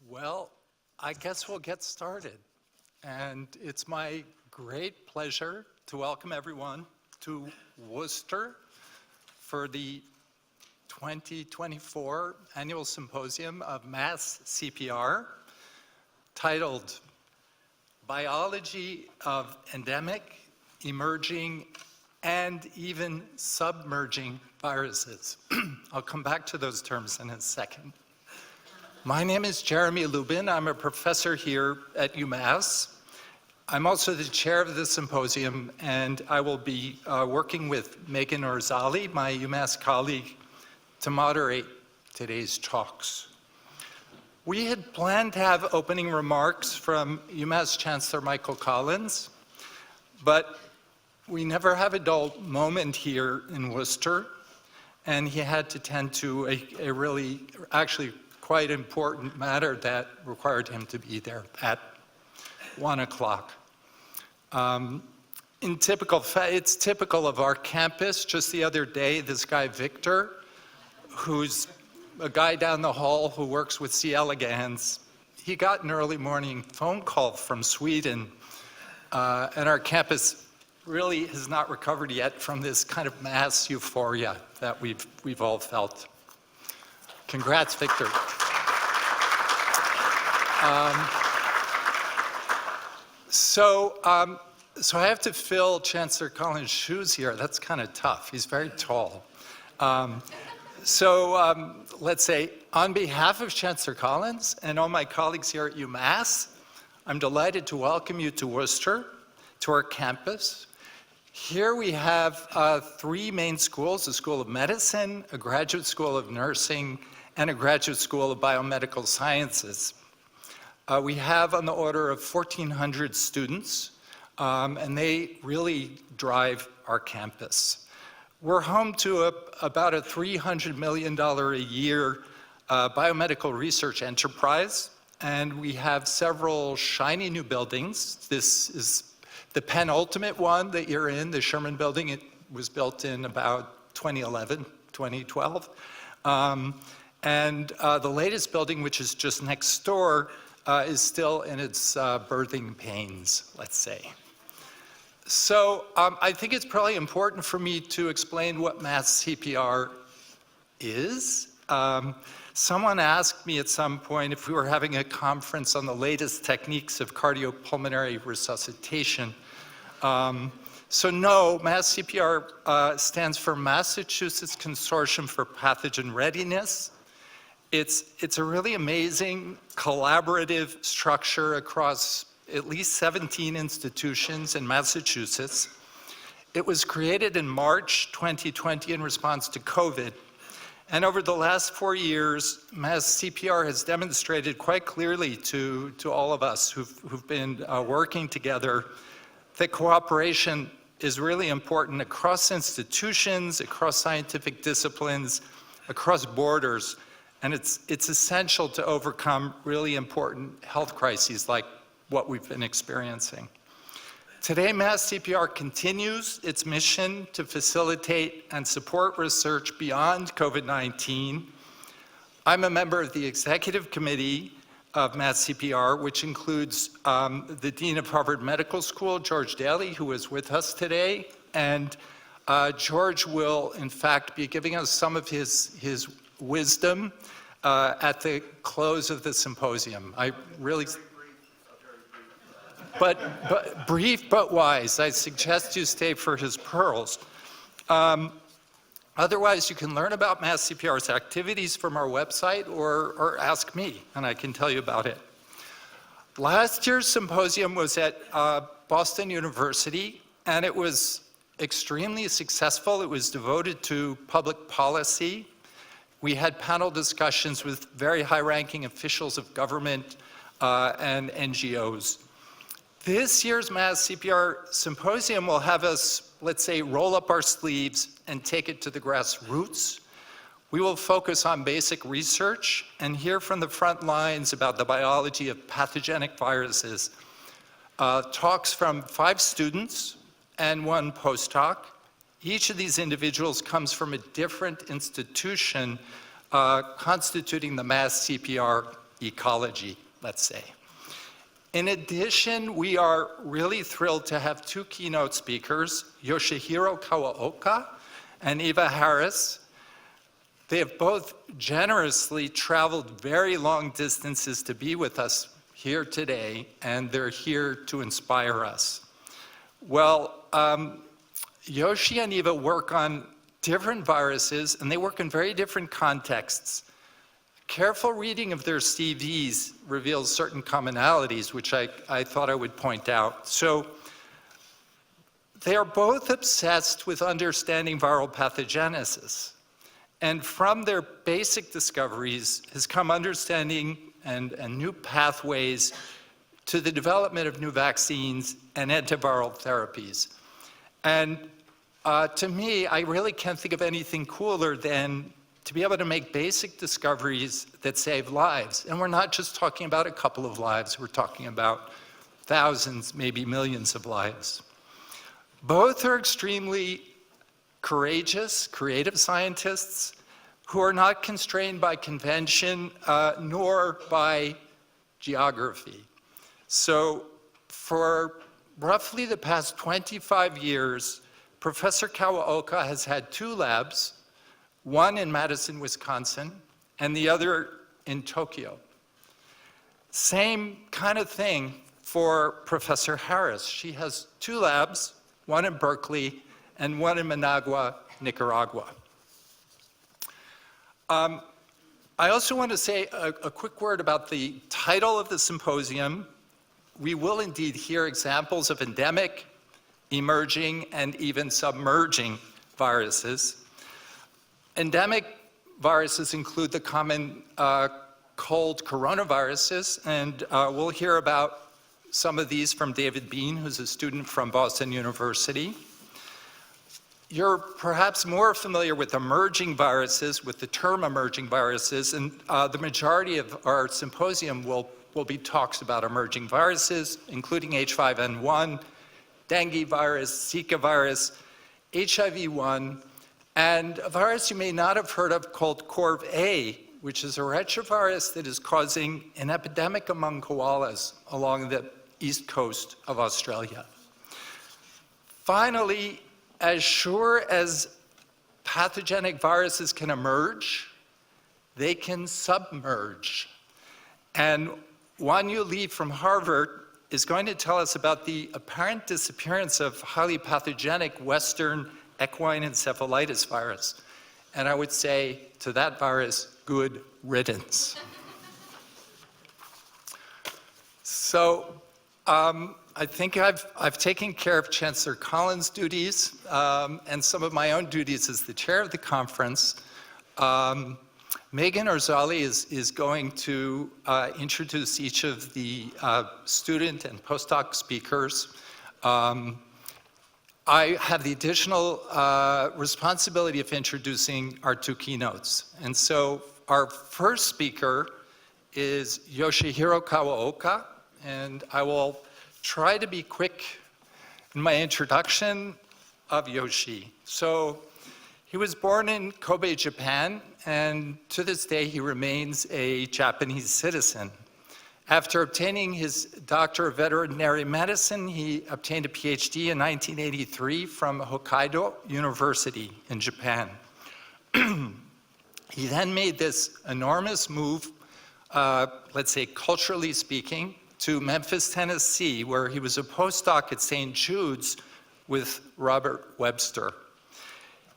Well, I guess we'll get started. And it's my great pleasure to welcome everyone to Worcester for the 2024 Annual Symposium of MassCPR, titled Biology of Endemic, Emerging, and even Submerging Viruses. I'll come back to those terms in a second. My name is Jeremy Luban. I'm a professor here at UMass. I'm also the chair of the symposium, and I will be working with Megan Orzali, my UMass colleague, to moderate today's talks. We had planned to have opening remarks from UMass Chancellor Michael Collins, but we never have a dull moment here in Worcester, and he had to tend to a really, actually quite important matter that required him to be there at 1 o'clock. It's typical of our campus. Just the other day, this guy Victor, who's a guy down the hall who works with C. elegans, he got an early morning phone call from Sweden, and our campus really has not recovered yet from this kind of mass euphoria that we've all felt. Congrats, Victor. So I have to fill Chancellor Collins' shoes here. That's kind of tough. He's very tall. Let's say, on behalf of Chancellor Collins and all my colleagues here at UMass, I'm delighted to welcome you to Worcester, to our campus. Here we have three main schools: a School of Medicine, a Graduate School of Nursing, and a Graduate School of Biomedical Sciences. We have on the order of 1,400 students, and they really drive our campus. We're home to about a $300 million a year biomedical research enterprise, and we have several shiny new buildings. This is the penultimate one that you're in, the Sherman Building. It was built in about 2011, 2012. And the latest building, which is just next door, is still in its birthing pains, let's say. So I think it's probably important for me to explain what MassCPR is. Someone asked me at some point if we were having a conference on the latest techniques of cardiopulmonary resuscitation. So no, MassCPR stands for Massachusetts Consortium for Pathogen Readiness. It's a really amazing collaborative structure across at least 17 institutions in Massachusetts. It was created in March 2020 in response to COVID. And over the last 4 years, MassCPR has demonstrated quite clearly to all of us who've been working together that cooperation is really important across institutions, across scientific disciplines, across borders. And it's essential to overcome really important health crises like what we've been experiencing. Today, MassCPR continues its mission to facilitate and support research beyond COVID-19. I'm a member of the executive committee of MassCPR, which includes the Dean of Harvard Medical School, George Daly, who is with us today. And George will, in fact, be giving us some of his wisdom at the close of the symposium. I really, but brief but wise. I suggest you stay for his pearls. Otherwise, you can learn about MassCPR's activities from our website or ask me, and I can tell you about it. Last year's symposium was at Boston University, and it was extremely successful. It was devoted to public policy. We had panel discussions with very high-ranking officials of government and NGOs. This year's MassCPR symposium will have us, let's say, roll up our sleeves and take it to the grassroots. We will focus on basic research and hear from the front lines about the biology of pathogenic viruses. Talks from 5 students and 1 postdoc. Each of these individuals comes from a different institution constituting the MassCPR ecology, let's say. In addition, we are really thrilled to have two keynote speakers, Yoshihiro Kawaoka and Eva Harris. They have both generously traveled very long distances to be with us here today, and they're here to inspire us. Well, Yoshi and Eva work on different viruses, and they work in very different contexts. Careful reading of their CVs reveals certain commonalities, which I thought I would point out. So they are both obsessed with understanding viral pathogenesis. And from their basic discoveries has come understanding and new pathways to the development of new vaccines and antiviral therapies. And to me, I really can't think of anything cooler than to be able to make basic discoveries that save lives. And we're not just talking about a couple of lives, we're talking about thousands, maybe millions of lives. Both are extremely courageous, creative scientists who are not constrained by convention nor by geography. So for roughly the past 25 years, Professor Kawaoka has had two labs, one in Madison, Wisconsin, and the other in Tokyo. Same kind of thing for Professor Harris. She has two labs, one in Berkeley and one in Managua, Nicaragua. I also want to say a quick word about the title of the symposium. We will indeed hear examples of endemic, emerging, and even submerging viruses. Endemic viruses include the common cold coronaviruses, and we'll hear about some of these from David Bean, who's a student from Boston University. You're perhaps more familiar with emerging viruses, with the term emerging viruses, and the majority of our symposium will be talks about emerging viruses, including H5N1, dengue virus, Zika virus, HIV-1, and a virus you may not have heard of called Corv-A, which is a retrovirus that is causing an epidemic among koalas along the east coast of Australia. Finally, as sure as pathogenic viruses can emerge, they can submerge. And Wanyu Lee from Harvard is going to tell us about the apparent disappearance of highly pathogenic Western equine encephalitis virus. And I would say to that virus, good riddance. So I think I've taken care of Chancellor Collins' duties and some of my own duties as the chair of the conference. Megan Orzali is going to introduce each of the student and postdoc speakers. I have the additional responsibility of introducing our two keynotes. And so our first speaker is Yoshihiro Kawaoka, and I will try to be quick in my introduction of Yoshi. So he was born in Kobe, Japan, and to this day he remains a Japanese citizen. After obtaining his Doctor of Veterinary Medicine, he obtained a PhD in 1983 from Hokkaido University in Japan. He then made this enormous move, let's say culturally speaking, to Memphis, Tennessee, where he was a postdoc at St. Jude's with Robert Webster.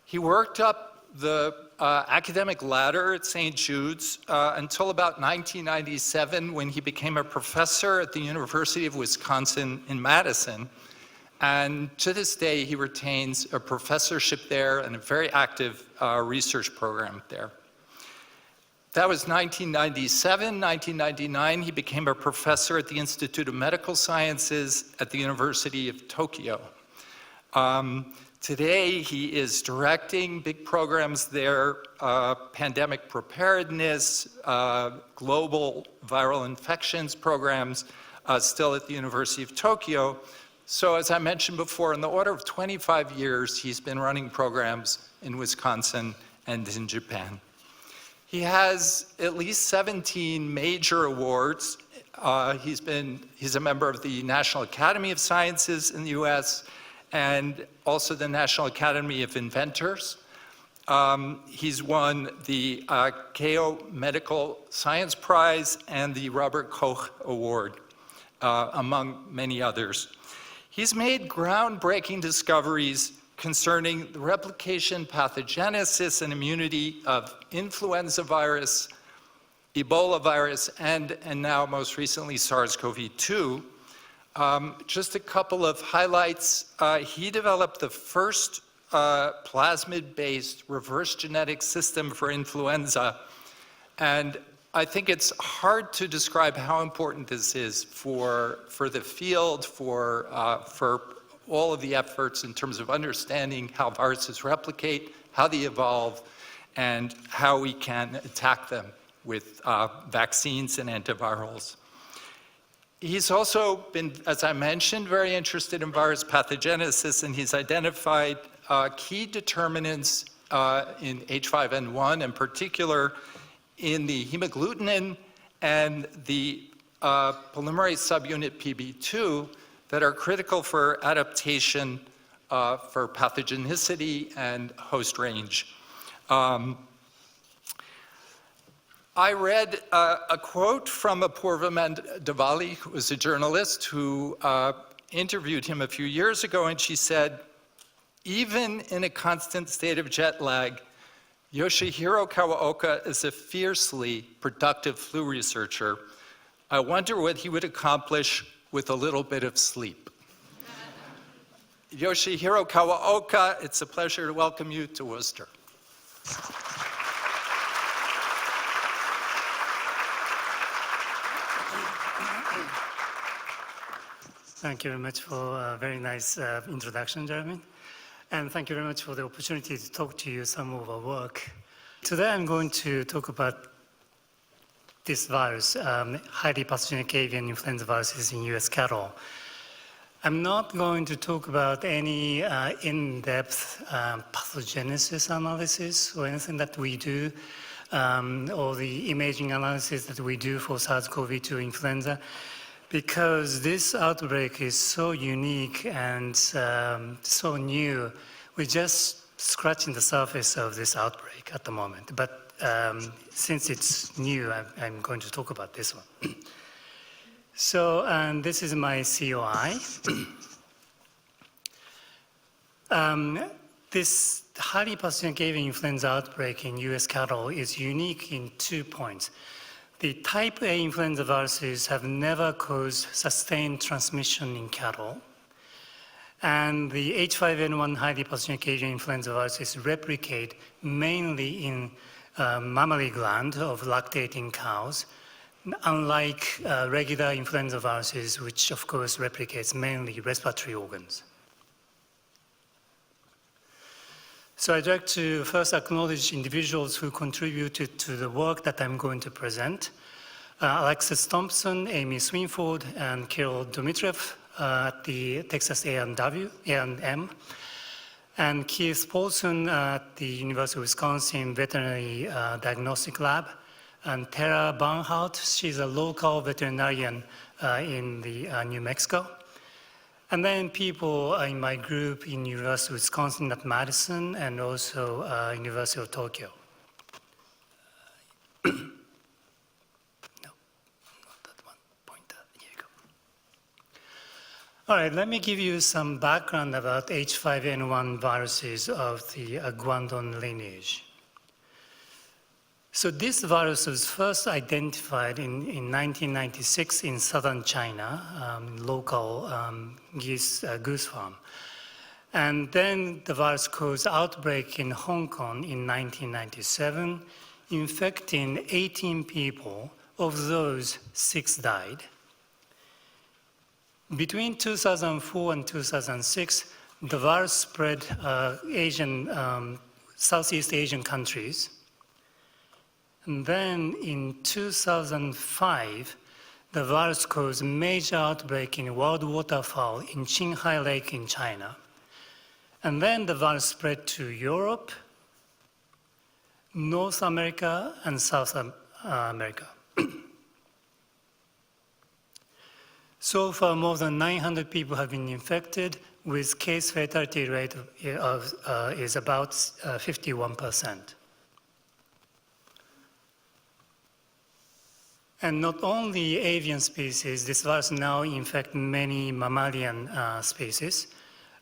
He worked up the academic ladder at St. Jude's until about 1997, when he became a professor at the University of Wisconsin in Madison. And to this day, he retains a professorship there and a very active research program there. That was 1997. 1999, he became a professor at the Institute of Medical Sciences at the University of Tokyo. Today, he is directing big programs there, pandemic preparedness, global viral infections programs, still at the University of Tokyo. So as I mentioned before, in the order of 25 years, he's been running programs in Wisconsin and in Japan. He has at least 17 major awards. He's a member of the National Academy of Sciences in the US and also the National Academy of Inventors. He's won the Keio Medical Science Prize and the Robert Koch Award, among many others. He's made groundbreaking discoveries concerning the replication, pathogenesis, and immunity of influenza virus, Ebola virus, and now most recently SARS-CoV-2. Just a couple of highlights. He developed the first plasmid-based reverse genetic system for influenza. And I think it's hard to describe how important this is for the field, for all of the efforts in terms of understanding how viruses replicate, how they evolve, and how we can attack them with vaccines and antivirals. He's also been, as I mentioned, very interested in virus pathogenesis, and he's identified key determinants in H5N1, in particular in the hemagglutinin and the polymerase subunit PB2 that are critical for adaptation for pathogenicity and host range. I read a quote from Apurva Mandavali, who was a journalist who interviewed him a few years ago, and she said, "Even in a constant state of jet lag, Yoshihiro Kawaoka is a fiercely productive flu researcher. I wonder what he would accomplish with a little bit of sleep." Yoshihiro Kawaoka, it's a pleasure to welcome you to Worcester. Thank you very much for a very nice introduction, Jeremy. And thank you very much for the opportunity to talk to you some of our work. Today I'm going to talk about this virus, highly pathogenic avian influenza viruses in US cattle. I'm not going to talk about any in-depth pathogenesis analysis or anything that we do, or the imaging analysis that we do for SARS-CoV-2 influenza, because this outbreak is so unique and so new. We're just scratching the surface of this outbreak at the moment. But since it's new, I'm going to talk about this one. So this is my COI. This highly pathogenic avian influenza outbreak in US cattle is unique in 2 points. The type A influenza viruses have never caused sustained transmission in cattle. And the H5N1 highly pathogenic avian influenza viruses replicate mainly in mammary gland of lactating cows, unlike regular influenza viruses, which of course replicates mainly respiratory organs. So I'd like to first acknowledge individuals who contributed to the work that I'm going to present. Alexis Thompson, Amy Swinford, and Kirill Dmitriev at the Texas A&M, and Keith Paulson at the University of Wisconsin Veterinary Diagnostic Lab, and Tara Barnhart, she's a local veterinarian in New Mexico. And then people in my group in University of Wisconsin at Madison and also University of Tokyo. No, not that one. Pointer. Here you go. All right, let me give you some background about H5N1 viruses of the Guangdong lineage. So this virus was first identified in 1996 in southern China, local goose farm. And then the virus caused outbreak in Hong Kong in 1997, infecting 18 people. Of those, 6 died. Between 2004 and 2006, the virus spread Southeast Asian countries. And then in 2005, the virus caused a major outbreak in wild waterfowl in Qinghai Lake in China. And then the virus spread to Europe, North America and South America. So far, more than 900 people have been infected, with case fatality rate is about 51%. And not only avian species, this virus now infects many mammalian species.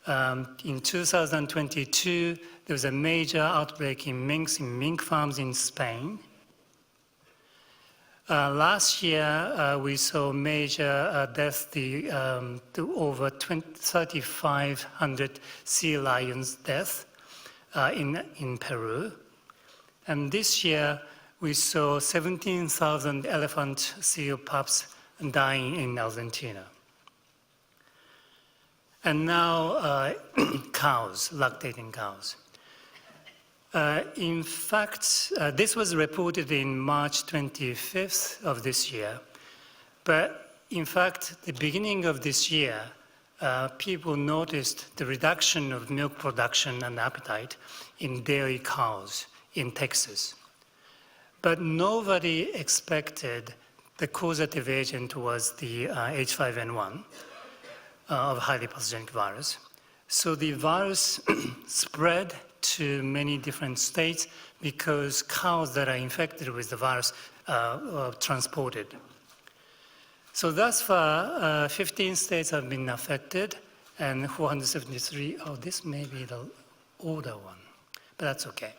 In 2022, there was a major outbreak in minks in mink farms in Spain. Last year, we saw major deaths to over 3,500 sea lions deaths in Peru. And this year, we saw 17,000 elephant seal pups dying in Argentina. And now cows, lactating cows. In fact, this was reported in March 25th of this year. But in fact, the beginning of this year, people noticed the reduction of milk production and appetite in dairy cows in Texas. But nobody expected the causative agent was the H5N1 of highly pathogenic virus. So the virus spread to many different states because cows that are infected with the virus are transported. So thus far, 15 states have been affected and 473, oh, this may be the older one, but that's okay.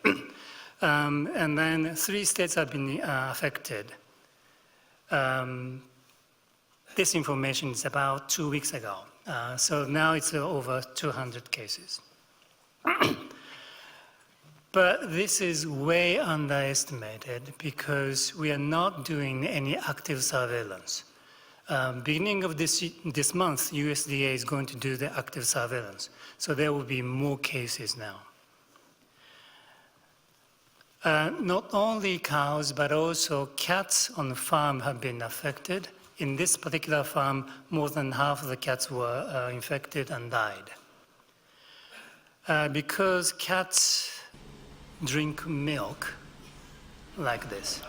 And then 3 states have been affected. This information is about 2 weeks ago. So now it's over 200 cases. But this is way underestimated because we are not doing any active surveillance. Beginning of this month, USDA is going to do the active surveillance. So there will be more cases now. Not only cows, but also cats on the farm have been affected. In this particular farm, more than half of the cats were infected and died. Because cats drink milk like this.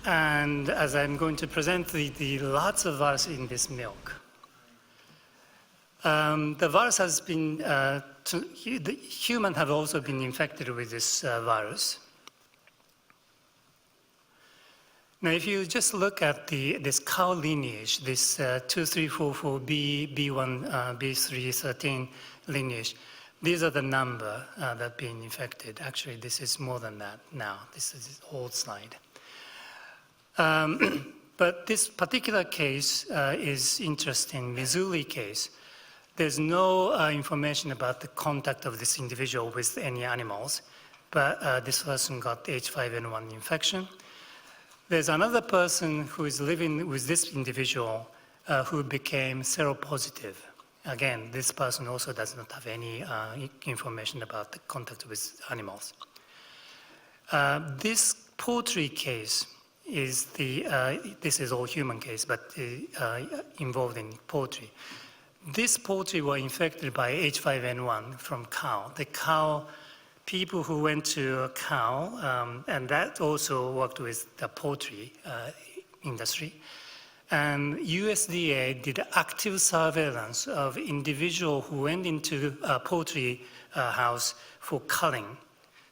And as I'm going to present the lots of virus in this milk. The virus has been, the humans have also been infected with this virus. Now, if you just look at this cow lineage, this 2344B, B1, B3, 13 lineage, these are the number that have been infected. Actually, this is more than that now. This is an old slide. But this particular case is interesting, Missouri case. There's no information about the contact of this individual with any animals, but this person got H5N1 infection. There's another person who is living with this individual who became seropositive. Again, this person also does not have any information about the contact with animals. This poultry case is this is all human case, but involved in poultry. This poultry were infected by H5N1 from cow. The cow, people who went to a cow, and that also worked with the poultry industry. And USDA did active surveillance of individuals who went into a poultry house for culling.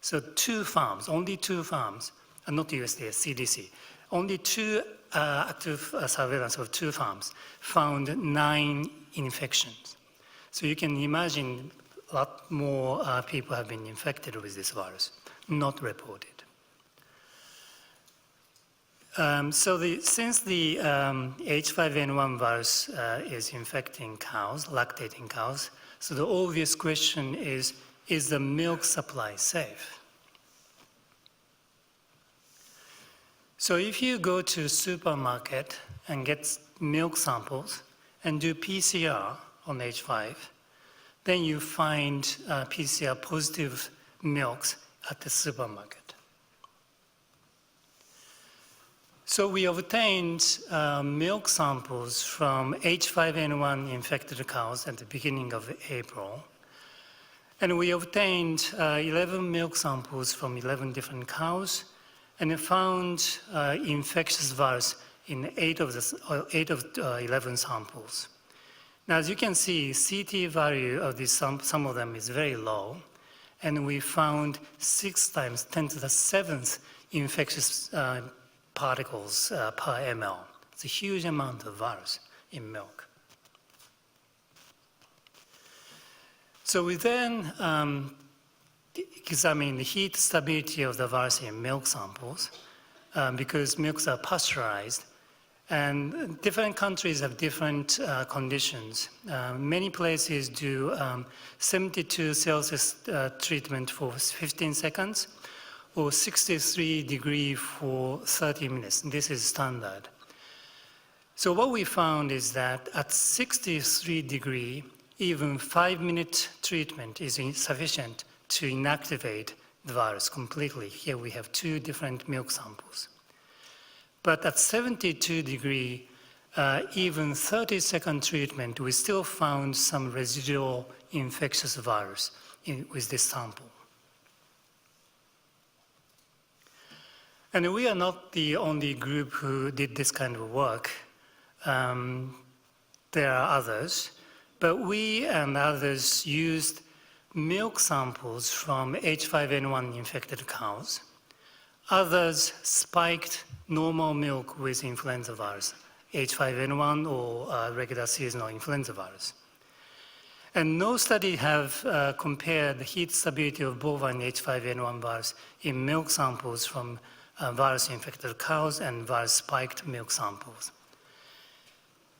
So 2 farms, only 2 farms, not USDA, CDC, only 2 active surveillance of 2 farms found 9 infections. So you can imagine a lot more people have been infected with this virus, not reported. Since the H5N1 virus is infecting cows, lactating cows, so the obvious question is the milk supply safe? So if you go to a supermarket and get milk samples and do PCR on H5, then you find PCR positive milks at the supermarket. So we obtained milk samples from H5N1 infected cows at the beginning of April. And we obtained 11 milk samples from 11 different cows, and found infectious virus in 8 of the 11 samples. Now, as you can see, CT value of these, some of them is very low, and we found 6 times 10 to the 7th infectious particles per ml. It's a huge amount of virus in milk. So we then examine the heat stability of the virus in milk samples because milks are pasteurized, and different countries have different conditions. Many places do 72 Celsius treatment for 15 seconds or 63 degrees for 30 minutes. This is standard. So what we found is that at 63 degrees, even 5-minute treatment is insufficient to inactivate the virus completely. Here we have 2 different milk samples. But at 72 degrees, even 30-second treatment, we still found some residual infectious virus with this sample. And we are not the only group who did this kind of work. There are others, but we and others used milk samples from H5N1 infected cows. Others spiked normal milk with influenza virus, H5N1 or regular seasonal influenza virus. And no study have compared the heat stability of bovine H5N1 virus in milk samples from virus-infected cows and virus-spiked milk samples.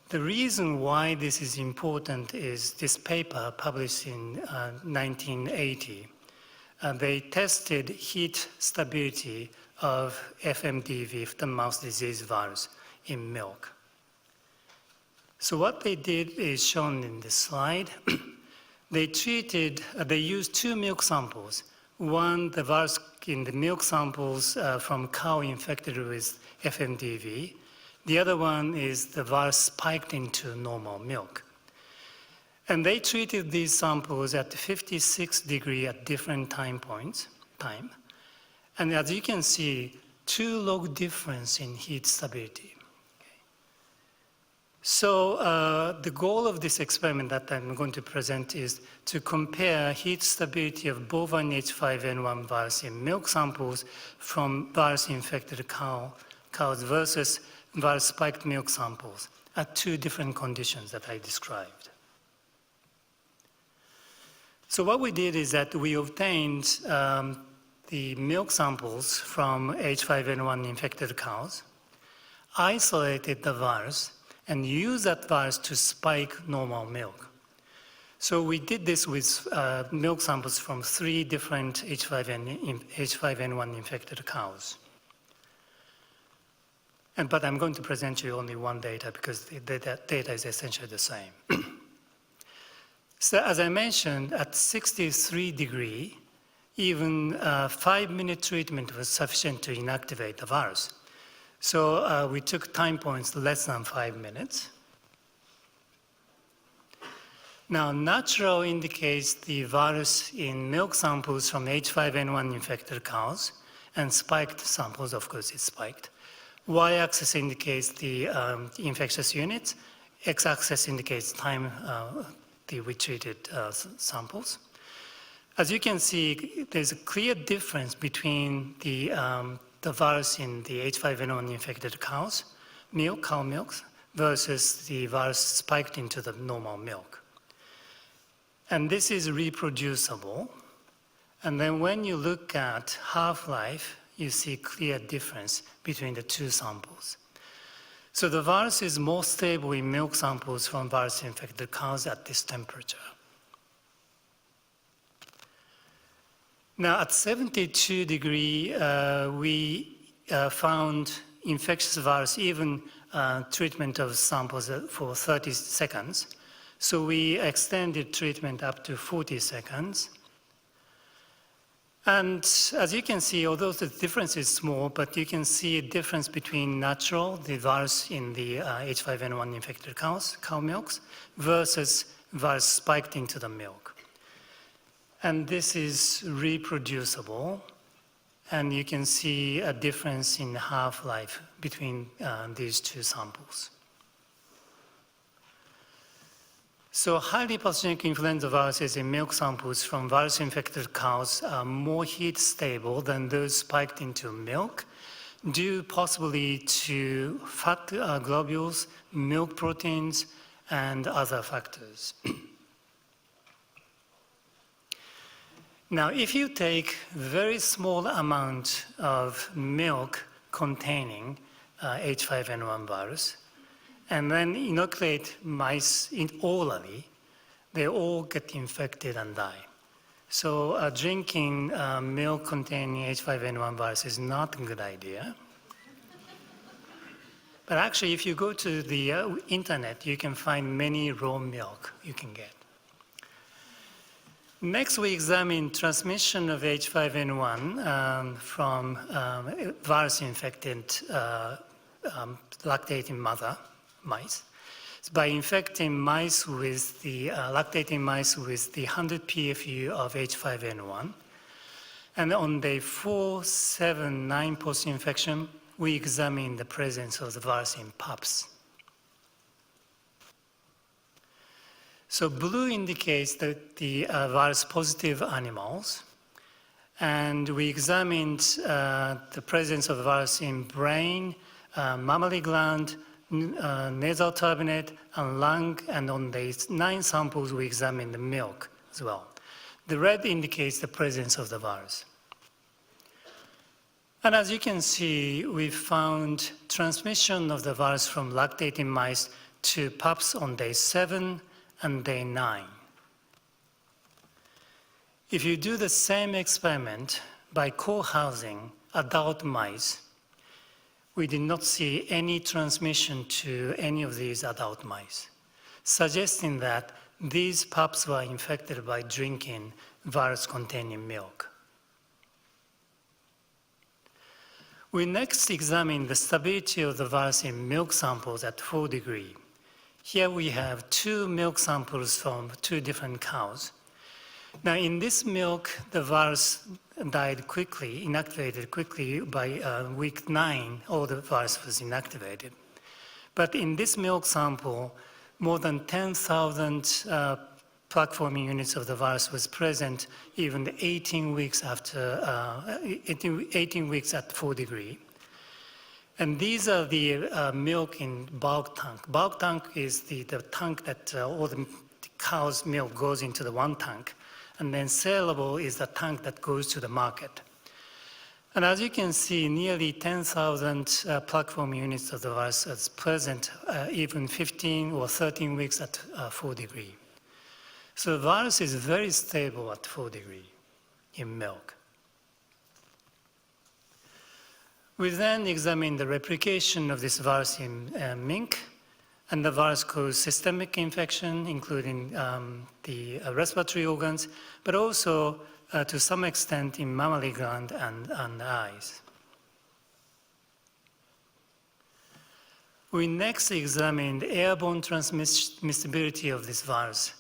The reason why this is important is this paper published in 1980. They tested heat stability of FMDV, foot-and-mouth disease virus, in milk. So what they did is shown in this slide. They used 2 milk samples. One, the virus in the milk samples from cow infected with FMDV. The other one is the virus spiked into normal milk. And they treated these samples at 56 degrees at different time. And as you can see, 2 log difference in heat stability. Okay. So the goal of this experiment that I'm going to present is to compare heat stability of bovine H5N1 virus in milk samples from virus-infected cows versus virus-spiked milk samples at 2 different conditions that I described. So what we did is that we obtained the milk samples from H5N1 infected cows, isolated the virus, and used that virus to spike normal milk. So we did this with milk samples from 3 different H5N1 infected cows. But I'm going to present you only one data because the data is essentially the same. So as I mentioned, at 63 degrees, even 5-minute treatment was sufficient to inactivate the virus. So we took time points less than 5 minutes. Now, natural indicates the virus in milk samples from H5N1 infected cows, and spiked samples, of course, it's spiked. Y-axis indicates the infectious units. X-axis indicates time we treated samples. As you can see, there's a clear difference between the virus in the H5N1 infected cow milk, versus the virus spiked into the normal milk. And this is reproducible. And then when you look at half-life, you see clear difference between the 2 samples. So the virus is more stable in milk samples from virus-infected cows at this temperature. Now at 72 degrees, we found infectious virus, even treatment of samples for 30 seconds. So we extended treatment up to 40 seconds. And as you can see, although the difference is small, but you can see a difference between natural, the virus in the H5N1 infected cow milks, versus virus spiked into the milk. And this is reproducible. And you can see a difference in half-life between these two samples. So highly pathogenic influenza viruses in milk samples from virus-infected cows are more heat stable than those spiked into milk, due possibly to fat globules, milk proteins, and other factors. Now, if you take very small amount of milk containing H5N1 virus, and then inoculate mice orally, they all get infected and die. So drinking milk containing H5N1 virus is not a good idea. But actually, if you go to the internet, you can find many raw milk you can get. Next, we examine transmission of H5N1 from virus-infected lactating mother mice by infecting mice with the lactating mice with the 100 PFU of H5N1. And on day 4, 7, 9 post-infection, we examine the presence of the virus in pups. So blue indicates that the virus-positive animals, and we examined the presence of the virus in brain, mammary gland, nasal turbinate, and lung, and on the 9 samples we examined the milk as well. The red indicates the presence of the virus. And as you can see, we found transmission of the virus from lactating mice to pups on day 7 and day 9. If you do the same experiment by co-housing adult mice, we did not see any transmission to any of these adult mice, suggesting that these pups were infected by drinking virus-containing milk. We next examined the stability of the virus in milk samples at 4 degrees. Here we have 2 milk samples from 2 different cows. Now in this milk, the virus died quickly, inactivated quickly. By week 9, all the virus was inactivated. But in this milk sample, more than 10,000 plaque-forming units of the virus was present even 18 weeks after 18 weeks at 4 degrees. And these are the milk in bulk tank. Bulk tank is the tank that all the cow's milk goes into the one tank. And then saleable is the tank that goes to the market. And as you can see, nearly 10,000 plaque-forming units of the virus is present even 15 or 13 weeks at 4 degrees. So the virus is very stable at 4 degrees in milk. We then examined the replication of this virus in mink, and the virus caused systemic infection, including the respiratory organs, but also to some extent in mammary gland and eyes. We next examined airborne transmissibility of this virus,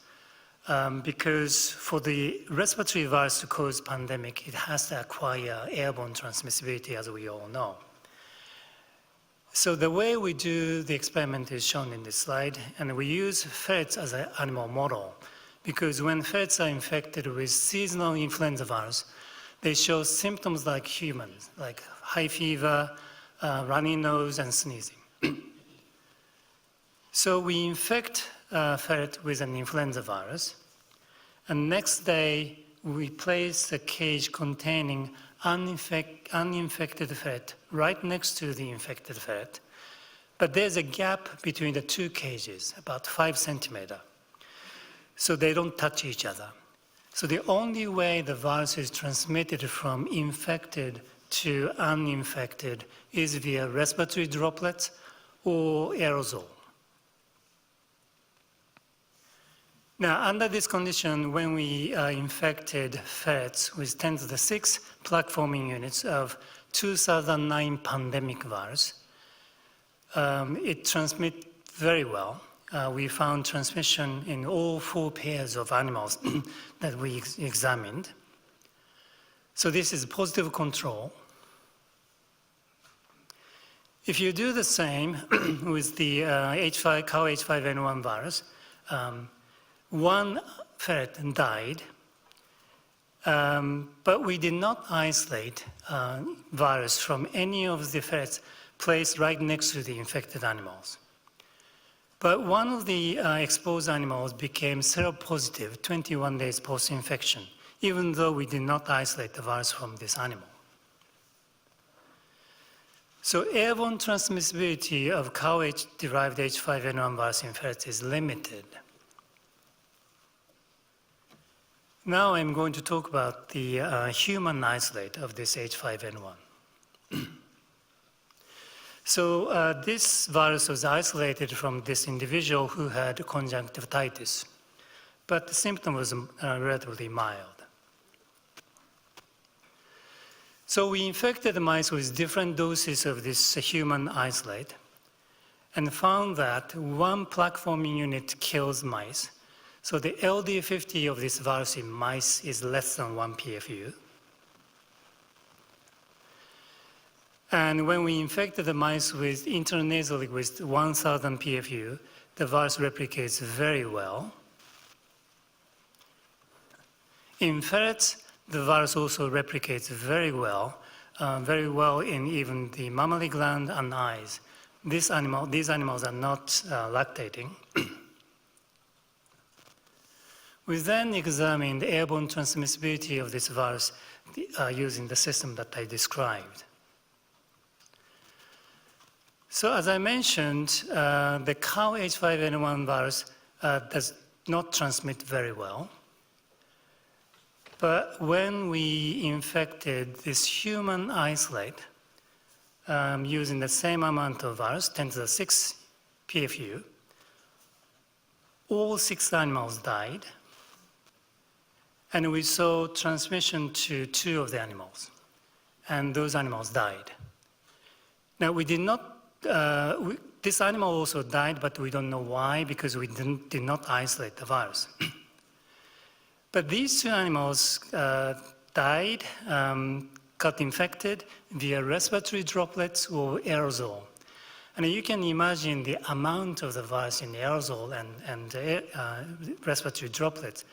because for the respiratory virus to cause pandemic, it has to acquire airborne transmissibility, as we all know. So the way we do the experiment is shown in this slide, and we use ferrets as an animal model, because when ferrets are infected with seasonal influenza virus, they show symptoms like humans, like high fever, runny nose, and sneezing. So we infect ferret with an influenza virus, and next day we place a cage containing uninfected ferret right next to the infected ferret, but there's a gap between the 2 cages, about 5 centimeters, so they don't touch each other. So the only way the virus is transmitted from infected to uninfected is via respiratory droplets or aerosol. Now, under this condition, when we infected ferrets with 10 to the 6 plaque-forming units of 2009 pandemic virus, it transmits very well. we found transmission in all 4 pairs of animals that we examined. So this is positive control. If you do the same with the cow H5N1 virus, 1 ferret died, but we did not isolate virus from any of the ferrets placed right next to the infected animals. But one of the exposed animals became seropositive 21 days post-infection, even though we did not isolate the virus from this animal. So airborne transmissibility of cow-derived H5N1 virus in ferrets is limited. Now I'm going to talk about the human isolate of this H5N1. So this virus was isolated from this individual who had conjunctivitis, but the symptom was relatively mild. So we infected the mice with different doses of this human isolate and found that 1 plaque-forming unit kills mice. So the LD50 of this virus in mice is less than 1 PFU. And when we infected the mice with intranasally with 1,000 PFU, the virus replicates very well. In ferrets, the virus also replicates very well in even the mammary gland and eyes. These animals are not lactating. We then examined the airborne transmissibility of this virus using the system that I described. So as I mentioned, the cow H5N1 virus does not transmit very well. But when we infected this human isolate using the same amount of virus, 10 to the 6 PFU, all 6 animals died. And we saw transmission to 2 of the animals. And those animals died. Now, we did not this animal also died, but we don't know why, because we did not isolate the virus. But these 2 animals died, got infected via respiratory droplets or aerosol. And you can imagine the amount of the virus in the aerosol and respiratory droplets.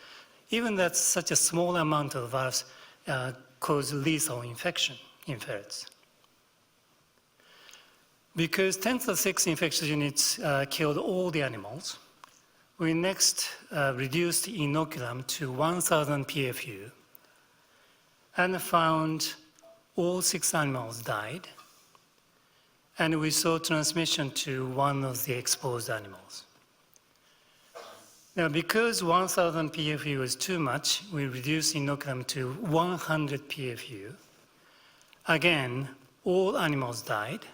Even that such a small amount of the virus causes lethal infection in ferrets. Because 10 to the 6 infectious units killed all the animals, we next reduced the inoculum to 1,000 PFU and found all 6 animals died, and we saw transmission to 1 of the exposed animals. Now, because 1,000 PFU was too much, we reduced inoculum to 100 PFU. Again, all animals died.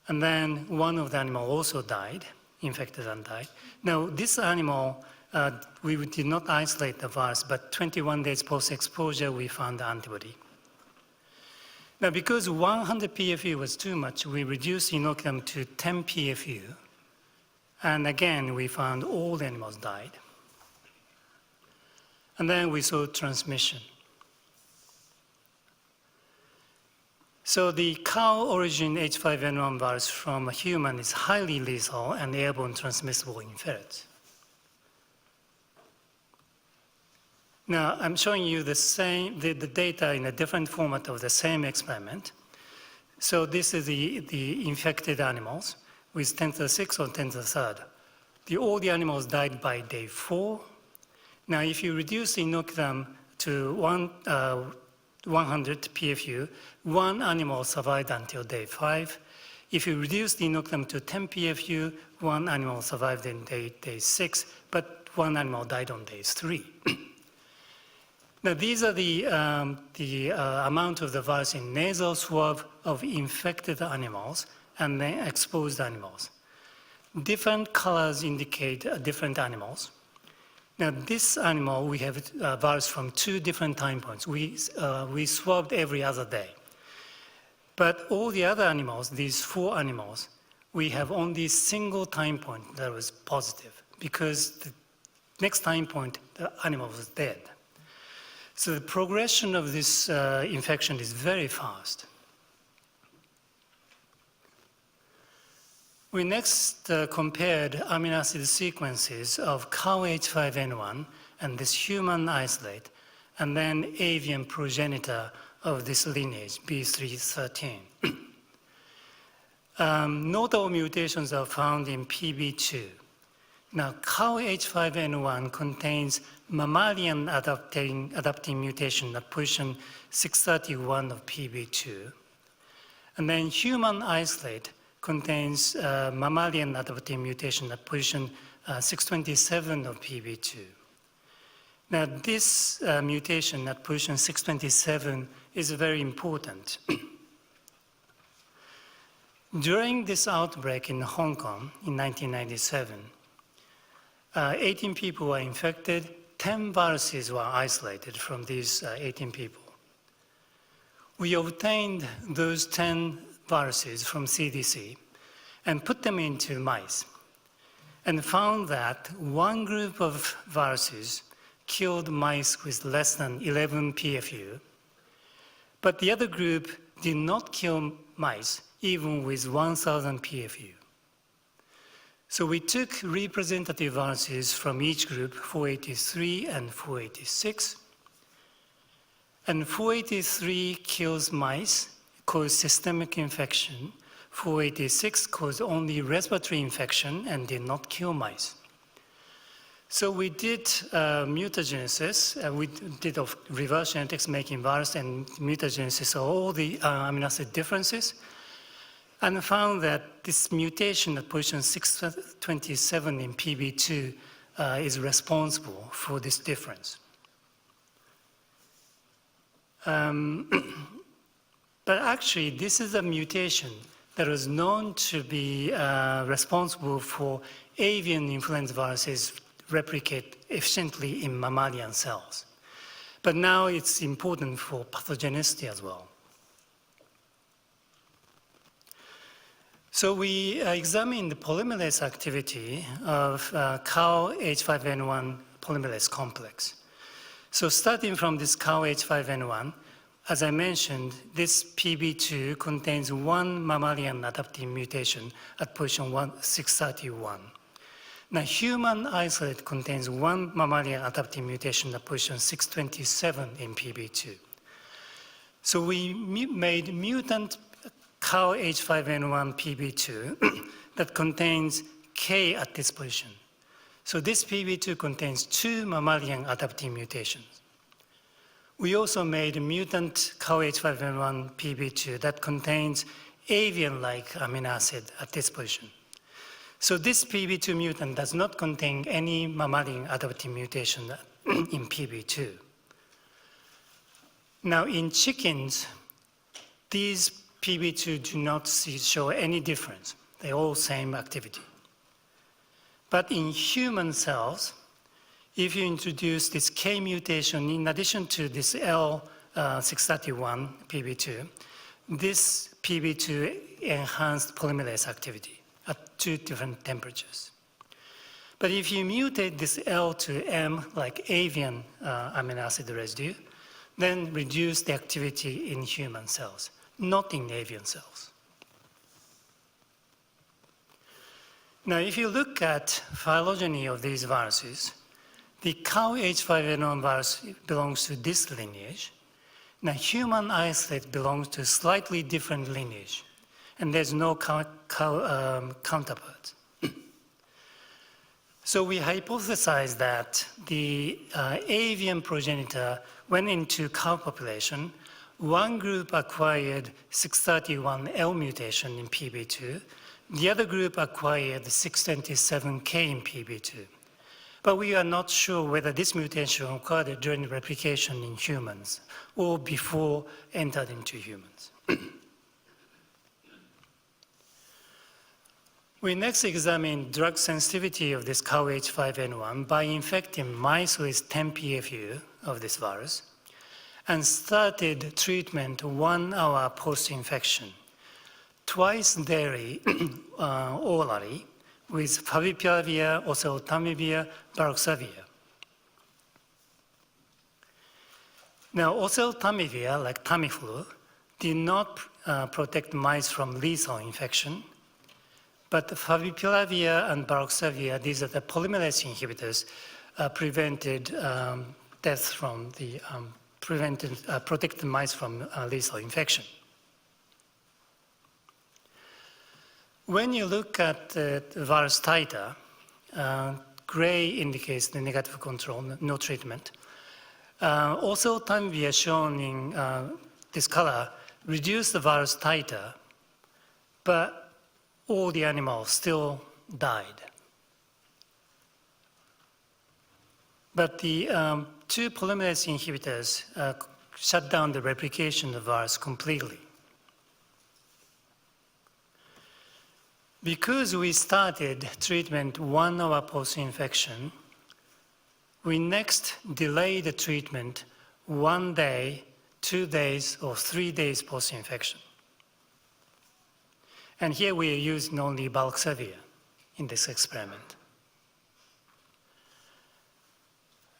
And then 1 of the animals also died, infected and died. Now, this animal, we did not isolate the virus, but 21 days post-exposure, we found the antibody. Now, because 100 PFU was too much, we reduced inoculum to 10 PFU. And again, we found all the animals died. And then we saw transmission. So the cow origin H5N1 virus from a human is highly lethal and airborne transmissible in ferrets. Now, I'm showing you the data in a different format of the same experiment. So this is the infected animals with 10 to the 6th or 10 to the 3rd. All the animals died by day 4. Now, if you reduce the inoculum to 100 PFU, 1 animal survived until day 5. If you reduce the inoculum to 10 PFU, 1 animal survived in day 6, but 1 animal died on day 3. Now, these are the amount of the virus in nasal swab of infected animals and then exposed animals. Different colors indicate different animals. Now, this animal, we have virus from 2 different time points. We swabbed every other day. But all the other animals, these 4 animals, we have only a single time point that was positive, because the next time point, the animal was dead. So the progression of this infection is very fast. We next compared amino acid sequences of cow H5N1 and this human isolate, and then avian progenitor of this lineage, B313. Notable mutations are found in PB2. Now, cow H5N1 contains mammalian adapting mutation at position 631 of PB2. And then human isolate contains mammalian adapting mutation at position 627 of PB2. Now, this mutation at position 627 is very important. During this outbreak in Hong Kong in 1997, 18 people were infected, 10 viruses were isolated from these 18 people. We obtained those 10 viruses from CDC and put them into mice and found that one group of viruses killed mice with less than 11 PFU, but the other group did not kill mice even with 1,000 PFU. So we took representative viruses from each group, 483 and 486. And 483 kills mice, causes systemic infection. 486 caused only respiratory infection and did not kill mice. So we did mutagenesis. We did reverse genetics, making virus and mutagenesis of all the amino acid differences, and found that this mutation at position 627 in PB2 is responsible for this difference. But actually, this is a mutation that was known to be responsible for avian influenza viruses replicate efficiently in mammalian cells. But now it's important for pathogenicity as well. So we examined the polymerase activity of cow H5N1 polymerase complex. So starting from this cow H5N1, as I mentioned, this PB2 contains one mammalian adaptive mutation at position 631. Now, human isolate contains one mammalian adaptive mutation at position 627 in PB2. So we made mutant cow H5N1 PB2 that contains K at this position. So this PB2 contains two mammalian adaptive mutations. We also made a mutant cow H5N1 PB2 that contains avian-like amino acid at this position. So this PB2 mutant does not contain any mammalian adaptive mutation in PB2. Now in chickens, these PB2 do not show any difference. They're all same activity. But in human cells, if you introduce this K mutation in addition to this L631 PB2, this PB2 enhanced polymerase activity at two different temperatures. But if you mutate this L to M, like avian amino acid residue, then reduce the activity in human cells, not in avian cells. Now, if you look at phylogeny of these viruses, the cow H5N1 virus belongs to this lineage. Now, human isolate belongs to a slightly different lineage, and there's no counterpart. So we hypothesized that the avian progenitor went into cow population. One group acquired 631L mutation in PB2. The other group acquired 627K in PB2. But we are not sure whether this mutation occurred during replication in humans or before entered into humans. We next examined drug sensitivity of this cow H5N1 by infecting mice with 10 PFU of this virus and started treatment 1 hour post-infection. twice daily orally with favipiravir, oseltamivir, baloxavir. Now, oseltamivir, like Tamiflu, did not protect mice from lethal infection, but favipiravir and baloxavir, these are the polymerase inhibitors, prevented death from the protected mice from lethal infection. When you look at the virus titer, gray indicates the negative control, no treatment. Also, Oseltamivir shown in this color reduced the virus titer, but all the animals still died. But the two polymerase inhibitors shut down the replication of the virus completely. Because we started treatment 1 hour post-infection, we next delayed the treatment 1 day, 2 days, or 3 days post-infection. And here we are using only baloxavir in this experiment.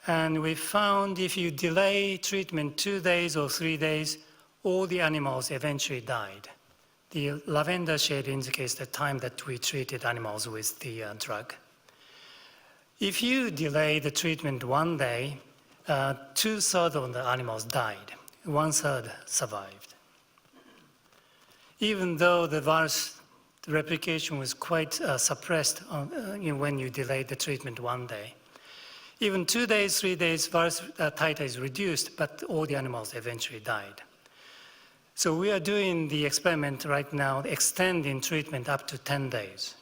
And we found if you delay treatment 2 days or 3 days, all the animals eventually died. The lavender shade indicates the time that we treated animals with the drug. If you delay the treatment 1 day, 2/3 of the animals died, 1/3 survived. Even though the virus replication was quite suppressed when you delayed the treatment 1 day. Even 2 days, 3 days, virus titer is reduced, but all the animals eventually died. So we are doing the experiment right now, extending treatment up to 10 days.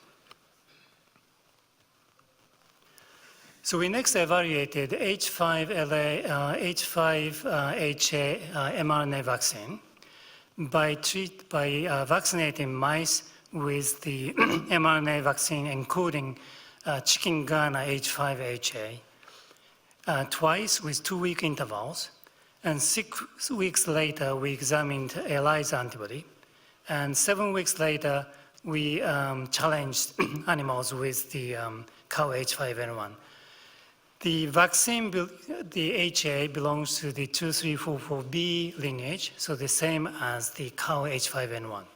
So we next evaluated H5HA mRNA vaccine by vaccinating mice with the mRNA vaccine encoding chikungunya H5HA twice with 2-week intervals. And 6 weeks later, we examined ELISA antibody. And 7 weeks later, we challenged animals with the cow H5N1. The vaccine, the HA, belongs to the 2344B lineage, so the same as the cow H5N1.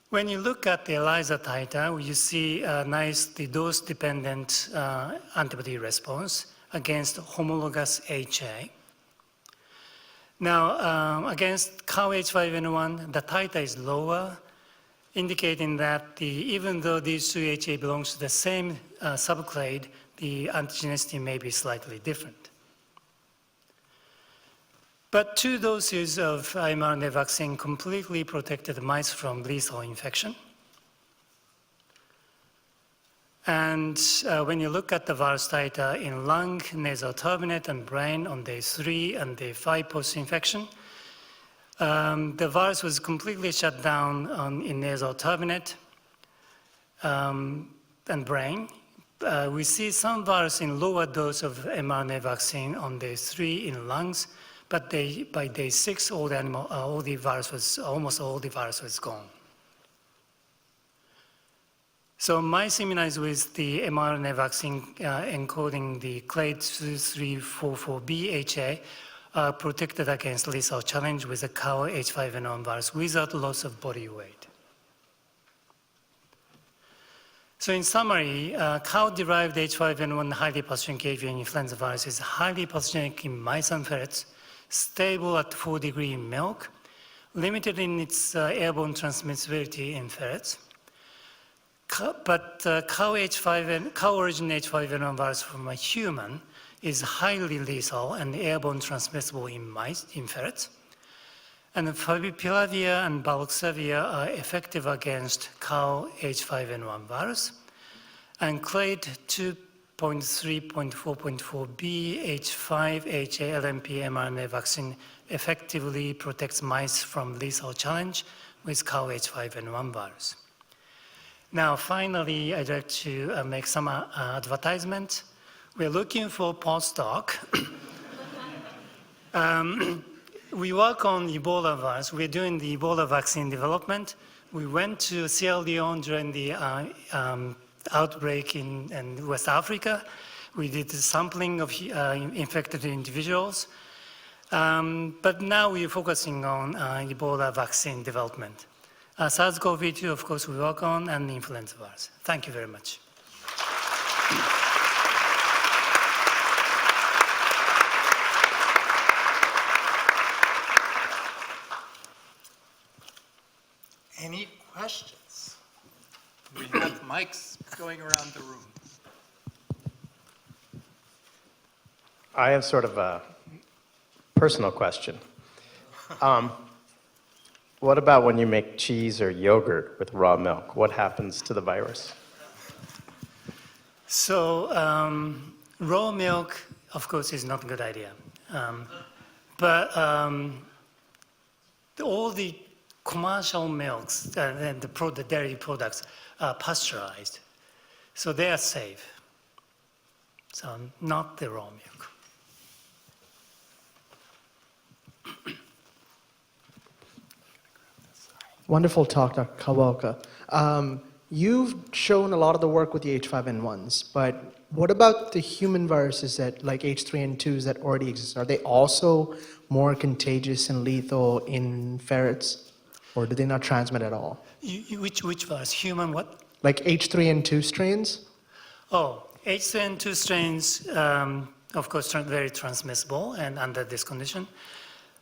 When you look at the ELISA titer, you see the dose-dependent antibody response against homologous HA. Now, against cow H5N1, the titer is lower, indicating that even though these two HA belongs to the same subclade, the antigenicity may be slightly different. But 2 doses of mRNA vaccine completely protected mice from lethal infection. And when you look at the virus titer in lung, nasal turbinate, and brain on day 3 and day 5 post-infection, the virus was completely shut down in nasal turbinate and brain. We see some virus in lower dose of mRNA vaccine on day 3 in lungs, but by day 6, almost all the virus was gone. So mice immunized with the mRNA vaccine encoding the clade 2344B HA are protected against lethal challenge with the cow H5N1 virus without loss of body weight. So in summary, cow-derived H5N1 highly pathogenic avian influenza virus is highly pathogenic in mice and ferrets, stable at 4 degrees in milk, limited in its airborne transmissibility in ferrets. But cow origin H5N1 virus from a human is highly lethal and airborne transmissible in mice, in ferrets. And favipiravir and baloxavir are effective against cow H5N1 virus. And clade 2.3.4.4b H5HA LMP mRNA vaccine effectively protects mice from lethal challenge with cow H5N1 virus. Now, finally, I'd like to make some advertisement. We're looking for postdoc. we work on Ebola virus. We're doing the Ebola vaccine development. We went to Sierra Leone during the outbreak in West Africa. We did the sampling of infected individuals. But now we're focusing on Ebola vaccine development. SARS-CoV-2, of course, we work on, and influenza virus. Thank you very much. Any questions? We have mics going around the room. I have sort of a personal question. What about when you make cheese or yogurt with raw milk? What happens to the virus? So raw milk, of course, is not a good idea. But all the commercial milks and the dairy products are pasteurized. So they are safe. So not the raw milk. Wonderful talk, Dr. Kawaoka. You've shown a lot of the work with the H5N1s, but what about the human viruses that, like H3N2s that already exist? Are they also more contagious and lethal in ferrets, or do they not transmit at all? Which virus? Human what? Like H3N2 strains? Oh, H3N2 strains, of course, very transmissible and under this condition.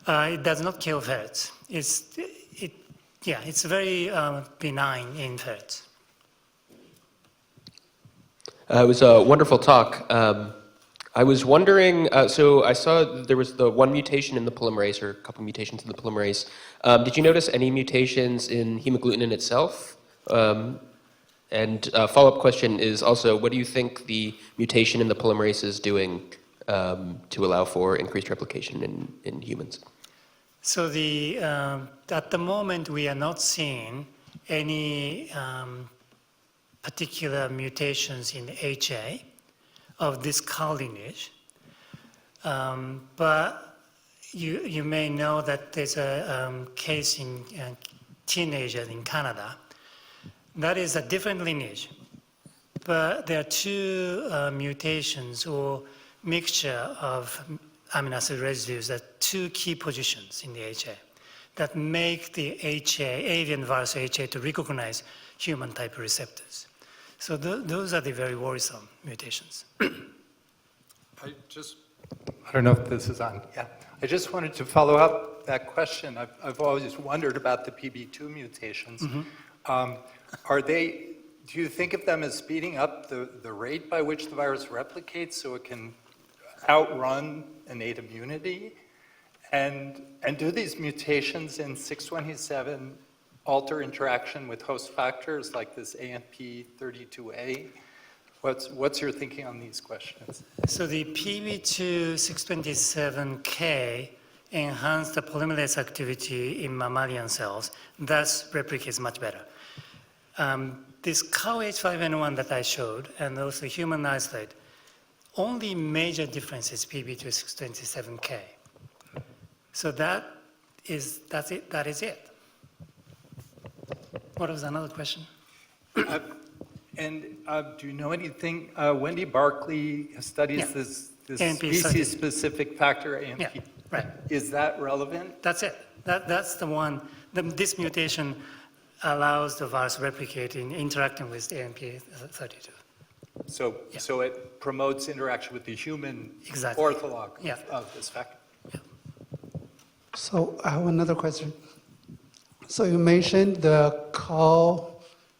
It does not kill ferrets. It's very benign in ferrets. It was a wonderful talk. I was wondering, so I saw there was the one mutation in the polymerase, or a couple mutations in the polymerase. Did you notice any mutations in hemagglutinin itself? And a follow-up question is also, what do you think the mutation in the polymerase is doing to allow for increased replication in humans? So at the moment, we are not seeing any particular mutations in HA of this cow lineage. But you may know that there's a case in teenagers in Canada. That is a different lineage. But there are two mutations or mixture of amino acid residues at two key positions in the HA that make the avian virus HA to recognize human type receptors. So those are the very worrisome mutations. I don't know if this is on. Yeah. I just wanted to follow up that question. I've always wondered about the PB2 mutations. Mm-hmm. Do you think of them as speeding up the rate by which the virus replicates so it can outrun innate immunity? And do these mutations in 627 alter interaction with host factors like this AMP32A? What's your thinking on these questions? So the PB2 627K enhance the polymerase activity in mammalian cells, thus replicates much better. This cow H5N1 that I showed, and also human isolate, only major difference is PB2 627K. So that is it. What was another question? And do you know anything? Wendy Berkeley studies this species-specific factor, AMP. Yeah, right. Is that relevant? That's it. That's the one. This mutation allows the virus replicating, interacting with AMP32. So it promotes interaction with the human ortholog of this factor. Yeah. So I have another question. So you mentioned the cow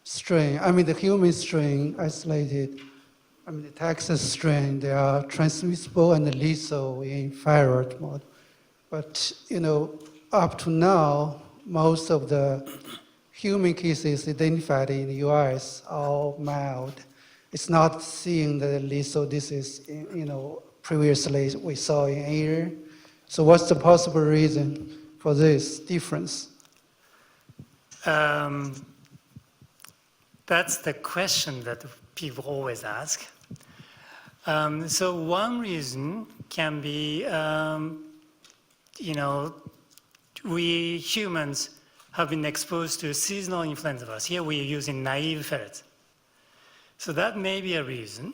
strain, the human strain isolated, the Texas strain, they are transmissible and lethal in ferret model. But, up to now, most of the human cases identified in the US are mild. It's not seeing the lethal disease, previously we saw in air. So what's the possible reason for this difference? That's the question that people always ask. So one reason can be, we humans have been exposed to seasonal influenza virus. Here we are using naive ferrets. So that may be a reason.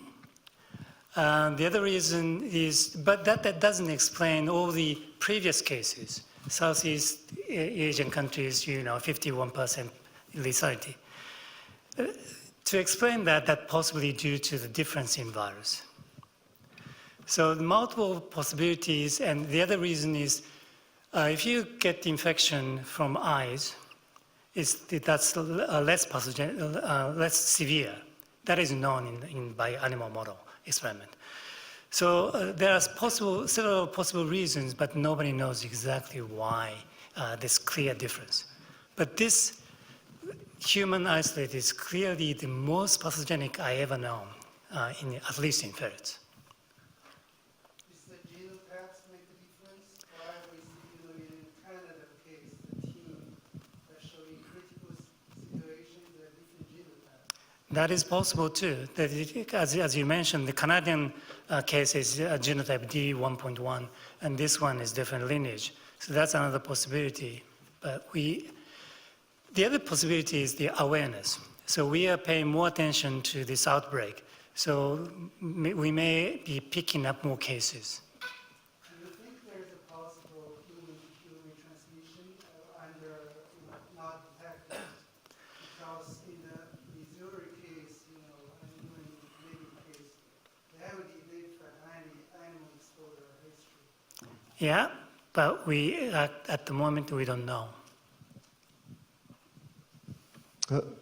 The other reason is, but that doesn't explain all the previous cases. Southeast Asian countries, 51% lethality. To explain that possibly due to the difference in virus. So the multiple possibilities, and the other reason is if you get infection from eyes, that's less pathogenic, less severe. That is known by animal model experiment. So there are several possible reasons, but nobody knows exactly why this clear difference. But this human isolate is clearly the most pathogenic I ever known, at least in ferrets. Does the genotypes make a difference? Why we see, in Canada case, the team that showing critical situations, there are different genotypes. That is possible too. As you mentioned, the Canadian case is genotype D1.1, and this one is different lineage. So that's another possibility. But the other possibility is the awareness. So we are paying more attention to this outbreak. So we may be picking up more cases. Do you think there's a possible human-to-human transmission under not detected? Because in the Missouri case, and even in the Canadian case, they have a different animal exposure history. Yeah, but at the moment we don't know.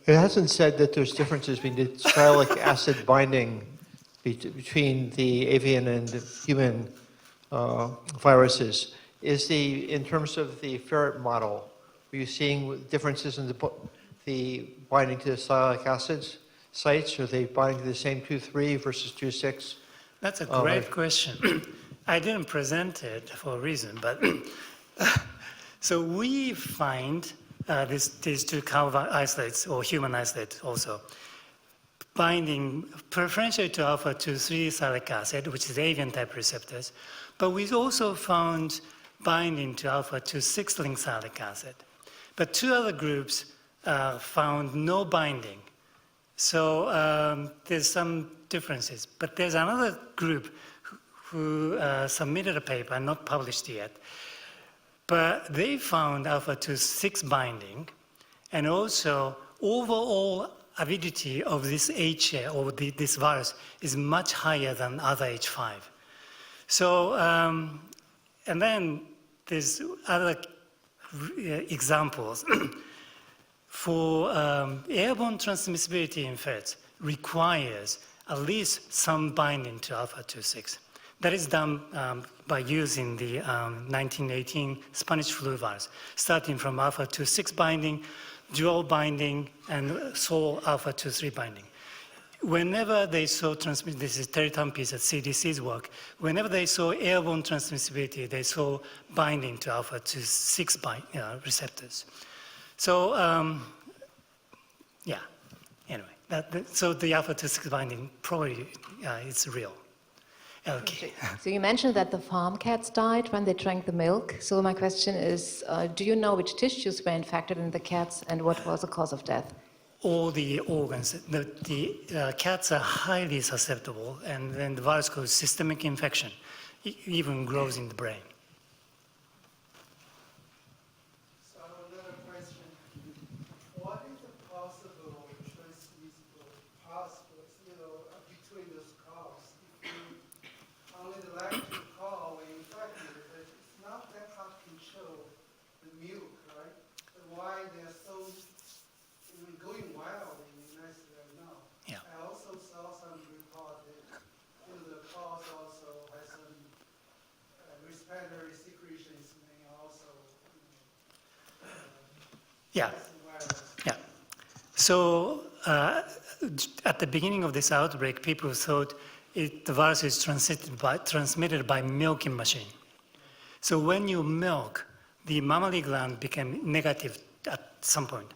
It hasn't said that there's differences between the sialic acid binding between the avian and human viruses. In terms of the ferret model, are you seeing differences in the binding to the sialic acids sites? Are they binding to the same 2,3 versus 2,6? That's a great question. I didn't present it for a reason, but so we find these two cow isolates or human isolates also binding preferentially to alpha-2,3 sialic acid, which is avian type receptors, but we also found binding to alpha-2,6 linked sialic acid. But two other groups found no binding. So there's some differences. But there's another group who submitted a paper, not published yet, but they found alpha-2,6 binding, and also overall avidity of this HA, or this virus, is much higher than other H5. So, and then there's other examples. For airborne transmissibility in ferrets requires at least some binding to alpha-2,6. That is done by using the 1918 Spanish flu virus, starting from alpha-2,6 binding, dual binding, and sole alpha-2,3 binding. Whenever they saw transmission, this is Terry Tumpy's at CDC's work, whenever they saw airborne transmissibility, they saw binding to alpha-2,6 receptors. So, yeah, anyway, so the alpha-2,6 binding probably is real. Okay. So you mentioned that the farm cats died when they drank the milk. So my question is, do you know which tissues were infected in the cats and what was the cause of death? All the organs. The cats are highly susceptible, and then the virus causes systemic infection. It even grows in the brain. So another question. What is the possible transmissible pathways, between those cows? If only the lactate cow were infected, but it's not that hard to control the milk, right? But why they're so going wild in the United States right now? Yeah. I also saw some report that the cows also has some respiratory secretions may also Yeah. virus. Yeah. So at the beginning of this outbreak, people thought the virus is transmitted by milking machine. So when you milk, the mammary gland became negative at some point.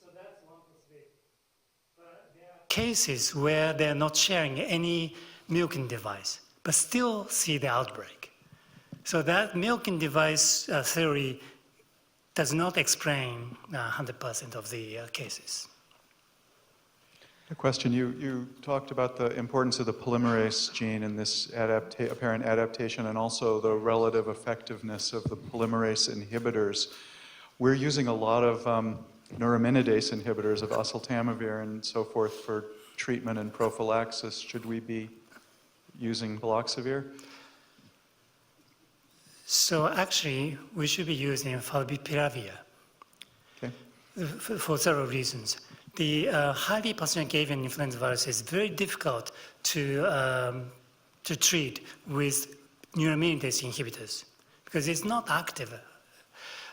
So that's one possibility. But there are cases where they're not sharing any milking device. but still see the outbreak. So that milking device theory does not explain 100% of the cases. A question, you talked about the importance of the polymerase gene in this apparent adaptation and also the relative effectiveness of the polymerase inhibitors. We're using a lot of neuraminidase inhibitors of oseltamivir and so forth for treatment and prophylaxis. Should we be using baloxavir? So actually, we should be using Flavivirus for several reasons. The highly pathogenic avian influenza virus is very difficult to treat with neuraminidase inhibitors because it's not active.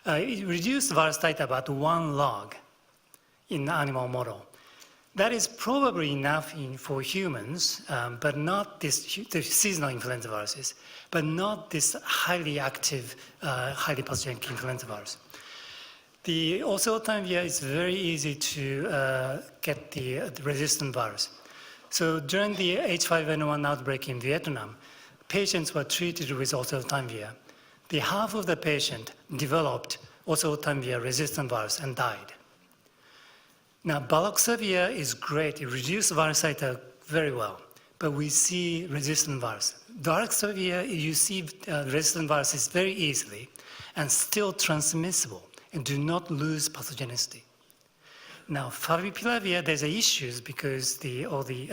It reduced virus titer about 1 log in the animal model. That is probably enough for humans, but not the seasonal influenza viruses, but not this highly active, highly pathogenic influenza virus. The oseltamivir is very easy to get the resistant virus. So during the H5N1 outbreak in Vietnam, patients were treated with oseltamivir. The half of the patient developed oseltamivir resistant virus and died. Now, baloxavir is great. It reduces virus titer very well, but we see resistant virus. Baloxavir, you see resistant viruses very easily and still transmissible and do not lose pathogenicity. Now, favipiravir, there's issues because all the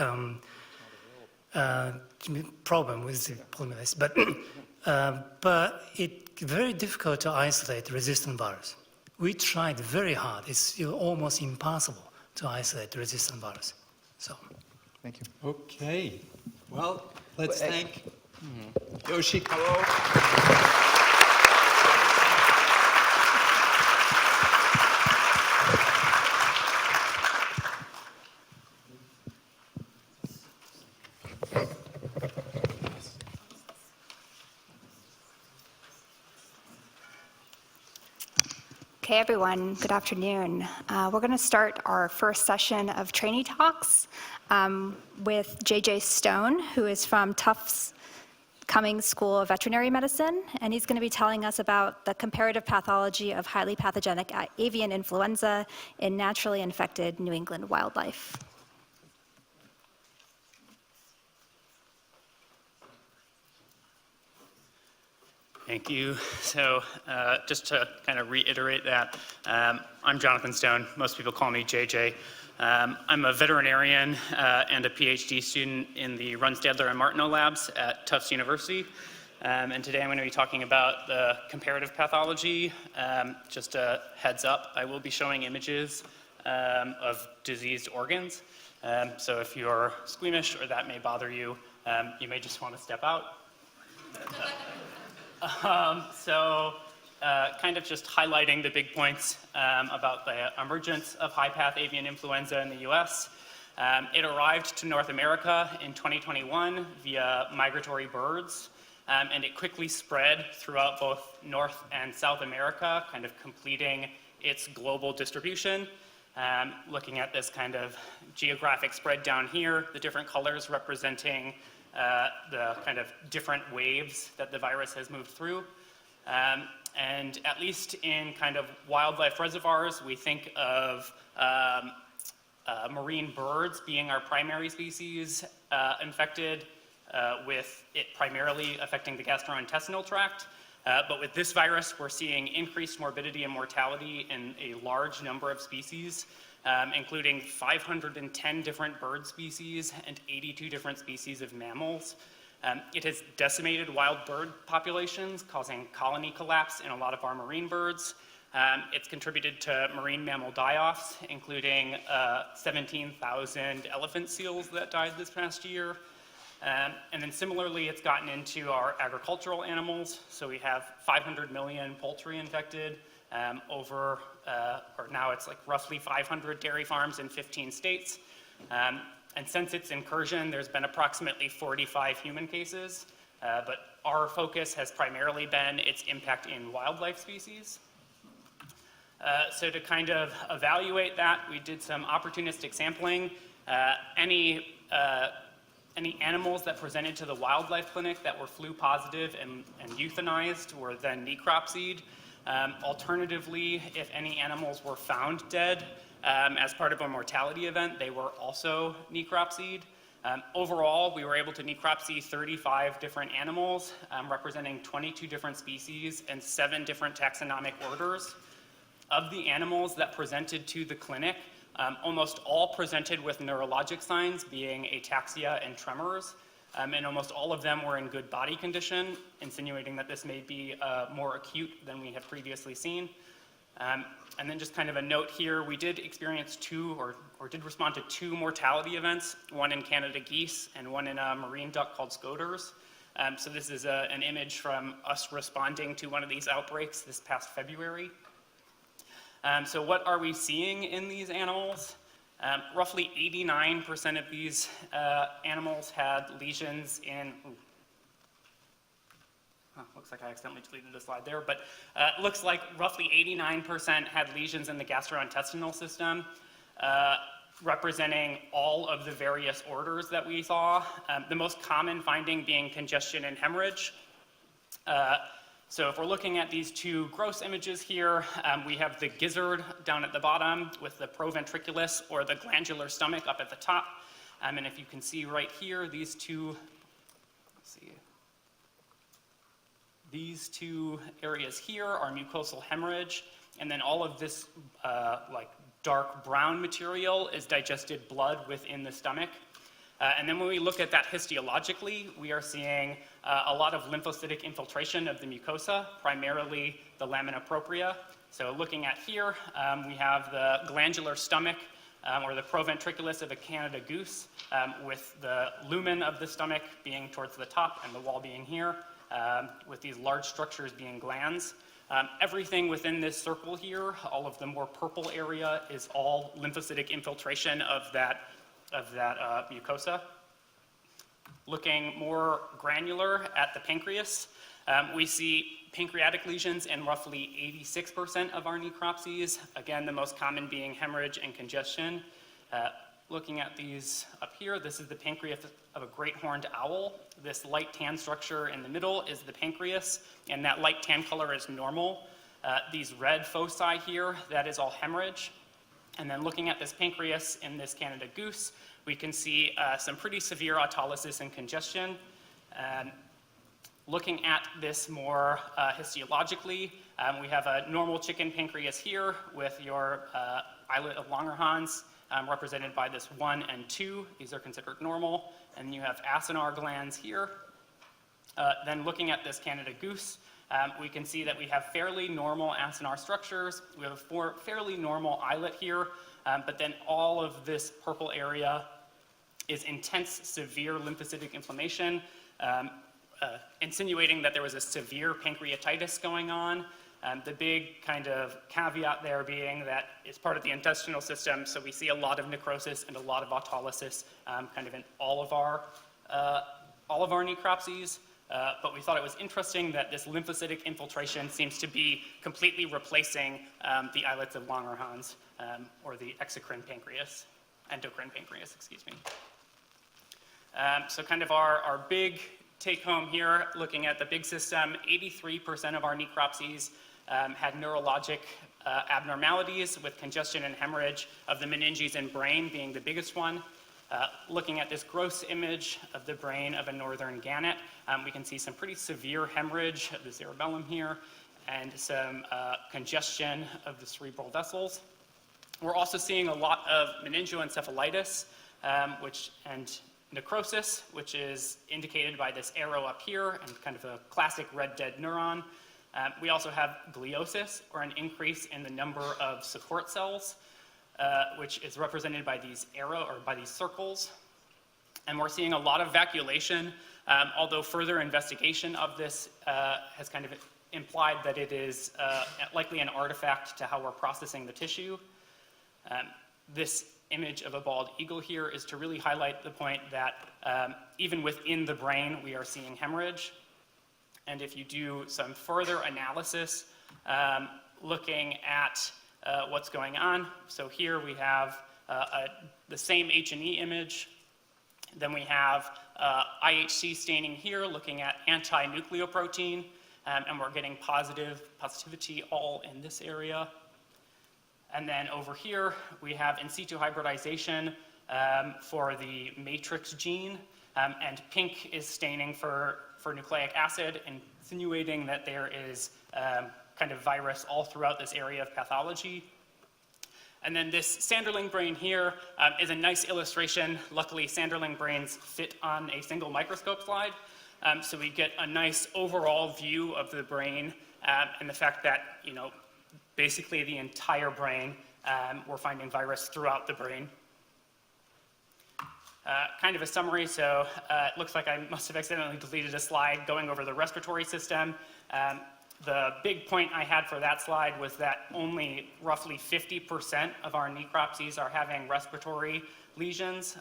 problem with the polymerase, but it's very difficult to isolate resistant virus. We tried very hard. It's almost impossible to isolate the resistant virus. So, Thank you. Okay. Well, let's thank Yoshihiro. Okay, everyone, good afternoon. We're going to start our first session of trainee talks with JJ Stone, who is from Tufts Cummings School of Veterinary Medicine, and he's going to be telling us about the comparative pathology of highly pathogenic avian influenza in naturally infected New England wildlife. Thank you. So just to kind of reiterate that, I'm Jonathon Stone. Most people call me JJ. I'm a veterinarian and a PhD student in the Runstadler and Martineau labs at Tufts University. And today I'm going to be talking about the comparative pathology. Just a heads up, I will be showing images of diseased organs. So if you're squeamish or that may bother you, you may just want to step out. Kind of just highlighting the big points about the emergence of high-path avian influenza in the US. It arrived to North America in 2021 via migratory birds, and it quickly spread throughout both North and South America, kind of completing its global distribution. Looking at this kind of geographic spread down here, the different colors representing the kind of different waves that the virus has moved through. And at least in kind of wildlife reservoirs, we think of marine birds being our primary species infected, with it primarily affecting the gastrointestinal tract. But with this virus, we're seeing increased morbidity and mortality in a large number of species, including 510 different bird species and 82 different species of mammals. It has decimated wild bird populations, causing colony collapse in a lot of our marine birds. It's contributed to marine mammal die-offs, including 17,000 elephant seals that died this past year. And then similarly, it's gotten into our agricultural animals. So we have 500 million poultry infected, or now it's like roughly 500 dairy farms in 15 states. And since its incursion, there's been approximately 45 human cases, but our focus has primarily been its impact in wildlife species. So to kind of evaluate that, we did some opportunistic sampling. Any Any animals that presented to the wildlife clinic that were flu positive and euthanized were then necropsied. Alternatively, if any animals were found dead as part of a mortality event, they were also necropsied. Overall, we were able to necropsy 35 different animals, representing 22 different species and 7 different taxonomic orders. Of the animals that presented to the clinic, almost all presented with neurologic signs, being ataxia and tremors, and almost all of them were in good body condition, insinuating that this may be more acute than we had previously seen. And then just kind of a note here, we did experience or did respond to 2 mortality events, one in Canada geese and one in a marine duck called scoters. So this is an image from us responding to one of these outbreaks this past February. So what are we seeing in these animals? Roughly 89% of these animals had lesions in, looks like I accidentally deleted the slide there, but looks like roughly 89% had lesions in the gastrointestinal system, representing all of the various orders that we saw. The most common finding being congestion and hemorrhage. So if we're looking at these 2 gross images here, we have the gizzard down at the bottom with the proventriculus or the glandular stomach up at the top. And if you can see right here, these 2 areas here are mucosal hemorrhage, and then all of this like dark brown material is digested blood within the stomach. And then when we look at that histologically, we are seeing a lot of lymphocytic infiltration of the mucosa, primarily the lamina propria. So looking at here, we have the glandular stomach, or the proventriculus of a Canada goose, with the lumen of the stomach being towards the top and the wall being here, with these large structures being glands. Everything within this circle here, all of the more purple area, is all lymphocytic infiltration of that mucosa. Looking more granular at the pancreas, we see pancreatic lesions in roughly 86% of our necropsies. Again, the most common being hemorrhage and congestion. Looking at these up here, this is the pancreas of a great horned owl. This light tan structure in the middle is the pancreas, and that light tan color is normal. These red foci here, that is all hemorrhage. And then looking at this pancreas in this Canada goose, we can see some pretty severe autolysis and congestion. Looking at this more histologically, we have a normal chicken pancreas here with your islet of Langerhans, represented by this 1 and 2. These are considered normal. And you have acinar glands here. Then looking at this Canada goose, we can see that we have fairly normal acinar structures. We have a fairly normal islet here, but then all of this purple area is intense, severe lymphocytic inflammation, insinuating that there was a severe pancreatitis going on. The big kind of caveat there being that it's part of the intestinal system, so we see a lot of necrosis and a lot of autolysis kind of in all of our necropsies. But we thought it was interesting that this lymphocytic infiltration seems to be completely replacing the islets of Langerhans, or the endocrine pancreas, excuse me. So kind of our big take home here, looking at the big system, 83% of our necropsies had neurologic abnormalities with congestion and hemorrhage of the meninges and brain being the biggest one. Looking at this gross image of the brain of a northern gannet, we can see some pretty severe hemorrhage of the cerebellum here and some congestion of the cerebral vessels. We're also seeing a lot of meningoencephalitis and necrosis, which is indicated by this arrow up here and kind of a classic red dead neuron. We also have gliosis, or an increase in the number of support cells, which is represented by these circles. And we're seeing a lot of vacuolation, although further investigation of this has kind of implied that it is likely an artifact to how we're processing the tissue. This image of a bald eagle here is to really highlight the point that even within the brain, we are seeing hemorrhage. And if you do some further analysis, looking at what's going on, so here we have the same H&E image, then we have IHC staining here, looking at anti-nucleoprotein, and we're getting positivity all in this area. And then over here, we have in situ hybridization for the matrix gene, and pink is staining for nucleic acid, insinuating that there is kind of virus all throughout this area of pathology. And then this Sanderling brain here is a nice illustration. Luckily, Sanderling brains fit on a single microscope slide, so we get a nice overall view of the brain and the fact that, you know, basically the entire brain, we're finding virus throughout the brain. Kind of a summary, so it looks like I must have accidentally deleted a slide going over the respiratory system. The big point I had for that slide was that only roughly 50% of our necropsies are having respiratory lesions.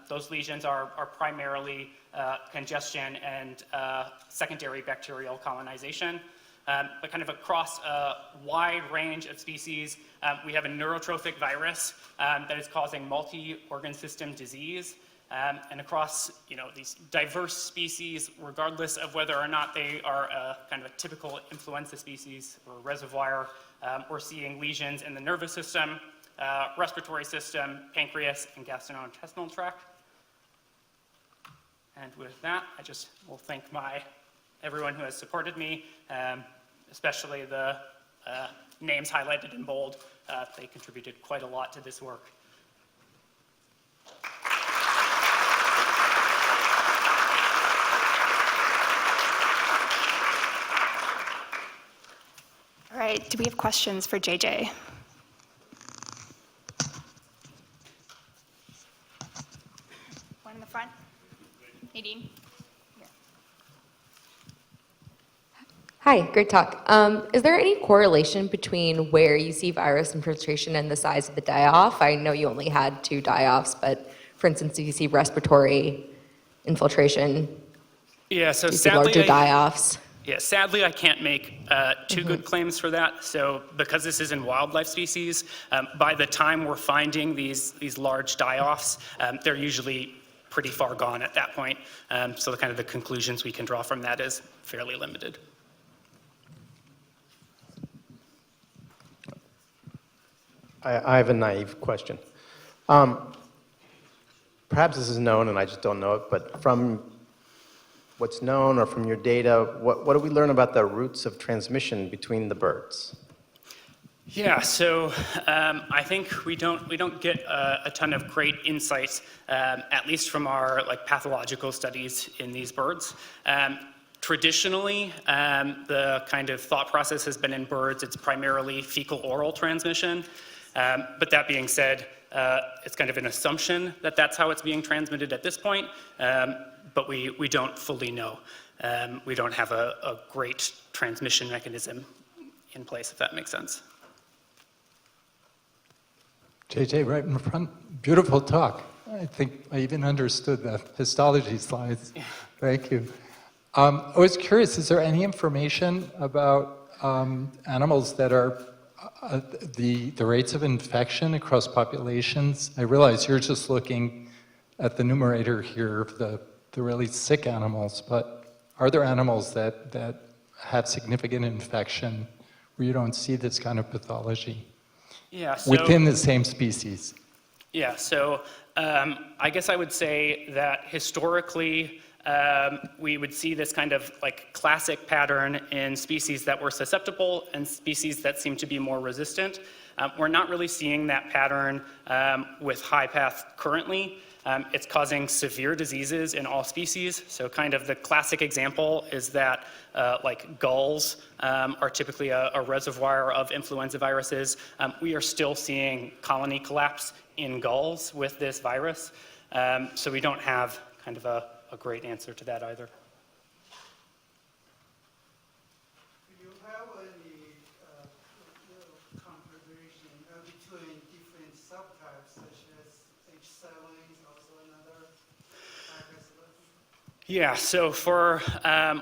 Those lesions are primarily congestion and secondary bacterial colonization. But kind of across a wide range of species, we have a neurotrophic virus that is causing multi-organ system disease. And across, you know, these diverse species, regardless of whether or not they are kind of a typical influenza species or reservoir, we're seeing lesions in the nervous system, respiratory system, pancreas, and gastrointestinal tract. And with that, I just will thank everyone who has supported me, especially the names highlighted in bold. They contributed quite a lot to this work. All right, do we have questions for JJ? One in the front. Nadine. Hi, great talk. Is there any correlation between where you see virus infiltration and the size of the die-off? I know you only had 2 die-offs, but for instance, if you see respiratory infiltration, Yeah, so do you see sadly, larger die-offs? Yeah, sadly, I can't make too good claims for that. So because this is in wildlife species, by the time we're finding these large die-offs, they're usually pretty far gone at that point. So the kind of the conclusions we can draw from that is fairly limited. I have a naive question. Perhaps this is known and I just don't know it, but from what's known or from your data, what do we learn about the routes of transmission between the birds? Yeah, so I think we don't get a ton of great insights, at least from our pathological studies in these birds. Traditionally, the kind of thought process has been in birds, it's primarily fecal-oral transmission. But that being said, it's kind of an assumption that that's how it's being transmitted at this point, but we don't fully know. We don't have a great transmission mechanism in place, if that makes sense. JJ, right in front, beautiful talk. I think I even understood the histology slides. Yeah. Thank you. I was curious, is there any information about animals that are the rates of infection across populations? I realize you're just looking at the numerator here of the really sick animals, but are there animals that have significant infection where you don't see this kind of pathology? Yeah, so, within the same species? Yeah, so I guess I would say that historically we would see this kind of classic pattern in species that were susceptible and species that seem to be more resistant. We're not really seeing that pattern with high path currently. It's causing severe diseases in all species. So kind of the classic example is that gulls are typically a reservoir of influenza viruses. We are still seeing colony collapse in gulls with this virus. So we don't have kind of a great answer to that either. Do you have any configuration between different subtypes, such as H7 is also another type? Yeah, so for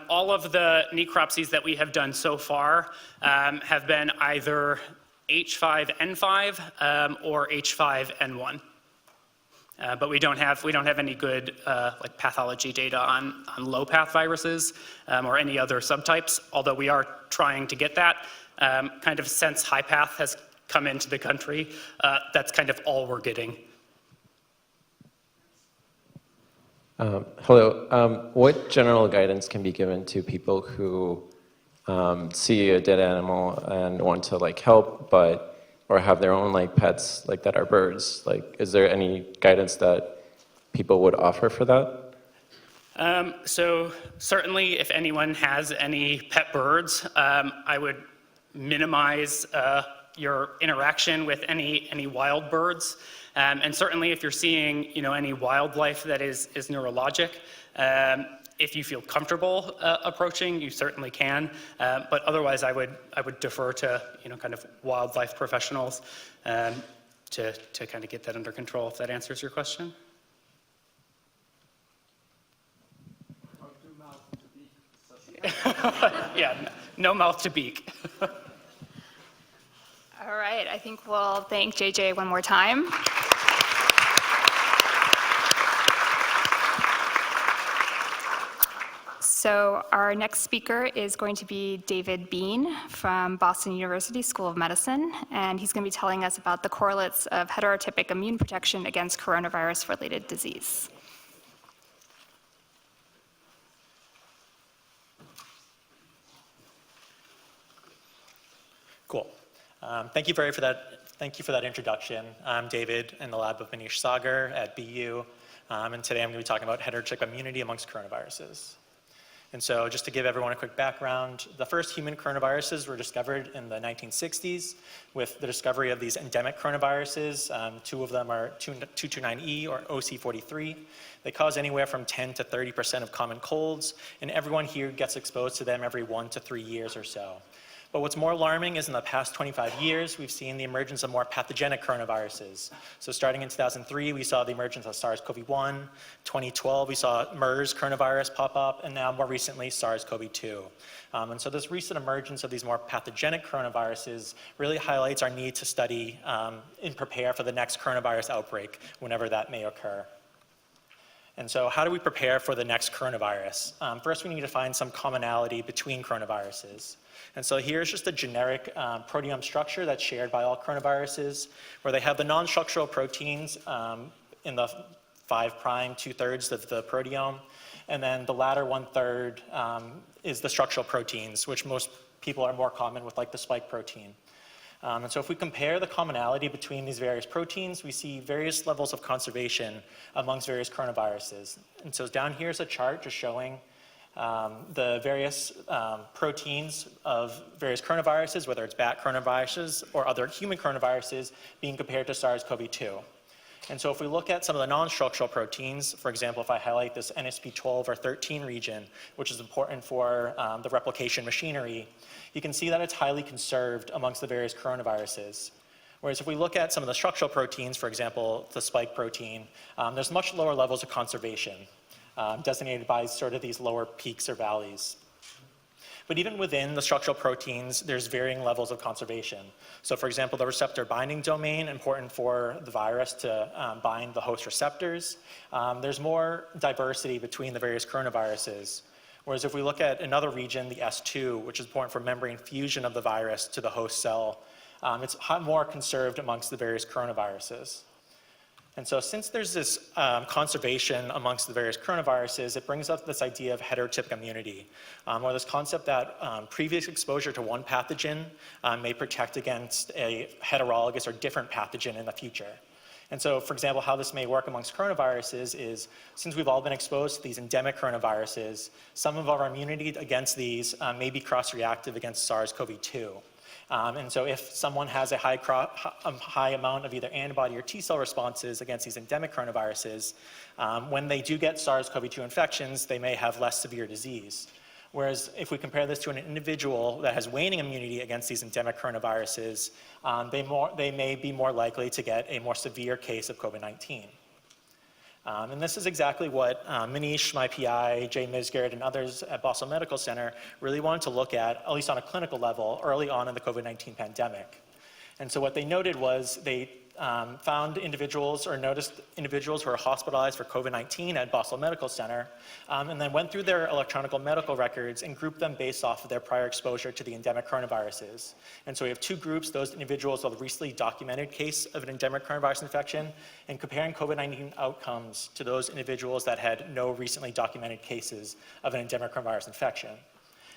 all of the necropsies that we have done so far have been either H5N5 or H5N1. But we don't have any good like pathology data on low path viruses or any other subtypes, although we are trying to get that. Kind of since high path has come into the country, that's kind of all we're getting. Hello. What general guidance can be given to people who see a dead animal and want to like help, or have their own like pets like that are birds? Like, is there any guidance that people would offer for that? So certainly, if anyone has any pet birds, I would minimize your interaction with any wild birds. And certainly if you're seeing any wildlife that is neurologic, if you feel comfortable approaching, you certainly can. But otherwise I would defer to kind of wildlife professionals to kind of get that under control, if that answers your question. Yeah, no mouth to beak. All right, I think we'll thank JJ one more time. So our next speaker is going to be David Bean from Boston University School of Medicine, and he's going to be telling us about the correlates of heterotypic immune protection against coronavirus-related disease. Cool. Thank you for that introduction. I'm David in the lab of Manish Sagar at BU, and today I'm going to be talking about heterotypic immunity amongst coronaviruses. And so just to give everyone a quick background, the first human coronaviruses were discovered in the 1960s with the discovery of these endemic coronaviruses. Two of them are 229E or OC43. They cause anywhere from 10 to 30% of common colds, and everyone here gets exposed to them every 1 to 3 years or so. But what's more alarming is in the past 25 years, we've seen the emergence of more pathogenic coronaviruses. So starting in 2003, we saw the emergence of SARS-CoV-1. 2012, we saw MERS coronavirus pop up, and now more recently, SARS-CoV-2. And so this recent emergence of these more pathogenic coronaviruses really highlights our need to study and prepare for the next coronavirus outbreak, whenever that may occur. And so how do we prepare for the next coronavirus? First, we need to find some commonality between coronaviruses. And so here's just a generic proteome structure that's shared by all coronaviruses, where they have the non-structural proteins in the 5' 2/3 of the proteome, and then the latter 1/3 is the structural proteins, which most people are more common with, like the spike protein. And so if we compare the commonality between these various proteins, we see various levels of conservation amongst various coronaviruses. And so down here is a chart just showing the various proteins of various coronaviruses, whether it's bat coronaviruses or other human coronaviruses, being compared to SARS-CoV-2. And so if we look at some of the non-structural proteins, for example, if I highlight this NSP12 or 13 region, which is important for the replication machinery, you can see that it's highly conserved amongst the various coronaviruses. Whereas if we look at some of the structural proteins, for example, the spike protein, there's much lower levels of conservation, designated by sort of these lower peaks or valleys. But even within the structural proteins, there's varying levels of conservation. So for example, the receptor binding domain, important for the virus to bind the host receptors. There's more diversity between the various coronaviruses. Whereas if we look at another region, the S2, which is important for membrane fusion of the virus to the host cell, it's more conserved amongst the various coronaviruses. And so since there's this conservation amongst the various coronaviruses, it brings up this idea of heterotypic immunity, or this concept that previous exposure to one pathogen may protect against a heterologous or different pathogen in the future. And so, for example, how this may work amongst coronaviruses is, since we've all been exposed to these endemic coronaviruses, some of our immunity against these may be cross-reactive against SARS-CoV-2. And so if someone has a high amount of either antibody or T-cell responses against these endemic coronaviruses, when they do get SARS-CoV-2 infections, they may have less severe disease. Whereas if we compare this to an individual that has waning immunity against these endemic coronaviruses, they may be more likely to get a more severe case of COVID-19. And this is exactly what Manish, my PI, Jay Misgard, and others at Boston Medical Center really wanted to look at least on a clinical level, early on in the COVID-19 pandemic. And so what they noted was they found individuals or noticed individuals who were hospitalized for COVID-19 at Boston Medical Center, and then went through their electronic medical records and grouped them based off of their prior exposure to the endemic coronaviruses. And so we have two groups, those individuals with a recently documented case of an endemic coronavirus infection, and comparing COVID-19 outcomes to those individuals that had no recently documented cases of an endemic coronavirus infection.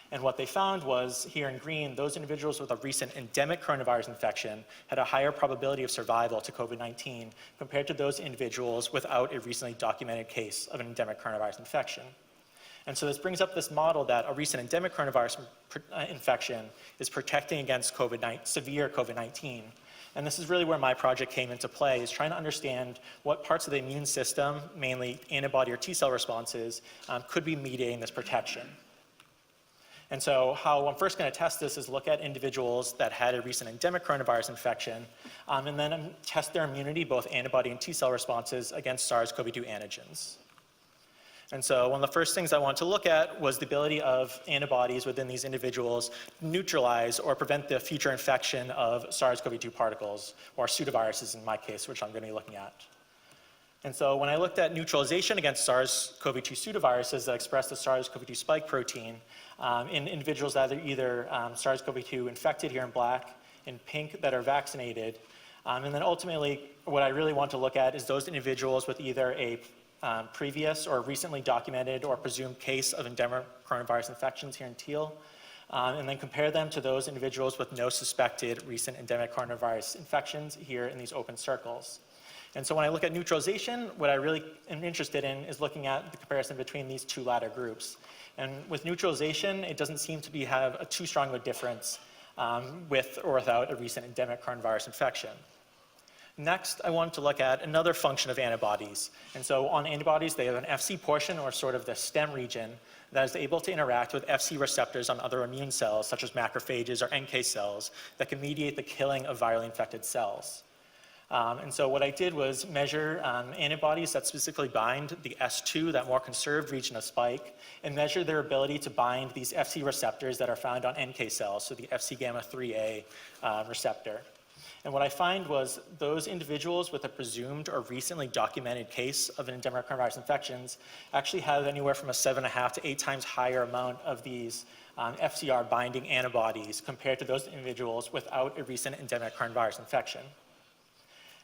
And what they found was, here in green, those individuals with a recent endemic coronavirus infection had a higher probability of survival to COVID-19 compared to those individuals without a recently documented case of an endemic coronavirus infection. And so this brings up this model that a recent endemic coronavirus infection is protecting against severe COVID-19. And this is really where my project came into play, is trying to understand what parts of the immune system, mainly antibody or T-cell responses, could be mediating this protection. And so how I'm first going to test this is look at individuals that had a recent endemic coronavirus infection, and then test their immunity, both antibody and T-cell responses, against SARS-CoV-2 antigens. And so one of the first things I wanted to look at was the ability of antibodies within these individuals to neutralize or prevent the future infection of SARS-CoV-2 particles, or pseudoviruses in my case, which I'm going to be looking at. And so when I looked at neutralization against SARS-CoV-2 pseudoviruses that express the SARS-CoV-2 spike protein in individuals that are either SARS-CoV-2 infected here in black, in pink that are vaccinated, and then ultimately what I really want to look at is those individuals with either a previous or recently documented or presumed case of endemic coronavirus infections here in teal, and then compare them to those individuals with no suspected recent endemic coronavirus infections here in these open circles. And so when I look at neutralization, what I really am interested in is looking at the comparison between these two latter groups. And with neutralization, it doesn't seem to have too strong of a difference with or without a recent endemic coronavirus infection. Next, I wanted to look at another function of antibodies. And so on antibodies, they have an FC portion, or sort of the stem region, that is able to interact with FC receptors on other immune cells, such as macrophages or NK cells, that can mediate the killing of virally infected cells. And so what I did was measure antibodies that specifically bind the S2, that more conserved region of spike, and measure their ability to bind these FC receptors that are found on NK cells, so the FC gamma 3A receptor. And what I find was those individuals with a presumed or recently documented case of an endemic coronavirus infections actually have anywhere from a 7.5 to 8 times higher amount of these FCR binding antibodies compared to those individuals without a recent endemic coronavirus infection.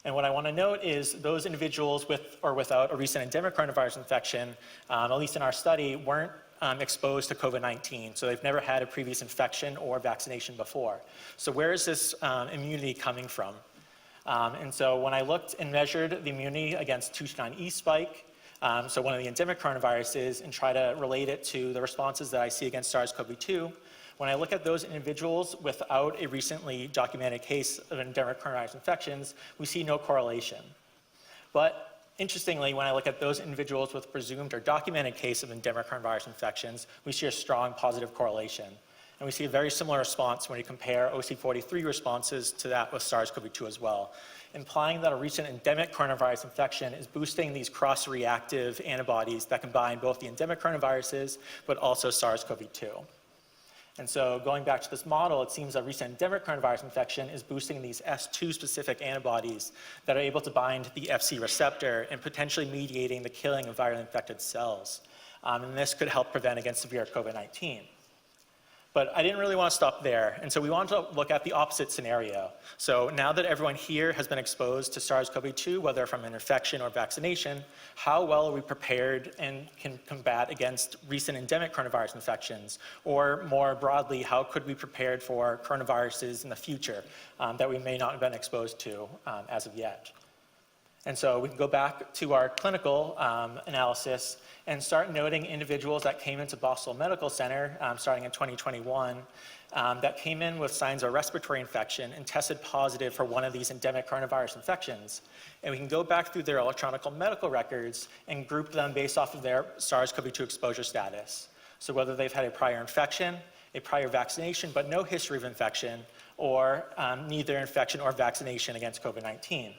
And what I want to note is those individuals with or without a recent endemic coronavirus infection, at least in our study, weren't exposed to COVID-19. So they've never had a previous infection or vaccination before. So where is this immunity coming from? And so when I looked and measured the immunity against 229E spike, so one of the endemic coronaviruses, and try to relate it to the responses that I see against SARS-CoV-2, when I look at those individuals without a recently documented case of endemic coronavirus infections, we see no correlation. But interestingly, when I look at those individuals with presumed or documented case of endemic coronavirus infections, we see a strong positive correlation. And we see a very similar response when you compare OC43 responses to that with SARS-CoV-2 as well, implying that a recent endemic coronavirus infection is boosting these cross-reactive antibodies that combine both the endemic coronaviruses but also SARS-CoV-2. And so going back to this model, it seems that recent endemic coronavirus infection is boosting these S2 specific antibodies that are able to bind the FC receptor and potentially mediating the killing of virally infected cells. And this could help prevent against severe COVID-19. But I didn't really want to stop there. And so we wanted to look at the opposite scenario. So now that everyone here has been exposed to SARS-CoV-2, whether from an infection or vaccination, how well are we prepared and can combat against recent endemic coronavirus infections? Or more broadly, how could we be prepared for coronaviruses in the future that we may not have been exposed to as of yet? And so we can go back to our clinical analysis and start noting individuals that came into Boston Medical Center starting in 2021 that came in with signs of respiratory infection and tested positive for one of these endemic coronavirus infections. And we can go back through their electronic medical records and group them based off of their SARS-CoV-2 exposure status. So whether they've had a prior infection, a prior vaccination, but no history of infection, or neither infection or vaccination against COVID-19.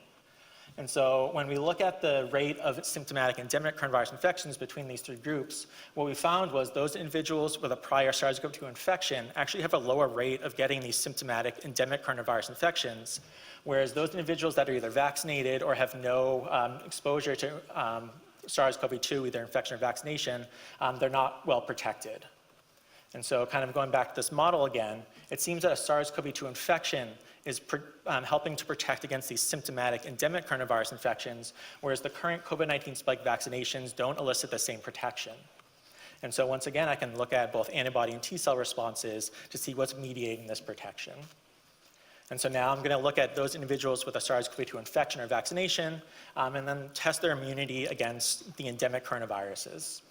And so when we look at the rate of symptomatic endemic coronavirus infections between these three groups, what we found was those individuals with a prior SARS-CoV-2 infection actually have a lower rate of getting these symptomatic endemic coronavirus infections, whereas those individuals that are either vaccinated or have no exposure to SARS-CoV-2, either infection or vaccination, they're not well protected. And so kind of going back to this model again, it seems that a SARS-CoV-2 infection is helping to protect against these symptomatic endemic coronavirus infections, whereas the current COVID-19 spike vaccinations don't elicit the same protection. And so once again, I can look at both antibody and T-cell responses to see what's mediating this protection. And so now I'm going to look at those individuals with a SARS-CoV-2 infection or vaccination, and then test their immunity against the endemic coronaviruses.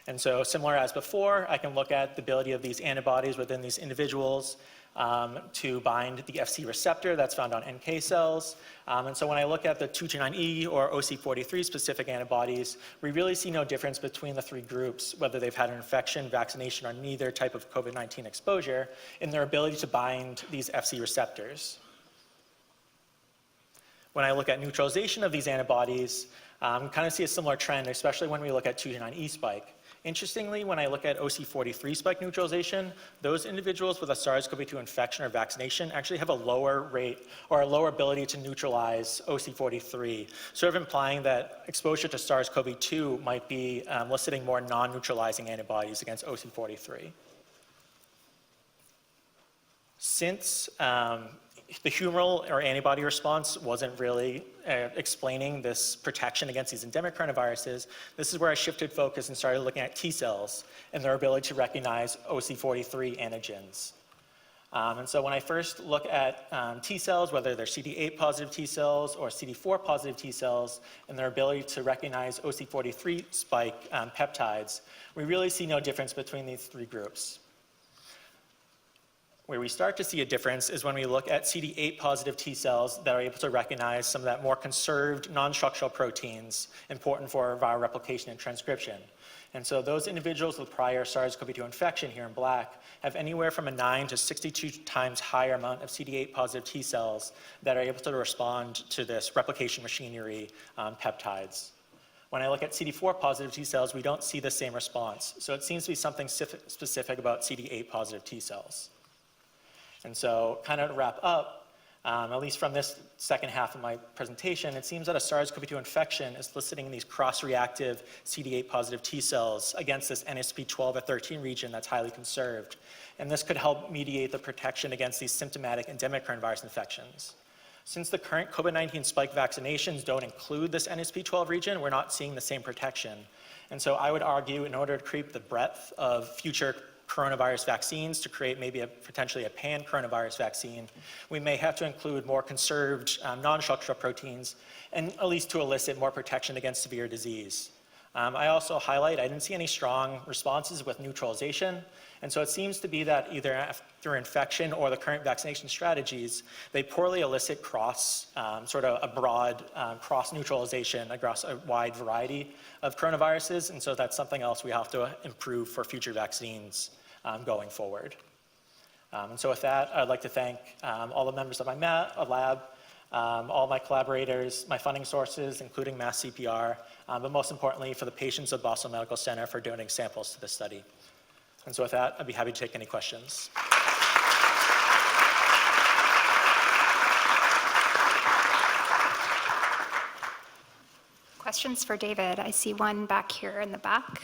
And so similar as before, I can look at the ability of these antibodies within these individuals to bind the Fc receptor that's found on NK cells. And so when I look at the 229E or OC43 specific antibodies, we really see no difference between the three groups, whether they've had an infection, vaccination, or neither type of COVID-19 exposure, in their ability to bind these Fc receptors. When I look at neutralization of these antibodies, we kind of see a similar trend, especially when we look at 229E spike. Interestingly, when I look at OC43 spike neutralization, those individuals with a SARS-CoV-2 infection or vaccination actually have a lower rate or a lower ability to neutralize OC43, sort of implying that exposure to SARS-CoV-2 might be eliciting more non-neutralizing antibodies against OC43. Since the humoral or antibody response wasn't really explaining this protection against these endemic coronaviruses, this is where I shifted focus and started looking at T cells and their ability to recognize OC43 antigens. And so when I first look at T cells, whether they're CD8 positive T cells or CD4 positive T cells, and their ability to recognize OC43 spike peptides, we really see no difference between these three groups. Where we start to see a difference is when we look at CD8 positive T cells that are able to recognize some of that more conserved non-structural proteins important for viral replication and transcription. And so those individuals with prior SARS-CoV-2 infection here in black have anywhere from a 9 to 62 times higher amount of CD8 positive T cells that are able to respond to this replication machinery peptides. When I look at CD4 positive T cells, we don't see the same response. So it seems to be something specific about CD8 positive T cells. And so kind of to wrap up, at least from this second half of my presentation, it seems that a SARS-CoV-2 infection is eliciting these cross-reactive CD8 positive T cells against this NSP12 or 13 region that's highly conserved. And this could help mediate the protection against these symptomatic endemic coronavirus infections. Since the current COVID-19 spike vaccinations don't include this NSP12 region, we're not seeing the same protection. And so I would argue in order to create the breadth of future coronavirus vaccines to create maybe potentially a pan-coronavirus vaccine, we may have to include more conserved non-structural proteins and at least to elicit more protection against severe disease. I also highlight, I didn't see any strong responses with neutralization. And so it seems to be that either after infection or the current vaccination strategies, they poorly elicit sort of a broad cross-neutralization across a wide variety of coronaviruses. And so that's something else we have to improve for future vaccines going forward. And so with that, I'd like to thank all the members of my lab, all my collaborators, my funding sources, including MassCPR, but most importantly for the patients of Boston Medical Center for donating samples to this study. And so with that, I'd be happy to take any questions. Questions for David? I see one back here in the back.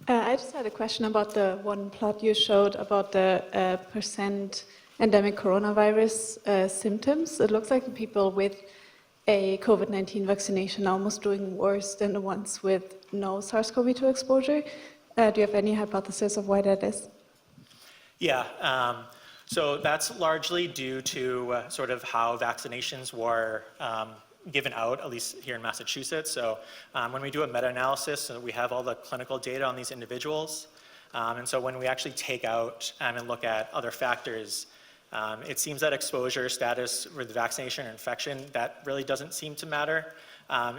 I just had a question about the one plot you showed about the percent endemic coronavirus symptoms. It looks like the people with a COVID-19 vaccination are almost doing worse than the ones with no SARS-CoV-2 exposure. Do you have any hypothesis of why that is? Yeah, so that's largely due to sort of how vaccinations were given out, at least here in Massachusetts. So when we do a meta-analysis, we have all the clinical data on these individuals. And so when we actually take out and look at other factors, It seems that exposure status with vaccination or infection, that really doesn't seem to matter.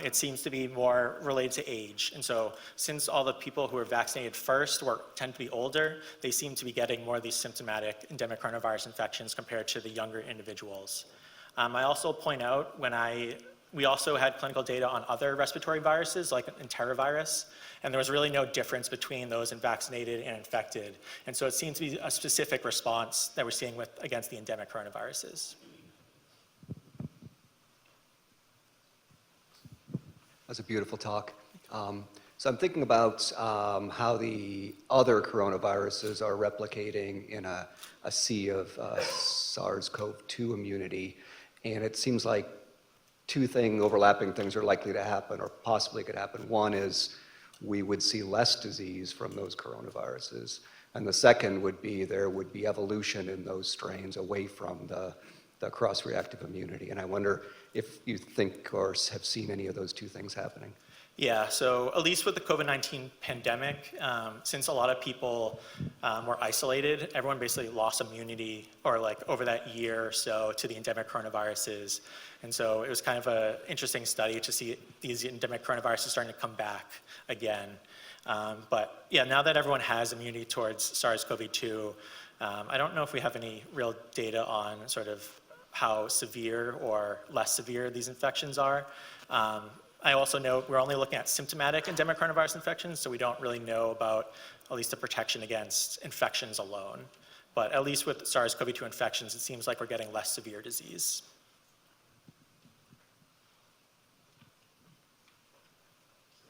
It seems to be more related to age. And so since all the people who were vaccinated first tend to be older, they seem to be getting more of these symptomatic endemic coronavirus infections compared to the younger individuals. I also point out we also had clinical data on other respiratory viruses like enterovirus, and there was really no difference between those vaccinated and infected. And so it seems to be a specific response that we're seeing against the endemic coronaviruses. That's a beautiful talk. So I'm thinking about how the other coronaviruses are replicating in a sea of SARS-CoV-2 immunity. And it seems like two overlapping things are likely to happen or possibly could happen. One is we would see less disease from those coronaviruses. And the second would be there would be evolution in those strains away from the cross-reactive immunity. And I wonder if you think or have seen any of those two things happening. Yeah, so at least with the COVID-19 pandemic, since a lot of people were isolated, everyone basically lost immunity or over that year or so to the endemic coronaviruses. And so it was kind of an interesting study to see these endemic coronaviruses starting to come back again. But yeah, now that everyone has immunity towards SARS-CoV-2, I don't know if we have any real data on sort of how severe or less severe these infections are. I also know we're only looking at symptomatic endemic coronavirus infections, so we don't really know about at least the protection against infections alone. But at least with SARS-CoV-2 infections, it seems like we're getting less severe disease.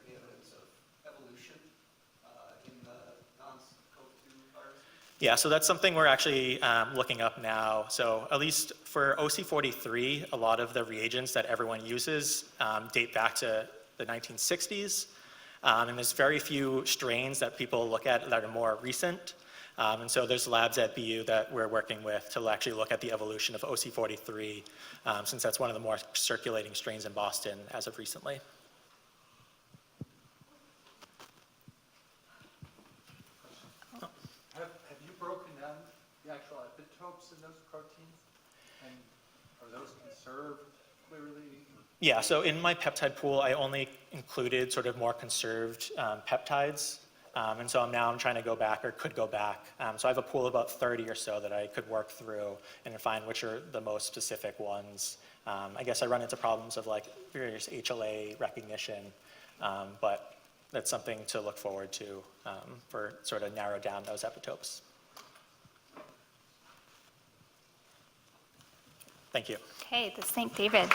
Any evidence of evolution in the non-CoV-2 virus? Yeah, so that's something we're actually looking up now. So at least for OC43, a lot of the reagents that everyone uses date back to the 1960s. And there's very few strains that people look at that are more recent. And so there's labs at BU that we're working with to actually look at the evolution of OC43, since that's one of the more circulating strains in Boston as of recently. Have you broken down the actual epitopes in those proteins? And are those conserved clearly? Yeah, so in my peptide pool, I only included sort of more conserved peptides. And so now I'm trying to go back, or could go back. So I have a pool of about 30 or so that I could work through and find which are the most specific ones. I guess I run into problems of various HLA recognition, but that's something to look forward to for sort of narrow down those epitopes. Thank you. Okay, thank David.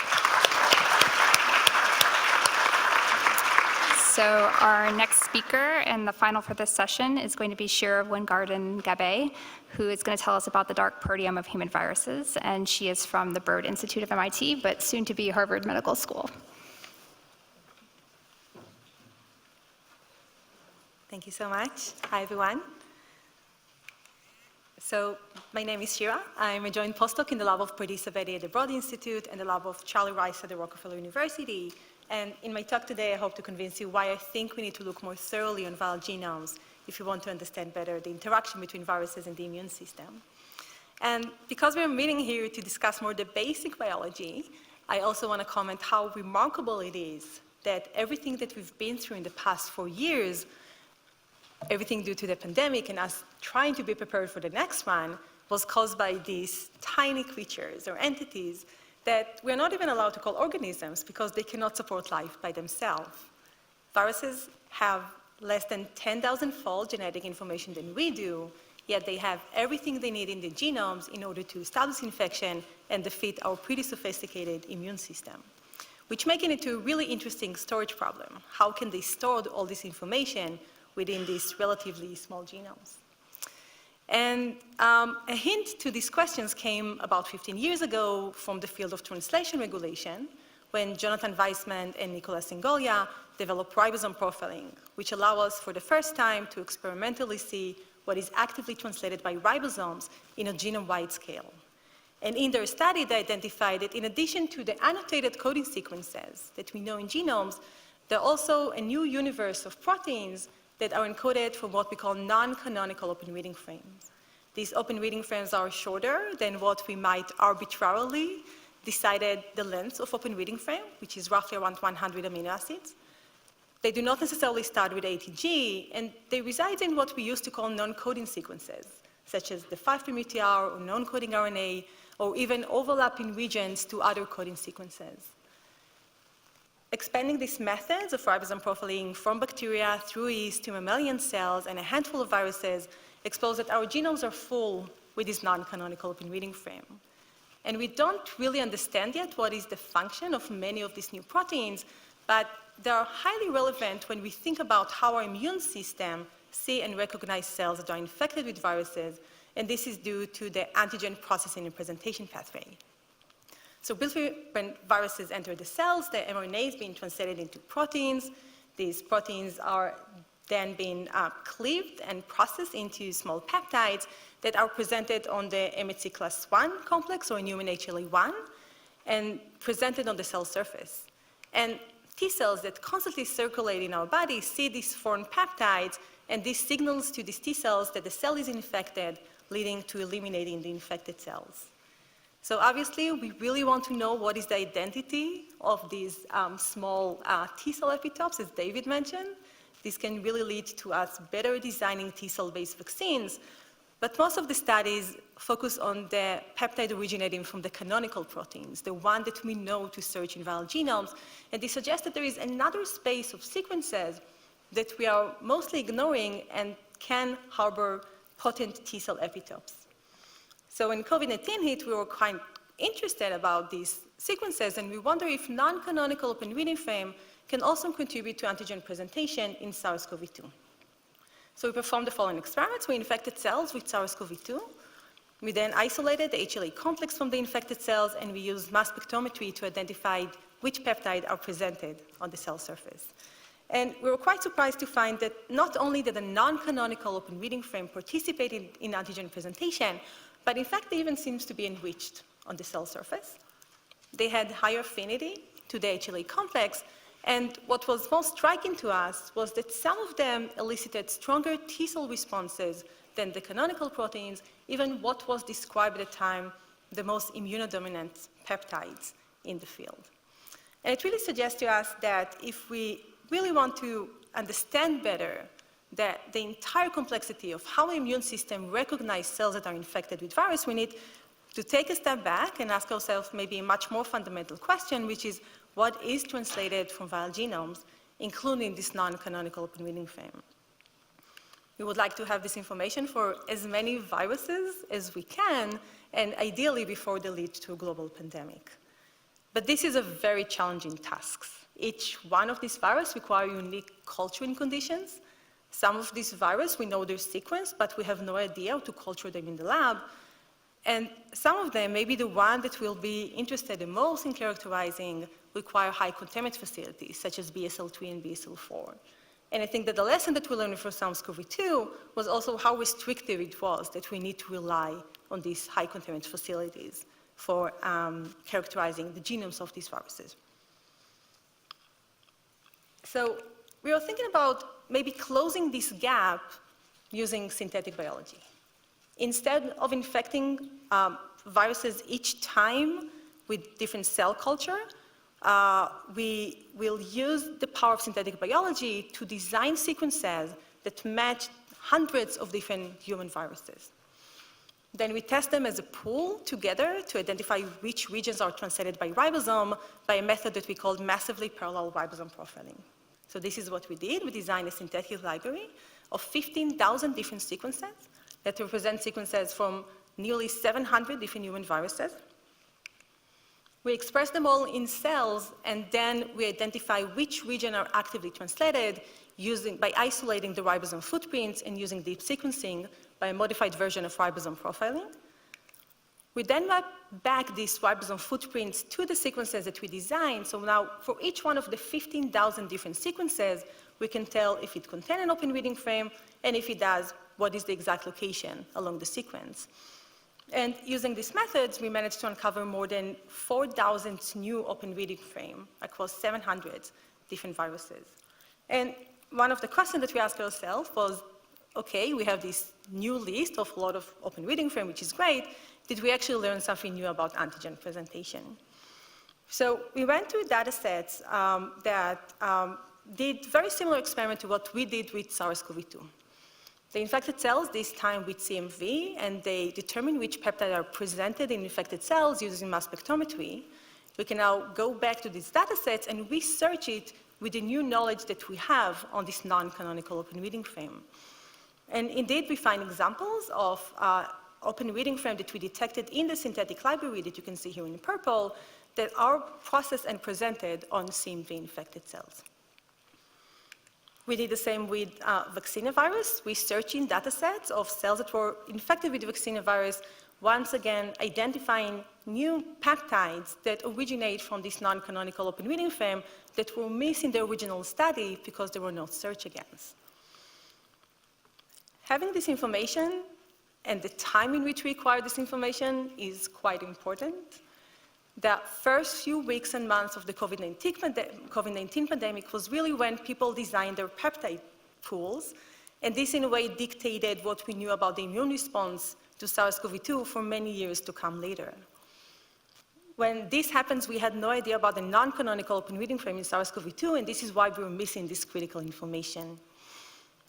So our next speaker and the final for this session is going to be Shira of Weingarten Gabbay, who is going to tell us about the dark proteome of human viruses. And she is from the Broad Institute of MIT, but soon to be Harvard Medical School. Thank you so much. Hi, everyone. So my name is Shira. I'm a joint postdoc in the lab of Pradis Savedi at the Broad Institute and the lab of Charlie Rice at the Rockefeller University. And in my talk today, I hope to convince you why I think we need to look more thoroughly on viral genomes if we want to understand better the interaction between viruses and the immune system. And because we're meeting here to discuss more the basic biology, I also want to comment how remarkable it is that everything that we've been through in the past 4 years, everything due to the pandemic and us trying to be prepared for the next one, was caused by these tiny creatures or entities that we're not even allowed to call organisms because they cannot support life by themselves. Viruses have less than 10,000-fold genetic information than we do, yet they have everything they need in the genomes in order to establish infection and defeat our pretty sophisticated immune system, which makes it into a really interesting storage problem. How can they store all this information within these relatively small genomes? And a hint to these questions came about 15 years ago from the field of translation regulation, when Jonathon Weissman and Nicolas Ingoglia developed ribosome profiling, which allow us for the first time to experimentally see what is actively translated by ribosomes in a genome-wide scale. And in their study, they identified that in addition to the annotated coding sequences that we know in genomes, there are also a new universe of proteins that are encoded from what we call non-canonical open reading frames. these open reading frames are shorter than what we might arbitrarily decided the length of open reading frame, which is roughly around 100 amino acids. They do not necessarily start with ATG, and they reside in what we used to call non-coding sequences, such as the 5' UTR or non-coding RNA, or even overlapping regions to other coding sequences. Expanding these methods of ribosome profiling from bacteria through yeast to mammalian cells and a handful of viruses expose that our genomes are full with this non-canonical open reading frame. And we don't really understand yet what is the function of many of these new proteins, but they are highly relevant when we think about how our immune system see and recognize cells that are infected with viruses, and this is due to the antigen processing and presentation pathway. So basically, when viruses enter the cells, the mRNA is being translated into proteins. These proteins are then being cleaved and processed into small peptides that are presented on the MHC class I complex or in human HLA-1 and presented on the cell surface. And T cells that constantly circulate in our body see these foreign peptides, and this signals to these T cells that the cell is infected, leading to eliminating the infected cells. So obviously, we really want to know what is the identity of these small T cell epitopes, as David mentioned. This can really lead to us better designing T cell-based vaccines. But most of the studies focus on the peptide originating from the canonical proteins, the one that we know to search in viral genomes. And they suggest that there is another space of sequences that we are mostly ignoring and can harbor potent T cell epitopes. So when COVID-19 hit, we were quite interested about these sequences, and we wonder if non-canonical open reading frame can also contribute to antigen presentation in SARS-CoV-2. So we performed the following experiments. We infected cells with SARS-CoV-2. We then isolated the HLA complex from the infected cells, and we used mass spectrometry to identify which peptide are presented on the cell surface. And we were quite surprised to find that not only did the non-canonical open reading frame participate in antigen presentation, but in fact, they even seems to be enriched on the cell surface. They had higher affinity to the HLA complex, and what was most striking to us was that some of them elicited stronger T cell responses than the canonical proteins, even what was described at the time the most immunodominant peptides in the field. And it really suggests to us that if we really want to understand better the entire complexity of how the immune system recognizes cells that are infected with virus, we need to take a step back and ask ourselves maybe a much more fundamental question, which is what is translated from viral genomes, including this non-canonical open reading frame. We would like to have this information for as many viruses as we can, and ideally before they lead to a global pandemic. But this is a very challenging task. Each one of these viruses requires unique culturing conditions. Some of these viruses, we know their sequence, but we have no idea how to culture them in the lab. And some of them, maybe the one that we'll be interested in most in characterizing, require high containment facilities, such as BSL-3 and BSL-4. And I think that the lesson that we learned from SARS-CoV-2 was also how restrictive it was that we need to rely on these high containment facilities for characterizing the genomes of these viruses. So we were thinking about maybe closing this gap using synthetic biology. Instead of infecting viruses each time with different cell culture, we will use the power of synthetic biology to design sequences that match hundreds of different human viruses. Then we test them as a pool together to identify which regions are translated by ribosome by a method that we called massively parallel ribosome profiling. So this is what we did. We designed a synthetic library of 15,000 different sequences that represent sequences from nearly 700 different human viruses. We express them all in cells, and then we identify which region are actively translated by isolating the ribosome footprints and using deep sequencing by a modified version of ribosome profiling. We then map back these ribosome footprints to the sequences that we designed. So now for each one of the 15,000 different sequences, we can tell if it contains an open reading frame, and if it does, what is the exact location along the sequence. And using these methods, we managed to uncover more than 4,000 new open reading frames across 700 different viruses. And one of the questions that we asked ourselves was, okay, we have this new list of a lot of open reading frame, which is great. Did we actually learn something new about antigen presentation? So we went to data sets that did very similar experiment to what we did with SARS-CoV-2. They infected cells, this time with CMV, and they determined which peptides are presented in infected cells using mass spectrometry. We can now go back to these data sets and research it with the new knowledge that we have on this non-canonical open reading frame. And indeed, we find examples of open reading frame that we detected in the synthetic library that you can see here in purple that are processed and presented on CMV-infected cells. We did the same with vaccinevirus, researching data sets of cells that were infected with vaccinevirus, once again identifying new peptides that originate from this non-canonical open reading frame that were missed in the original study because they were not searched against. Having this information and the time in which we acquire this information is quite important. The first few weeks and months of the COVID-19 pandemic was really when people designed their peptide pools, and this in a way dictated what we knew about the immune response to SARS-CoV-2 for many years to come later. When this happens, we had no idea about the non-canonical open reading frame in SARS-CoV-2, and this is why we were missing this critical information.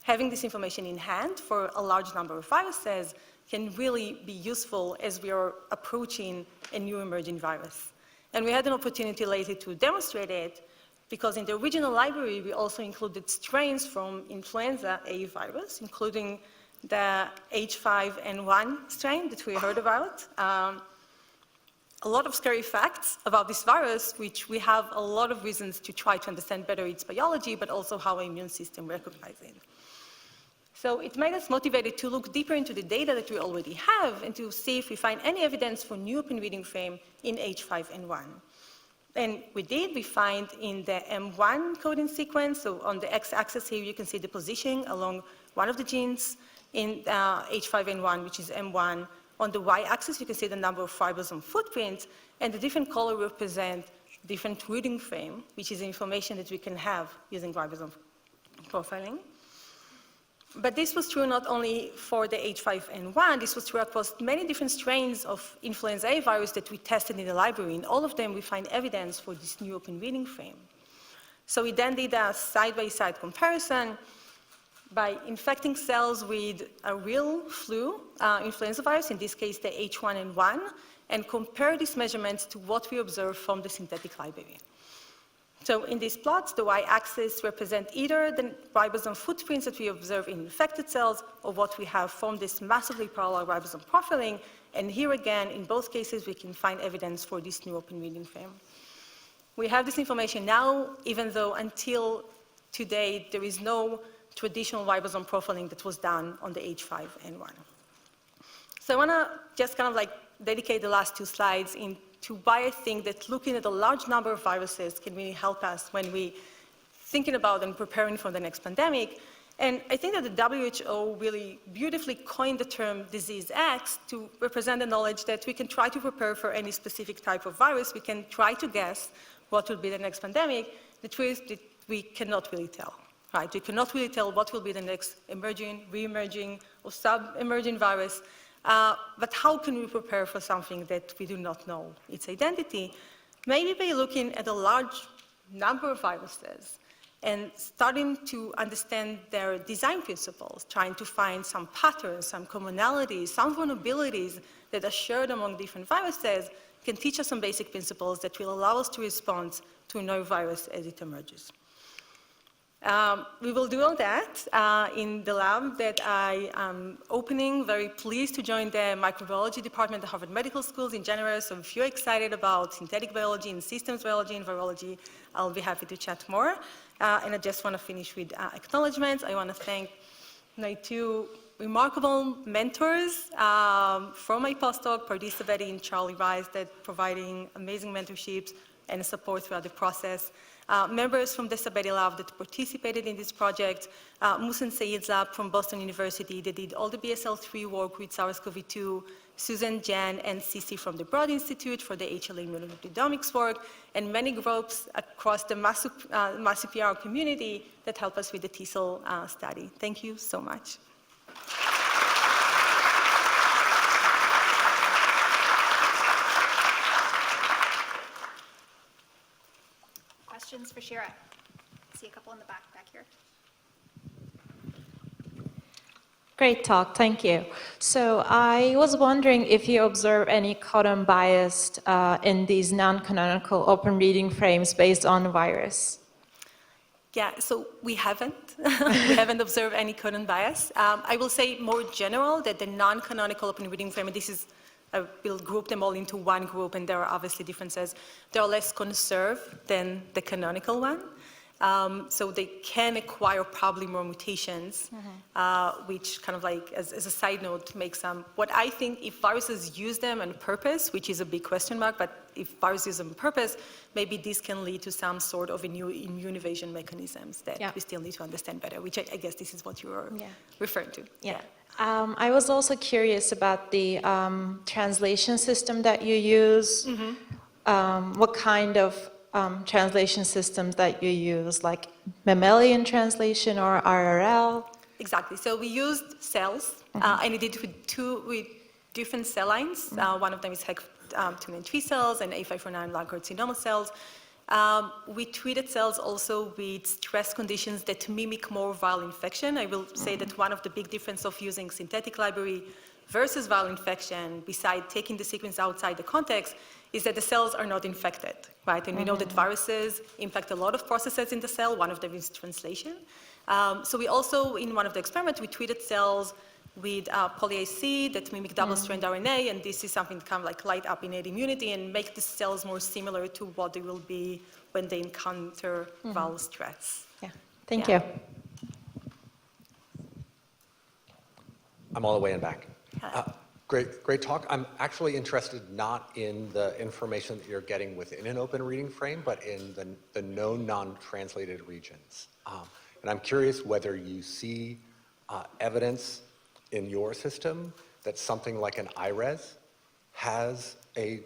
Having this information in hand for a large number of viruses can really be useful as we are approaching a new emerging virus. And we had an opportunity later to demonstrate it because in the original library, we also included strains from influenza A virus, including the H5N1 strain that we heard about. A lot of scary facts about this virus, which we have a lot of reasons to try to understand better its biology, but also how our immune system recognizes it. So it made us motivated to look deeper into the data that we already have and to see if we find any evidence for new open reading frame in H5N1. And we did. We find in the M1 coding sequence, so on the x-axis here you can see the positioning along one of the genes in H5N1, which is M1. On the y-axis you can see the number of ribosome footprints, and the different color represent different reading frame, which is information that we can have using ribosome profiling. But this was true not only for the H5N1, this was true across many different strains of influenza A virus that we tested in the library. In all of them, we find evidence for this new open reading frame. So we then did a side-by-side comparison by infecting cells with a real flu influenza virus, in this case the H1N1, and compare these measurements to what we observed from the synthetic library. So in these plots, the y-axis represent either the ribosome footprints that we observe in infected cells or what we have from this massively parallel ribosome profiling. And here again, in both cases, we can find evidence for this new open reading frame. We have this information now, even though until today, there is no traditional ribosome profiling that was done on the H5N1. So I want to just kind of like dedicate the last two slides to why I think that looking at a large number of viruses can really help us when we thinking about and preparing for the next pandemic. And I think that the WHO really beautifully coined the term disease X to represent the knowledge that we can try to prepare for any specific type of virus. We can try to guess what will be the next pandemic. The truth is that we cannot really tell, right? We cannot really tell what will be the next emerging, re-emerging, or sub-emerging virus. But how can we prepare for something that we do not know its identity? Maybe by looking at a large number of viruses and starting to understand their design principles, trying to find some patterns, some commonalities, some vulnerabilities that are shared among different viruses can teach us some basic principles that will allow us to respond to a new virus as it emerges. We will do all that in the lab that I am opening. Very pleased to join the microbiology department at Harvard Medical School in January. So if you're excited about synthetic biology and systems biology and virology, I'll be happy to chat more. And I just want to finish with acknowledgements. I want to thank my two remarkable mentors from my postdoc, Pardis Sabeti and Charlie Rice, that providing amazing mentorships and support throughout the process. Members from the Sabeti lab that participated in this project, Musan Sayed's lab from Boston University, they did all the BSL-3 work with SARS-CoV-2, Susan, Jan, and Cici from the Broad Institute for the HLA immunoglutidomics work, and many groups across the MassCPR community that help us with the T-cell study. Thank you so much. questions for Shira? See a couple in the back here. Great talk, thank you. So I was wondering if you observe any codon bias in these non-canonical open reading frames based on virus. Yeah, so we haven't. We haven't observed any codon bias. I will say more general that the non-canonical open reading frame, and this is, I will group them all into one group, and there are obviously differences. They are less conserved than the canonical one. So they can acquire probably more mutations, which kind of like, as a side note, makes what I think if viruses use them on purpose, which is a big question mark, but if viruses use them on purpose, maybe this can lead to some sort of a new immune evasion mechanisms that we still need to understand better, which I guess this is what you are referring to. Yeah. I was also curious about the translation system that you use. What kind of translation systems that you use, like mammalian translation or RRL? Exactly. So we used cells, and we did with different cell lines. One of them is HEC293 cells and A549 lung carcinoma cells. We treated cells also with stress conditions that mimic more viral infection. I will say that one of the big differences of using synthetic library versus viral infection, besides taking the sequence outside the context, is that the cells are not infected, right? And we know that viruses impact a lot of processes in the cell. One of them is translation. So we also, in one of the experiments, we treated cells with poly-IC that mimic double-strand RNA, and this is something that kind of like light up innate immunity and make the cells more similar to what they will be when they encounter viral threats. Yeah, thank you. I'm all the way in back. Great talk. I'm actually interested not in the information that you're getting within an open reading frame, but in the known non-translated regions. And I'm curious whether you see evidence in your system that something like an IRES has a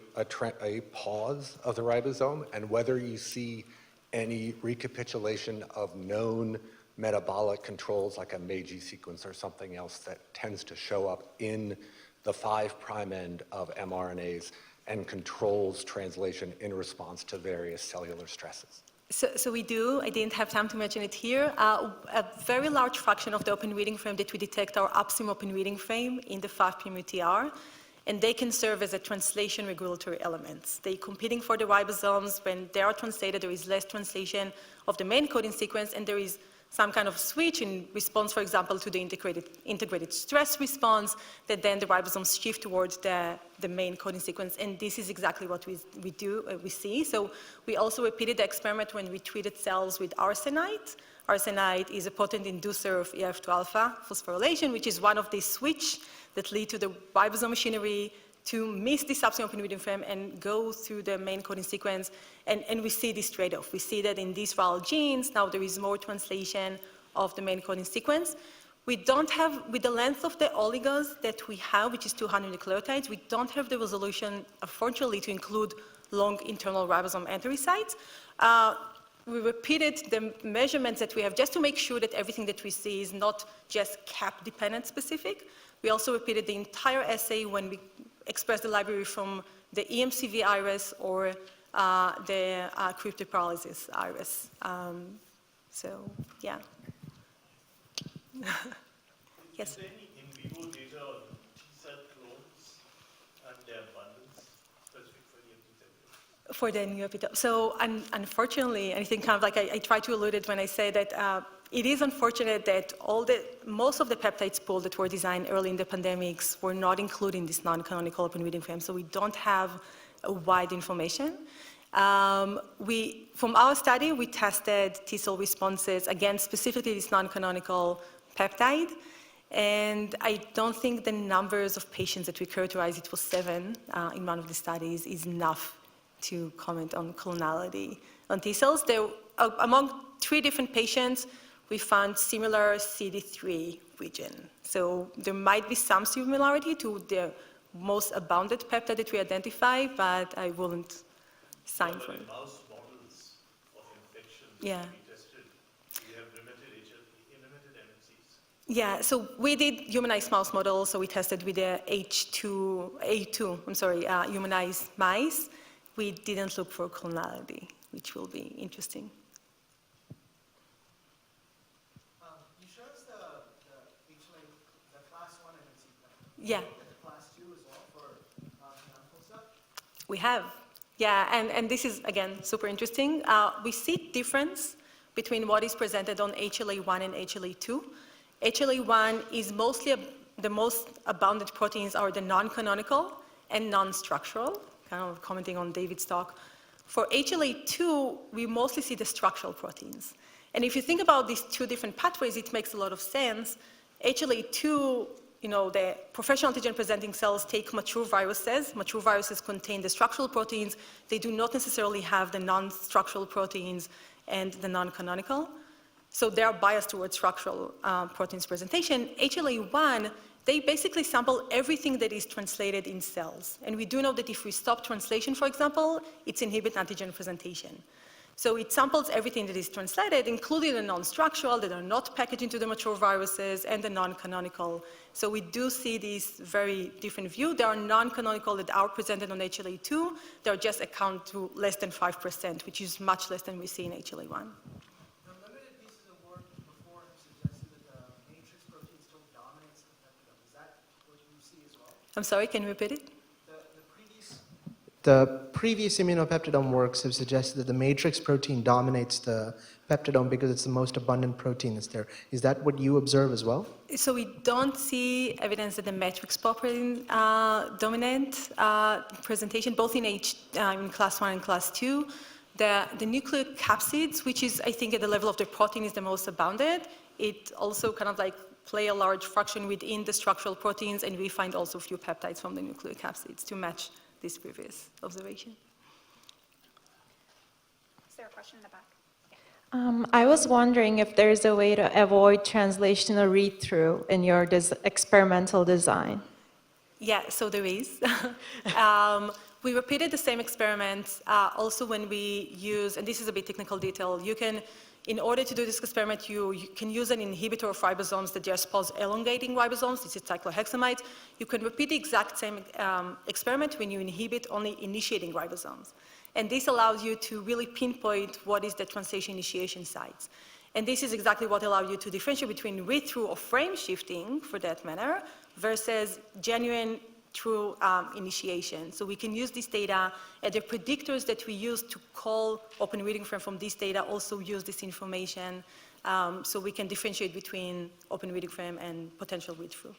pause of the ribosome, and whether you see any recapitulation of known metabolic controls like a Meiji sequence or something else that tends to show up in the 5' end of mRNAs and controls translation in response to various cellular stresses. So we do. I didn't have time to mention it here. A very large fraction of the open reading frame that we detect are upstream open reading frame in the 5' UTR, and they can serve as a translation regulatory elements. They're competing for the ribosomes. When they are translated, there is less translation of the main coding sequence, and there is some kind of switch in response, for example, to the integrated stress response, that then the ribosomes shift towards the main coding sequence. And this is exactly what we see. So we also repeated the experiment when we treated cells with arsenite. Arsenite is a potent inducer of EF2 alpha phosphorylation, which is one of the switch that lead to the ribosome machinery to miss the upstream open reading frame and go through the main coding sequence. And we see this trade-off. We see that in these viral genes, now there is more translation of the main coding sequence. We don't have, with the length of the oligos that we have, which is 200 nucleotides, we don't have the resolution, unfortunately, to include long internal ribosome entry sites. We repeated the measurements that we have just to make sure that everything that we see is not just cap-dependent specific. We also repeated the entire assay when we express the library from the EMCV iris or the cryptoparalysis iris. So, yeah. Yes? Is there any in vivo data on T-cell clones and their abundance specific for the T-cell? For the new epitope. So, unfortunately, I think kind of like I try to allude it when I say that it is unfortunate that most of the peptides pool that were designed early in the pandemics were not included in this non-canonical open reading frame, so we don't have a wide information. From our study, we tested T-cell responses against specifically this non-canonical peptide, and I don't think the numbers of patients that we characterized, it was 7 in one of the studies, is enough to comment on clonality on T-cells. Among 3 different patients, we found similar CD3 region. So there might be some similarity to the most abundant peptide that we identify, but I wouldn't sign for it. In mouse models of infection Yeah. we tested, we have limited MMCs. Yeah, so we did humanized mouse models, so we tested with the humanized mice. We didn't look for clonality. which will be interesting. You showed us the class 1 MNC. Yeah. The class 2 as well for canonical stuff? We have, yeah, and this is, again, super interesting. We see difference between what is presented on HLA-1 and HLA-2. HLA-1 is mostly, the most abundant proteins are the non-canonical and non-structural, kind of commenting on David's talk. For HLA-2, we mostly see the structural proteins. And if you think about these two different pathways, it makes a lot of sense. HLA-2, the professional antigen-presenting cells take mature viruses. Mature viruses contain the structural proteins. They do not necessarily have the non-structural proteins and the non-canonical. So they are biased towards structural proteins presentation. HLA-1, they basically sample everything that is translated in cells. And we do know that if we stop translation, for example, it inhibits antigen presentation. So it samples everything that is translated, including the non-structural that are not packaged into the mature viruses and the non-canonical. So we do see this very different view. There are non-canonical that are presented on HLA-2. They just account to less than 5%, which is much less than we see in HLA-1. I'm sorry, can you repeat it? The previous immunopeptidome works have suggested that the matrix protein dominates the peptidome because it's the most abundant protein that's there. Is that what you observe as well? So we don't see evidence that the matrix protein dominant presentation, both in class 1 and class 2. The nucleocapsids, which is, I think, at the level of the protein is the most abundant, it also kind of like play a large fraction within the structural proteins, and we find also few peptides from the nucleocapsids to match this previous observation. Is there a question in the back? I was wondering if there's a way to avoid translational read-through in your experimental design. Yeah, so there is. We repeated the same experiment also when we use, and this is a bit technical detail, you can, in order to do this experiment, you can use an inhibitor of ribosomes that just pause elongating ribosomes. This is cyclohexamide. You can repeat the exact same experiment when you inhibit only initiating ribosomes. And this allows you to really pinpoint what is the translation initiation sites. And this is exactly what allows you to differentiate between read-through or frame shifting, for that matter, versus genuine true initiation. So we can use this data, and the predictors that we use to call open reading frame from this data also use this information, so we can differentiate between open reading frame and potential read-through.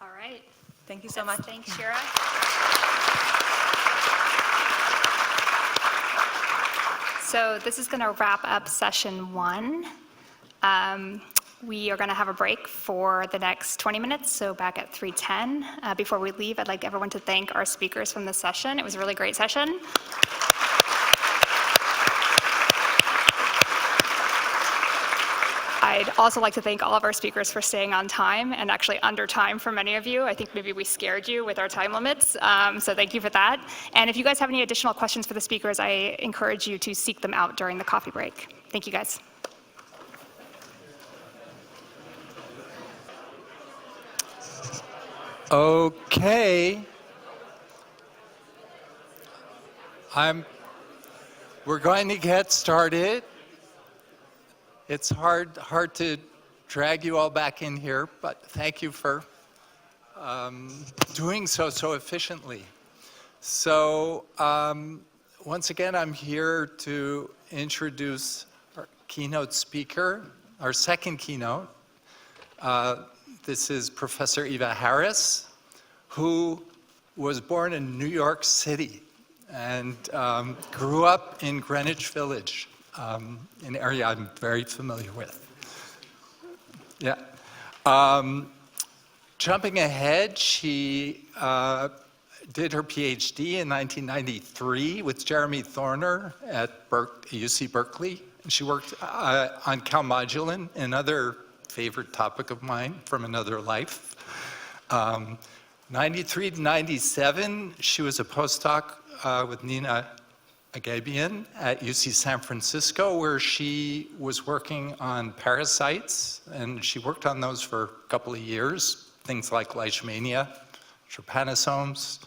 All right. Thank you so much. Thanks, Shira. So this is going to wrap up session 1. We are going to have a break for the next 20 minutes, so back at 3:10. Before we leave, I'd like everyone to thank our speakers from this session. It was a really great session. I'd also like to thank all of our speakers for staying on time, and actually under time for many of you. I think maybe we scared you with our time limits, so thank you for that. And if you guys have any additional questions for the speakers, I encourage you to seek them out during the coffee break. Thank you, guys. Okay. We're going to get started. It's hard to drag you all back in here, but thank you for doing so efficiently. So once again, I'm here to introduce our keynote speaker, our second keynote. This is Professor Eva Harris, who was born in New York City and grew up in Greenwich Village, an area I'm very familiar with. Yeah. Jumping ahead, she did her PhD in 1993 with Jeremy Thorner at UC Berkeley. She worked on calmodulin, another favorite topic of mine from another life. 93 to 97, she was a postdoc with Nina Gabbay at UC San Francisco, where she was working on parasites, and she worked on those for a couple of years, things like leishmania, trypanosomes.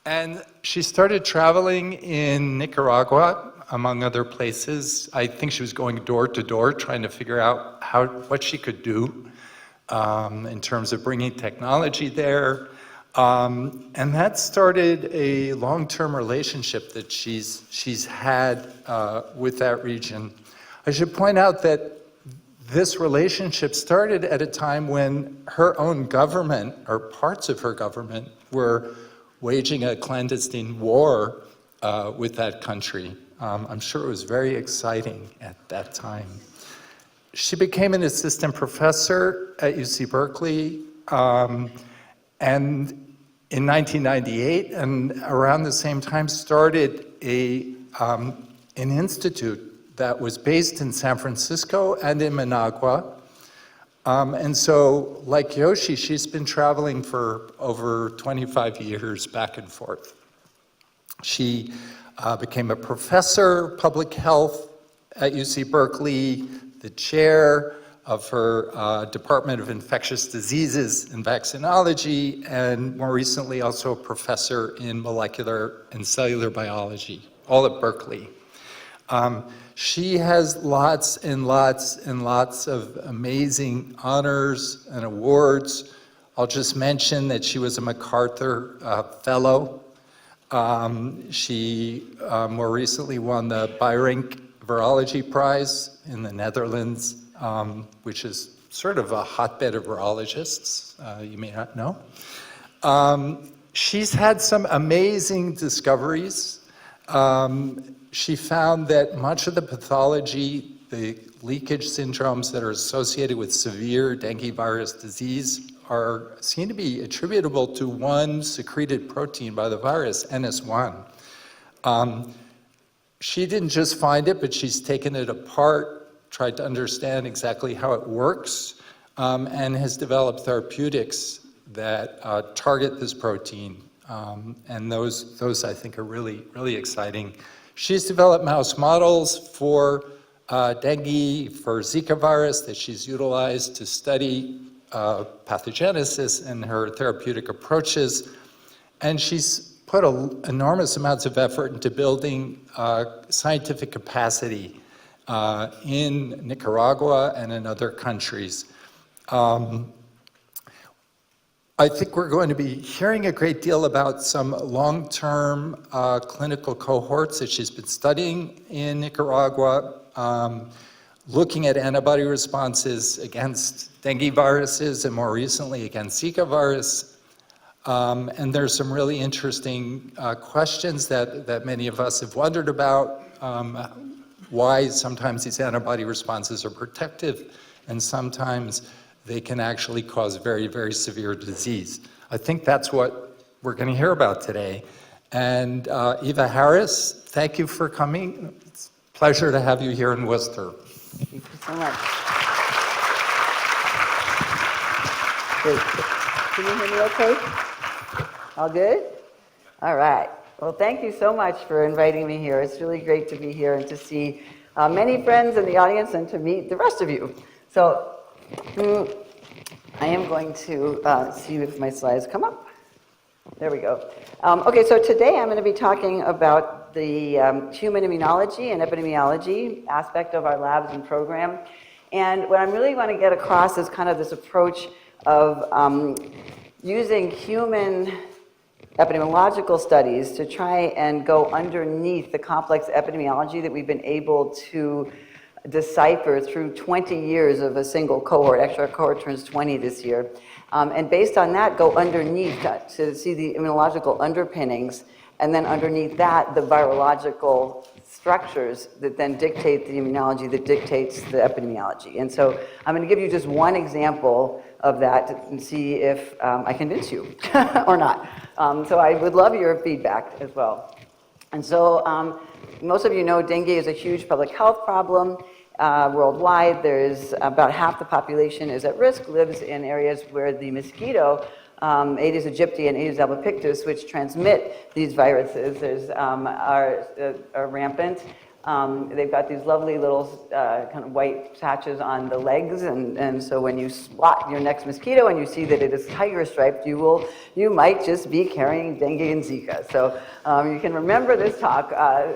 And she started traveling in Nicaragua, among other places. I think she was going door to door trying to figure out what she could do in terms of bringing technology there. And that started a long-term relationship that she's had with that region. I should point out that this relationship started at a time when her own government, or parts of her government, were waging a clandestine war with that country. I'm sure it was very exciting at that time. She became an assistant professor at UC Berkeley, and in 1998, and around the same time, started an institute that was based in San Francisco and in Managua. And so, like Yoshi, she's been traveling for over 25 years back and forth. She became a professor of public health at UC Berkeley, the chair of her Department of Infectious Diseases and Vaccinology, and more recently also a professor in molecular and cellular biology, all at Berkeley. She has lots and lots and lots of amazing honors and awards. I'll just mention that she was a MacArthur Fellow. She more recently won the Beirink Virology Prize in the Netherlands, which is sort of a hotbed of virologists, you may not know. She's had some amazing discoveries. She found that much of the pathology, the leakage syndromes that are associated with severe dengue virus disease are seen to be attributable to one secreted protein by the virus, NS1. She didn't just find it, but she's taken it apart, tried to understand exactly how it works, and has developed therapeutics that target this protein. And those I think are really, really exciting. She's developed mouse models for dengue, for Zika virus that she's utilized to study pathogenesis and her therapeutic approaches. And she's put enormous amounts of effort into building scientific capacity in Nicaragua and in other countries. I think we're going to be hearing a great deal about some long-term clinical cohorts that she's been studying in Nicaragua, looking at antibody responses against dengue viruses and more recently against Zika virus. And there's some really interesting questions that many of us have wondered about, why sometimes these antibody responses are protective and sometimes they can actually cause very, very severe disease. I think that's what we're going to hear about today. And Eva Harris, thank you for coming. It's a pleasure to have you here in Worcester. Thank you so much. Great. Can you hear me okay? All good? All right. Well, thank you so much for inviting me here. It's really great to be here and to see many friends in the audience and to meet the rest of you. So, I am going to see if my slides come up. There we go. Okay, so today I'm going to be talking about the human immunology and epidemiology aspect of our labs and program. And what I really want to get across is kind of this approach of using human epidemiological studies to try and go underneath the complex epidemiology that we've been able to decipher through 20 years of a single cohort. Actually, our cohort turns 20 this year. And based on that, go underneath that to see the immunological underpinnings, and then underneath that, the virological structures that then dictate the immunology that dictates the epidemiology. And so I'm going to give you just one example of that and see if I convince you or not. So I would love your feedback as well. And so most of you know dengue is a huge public health problem. Worldwide, there's about half the population is at risk, lives in areas where the mosquito, Aedes aegypti and Aedes albopictus, which transmit these viruses, are rampant. They've got these lovely little kind of white patches on the legs, and so when you spot your next mosquito and you see that it is tiger striped, you might just be carrying dengue and Zika. So you can remember this talk,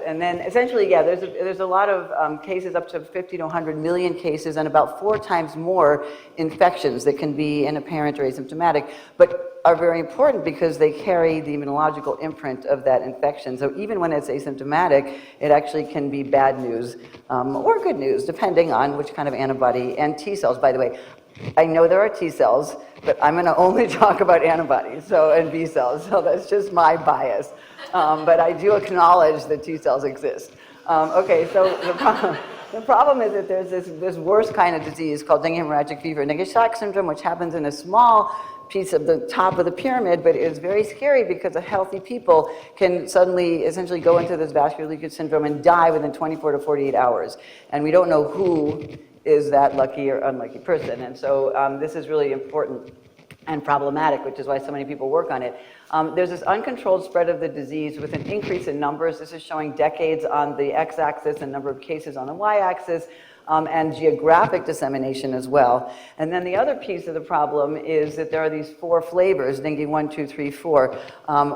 and then essentially, yeah, there's a lot of cases, up to 50 to 100 million cases, and about 4 times more infections that can be in apparent or asymptomatic, but are very important because they carry the immunological imprint of that infection. So even when it's asymptomatic, it actually can be bad news or good news, depending on which kind of antibody. And T cells, by the way, I know there are T cells, but I'm going to only talk about antibodies and B cells, so that's just my bias. But I do acknowledge that T cells exist. Okay, so the problem is that there's this worst kind of disease called dengue hemorrhagic fever, dengue shock syndrome, which happens in a small piece of the top of the pyramid, but is very scary because healthy people can suddenly essentially go into this vascular leakage syndrome and die within 24 to 48 hours. And we don't know who is that lucky or unlucky person. And so this is really important and problematic, which is why so many people work on it. There's this uncontrolled spread of the disease with an increase in numbers. This is showing decades on the x-axis and number of cases on the y-axis. And geographic dissemination as well. And then the other piece of the problem is that there are these 4 flavors, dengue 1, 2, 3, 4,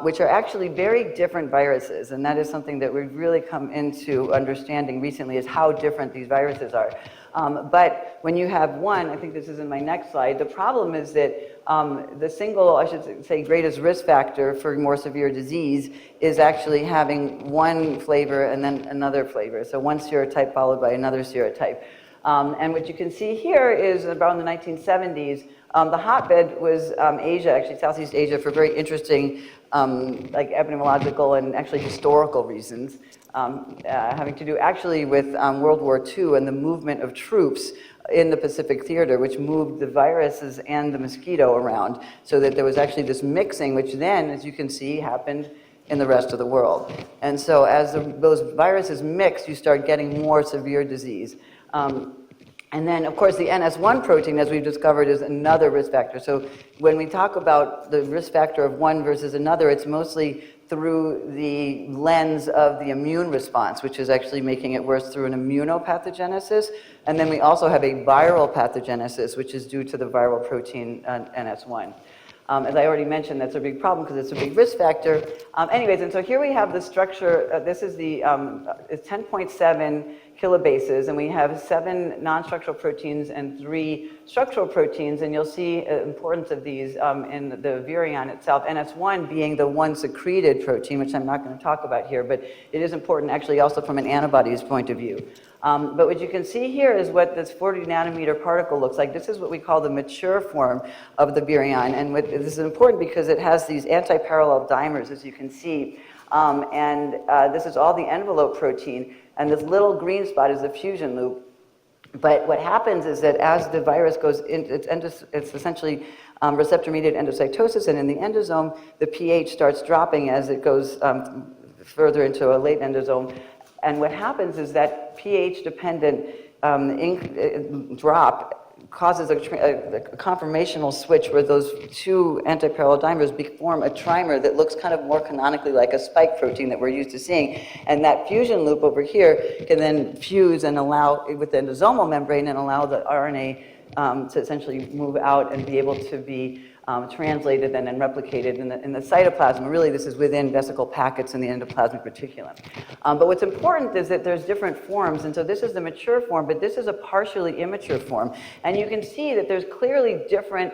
which are actually very different viruses. And that is something that we've really come into understanding recently, is how different these viruses are. But when you have one, I think this is in my next slide, the problem is that the single, I should say, greatest risk factor for more severe disease is actually having one flavor and then another flavor. So one serotype followed by another serotype. And what you can see here is around the 1970s, the hotbed was Asia, actually Southeast Asia, for very interesting like epidemiological and actually historical reasons. Having to do actually with World War II and the movement of troops in the Pacific theater, which moved the viruses and the mosquito around, so that there was actually this mixing, which then, as you can see, happened in the rest of the world. And so as those viruses mix, you start getting more severe disease. And then, of course, the NS1 protein, as we've discovered, is another risk factor. So when we talk about the risk factor of one versus another, it's mostly through the lens of the immune response, which is actually making it worse through an immunopathogenesis. And then we also have a viral pathogenesis, which is due to the viral protein NS1. As I already mentioned, that's a big problem because it's a big risk factor. Anyways, and so here we have the structure. This is the it's 10.7 kilobases, and we have 7 non-structural proteins and 3 structural proteins, and you'll see the importance of these in the virion itself, NS1 being the one secreted protein, which I'm not going to talk about here, but it is important actually also from an antibodies point of view. But what you can see here is what this 40 nanometer particle looks like. This is what we call the mature form of the virion, and this is important because it has these anti-parallel dimers, as you can see, and this is all the envelope protein, and this little green spot is the fusion loop. But what happens is that as the virus goes into it's essentially receptor-mediated endocytosis, and in the endosome, the pH starts dropping as it goes further into a late endosome. And what happens is that pH-dependent drop causes a conformational switch where those 2 antiparallel dimers form a trimer that looks kind of more canonically like a spike protein that we're used to seeing. And that fusion loop over here can then fuse and allow, with the endosomal membrane, and allow the RNA to essentially move out and be able to be translated and then replicated in the cytoplasm. Really, this is within vesicle packets in the endoplasmic reticulum. But what's important is that there's different forms, and so this is the mature form, but this is a partially immature form. And you can see that there's clearly different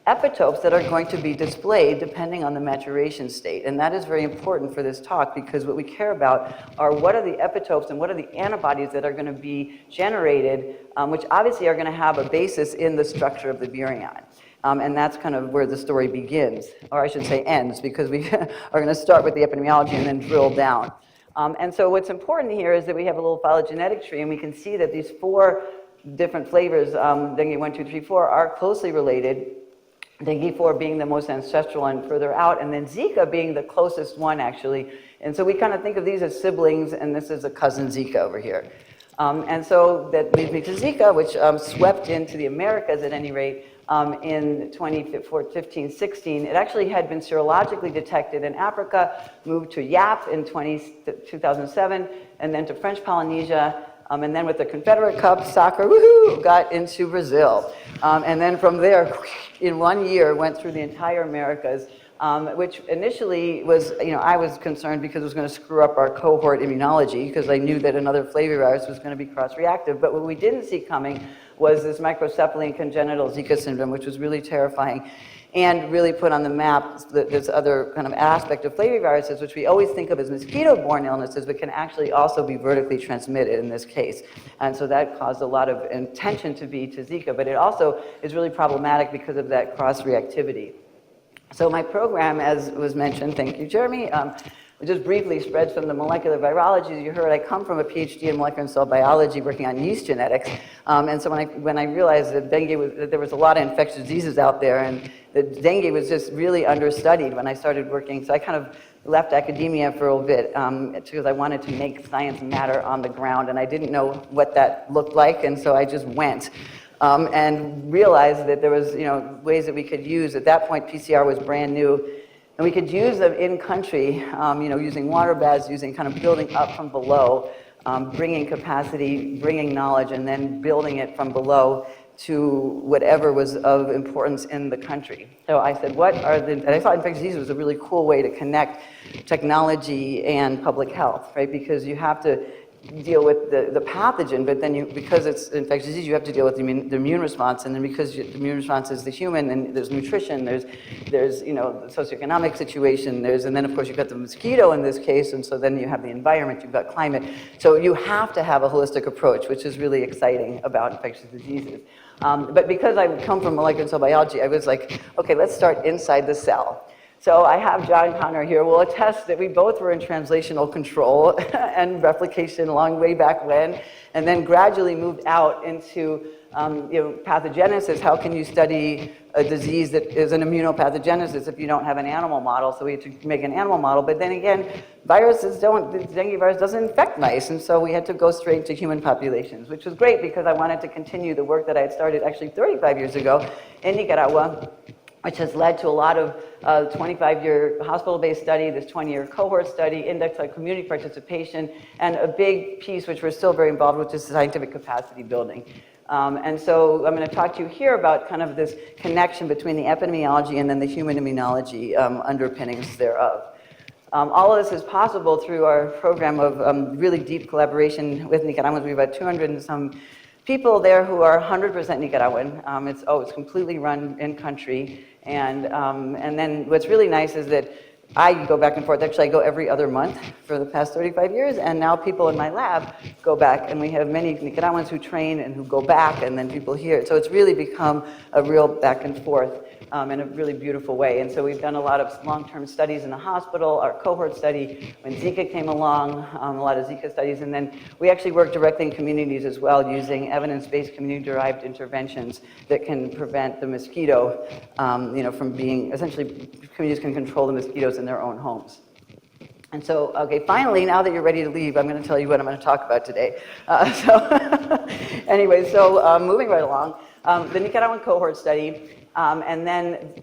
epitopes that are going to be displayed depending on the maturation state. And that is very important for this talk, because what we care about are what are the epitopes and what are the antibodies that are going to be generated, which obviously are going to have a basis in the structure of the virion. And that's kind of where the story begins, or I should say ends, because we are going to start with the epidemiology and then drill down. And so what's important here is that we have a little phylogenetic tree, and we can see that these 4 different flavors, dengue 1, 2, 3, 4, are closely related. Dengue 4 being the most ancestral and further out, and then Zika being the closest one, actually. And so we kind of think of these as siblings, and this is a cousin Zika over here. And so that leads me to Zika, which swept into the Americas at any rate in 2015-16. It actually had been serologically detected in Africa, moved to Yap in 2007, and then to French Polynesia, and then with the Confederate Cup, soccer, woohoo, got into Brazil. And then from there, in 1 year, went through the entire Americas, which initially was, I was concerned because it was going to screw up our cohort immunology, because I knew that another flavivirus was going to be cross-reactive. But what we didn't see coming was this microcephaly and congenital Zika syndrome, which was really terrifying, and really put on the map this other kind of aspect of flaviviruses, which we always think of as mosquito-borne illnesses, but can actually also be vertically transmitted in this case. And so that caused a lot of intention to be to Zika, but it also is really problematic because of that cross-reactivity. So my program, as was mentioned, thank you, Jeremy, just briefly spreads from the molecular virology. As you heard, I come from a PhD in molecular and cell biology working on yeast genetics. And so when I realized that that there was a lot of infectious diseases out there, and that dengue was just really understudied when I started working. So I kind of left academia for a little bit because I wanted to make science matter on the ground, and I didn't know what that looked like, and so I just went. And realized that there was, ways that we could use. At that point, PCR was brand new, and we could use them in country, using water baths, using kind of building up from below, bringing capacity, bringing knowledge, and then building it from below to whatever was of importance in the country. So I said, and I thought infectious disease was a really cool way to connect technology and public health, right? Because you have to deal with the pathogen, but then because it's infectious disease, you have to deal with the immune response, and then because the immune response is the human, and there's nutrition, there's the socioeconomic situation, and then of course you've got the mosquito in this case, and so then you have the environment, you've got climate. So you have to have a holistic approach, which is really exciting about infectious diseases. But because I come from molecular and cell biology, I was like, okay, let's start inside the cell. So I have John Connor here will attest that we both were in translational control and replication a long way back when, and then gradually moved out into pathogenesis. How can you study a disease that is an immunopathogenesis if you don't have an animal model? So we had to make an animal model, but then again, the dengue virus doesn't infect mice, and so we had to go straight to human populations, which was great because I wanted to continue the work that I had started actually 35 years ago in Nicaragua, which has led to a lot of 25-year hospital-based study, this 20-year cohort study, index on community participation, and a big piece which we're still very involved with is scientific capacity building. And so I'm going to talk to you here about kind of this connection between the epidemiology and then the human immunology underpinnings thereof. All of this is possible through our program of really deep collaboration with Nicaraguans. We have about 200 and some people there who are 100% Nicaraguan. It's completely run in country. And then what's really nice is that I go back and forth. Actually, I go every other month for the past 35 years, and now people in my lab go back, and we have many Nicaraguans who train and who go back, and then people here. So it's really become a real back and forth in a really beautiful way. And so we've done a lot of long-term studies in the hospital, our cohort study, when Zika came along, a lot of Zika studies, and then we actually work directly in communities as well using evidence-based community-derived interventions that can prevent the mosquito, from being, essentially, communities can control the mosquitoes in their own homes. And so, okay, finally, now that you're ready to leave, I'm going to tell you what I'm going to talk about today. Anyway, moving right along, the Nicaraguan cohort study, and then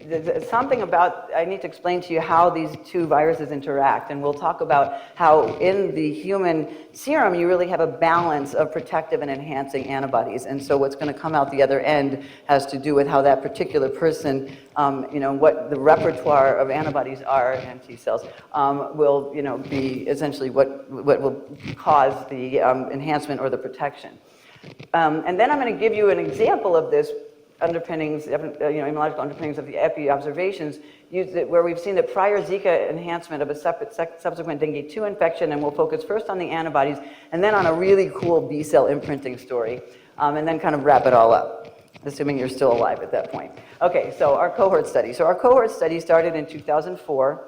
something about, I need to explain to you how these two viruses interact, and we'll talk about how in the human serum you really have a balance of protective and enhancing antibodies, and so what's going to come out the other end has to do with how that particular person, what the repertoire of antibodies are, and T cells, will, be essentially what will cause the enhancement or the protection. And then I'm going to give you an example of this underpinnings, immunological underpinnings of the epi observations, where we've seen that prior Zika enhancement of a subsequent dengue 2 infection, and we'll focus first on the antibodies, and then on a really cool B cell imprinting story, and then kind of wrap it all up, assuming you're still alive at that point. Okay, so our cohort study. So our cohort study started in 2004.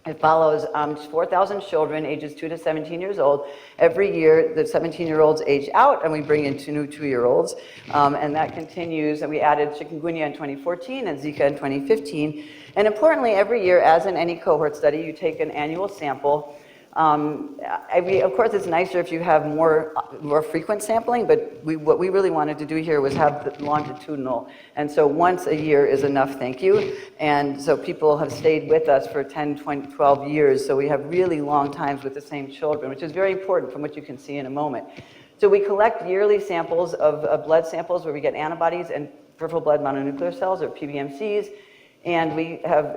It follows 4,000 children ages 2 to 17 years old. Every year, the 17-year-olds age out, and we bring in 2 new 2-year-olds. And that continues, and we added chikungunya in 2014 and Zika in 2015. And importantly, every year, as in any cohort study, you take an annual sample, Of course, it's nicer if you have more frequent sampling, but what we really wanted to do here was have the longitudinal. And so once a year is enough, thank you. And so people have stayed with us for 10, 20, 12 years. So we have really long times with the same children, which is very important from what you can see in a moment. So we collect yearly samples of blood samples where we get antibodies and peripheral blood mononuclear cells, or PBMCs. And we have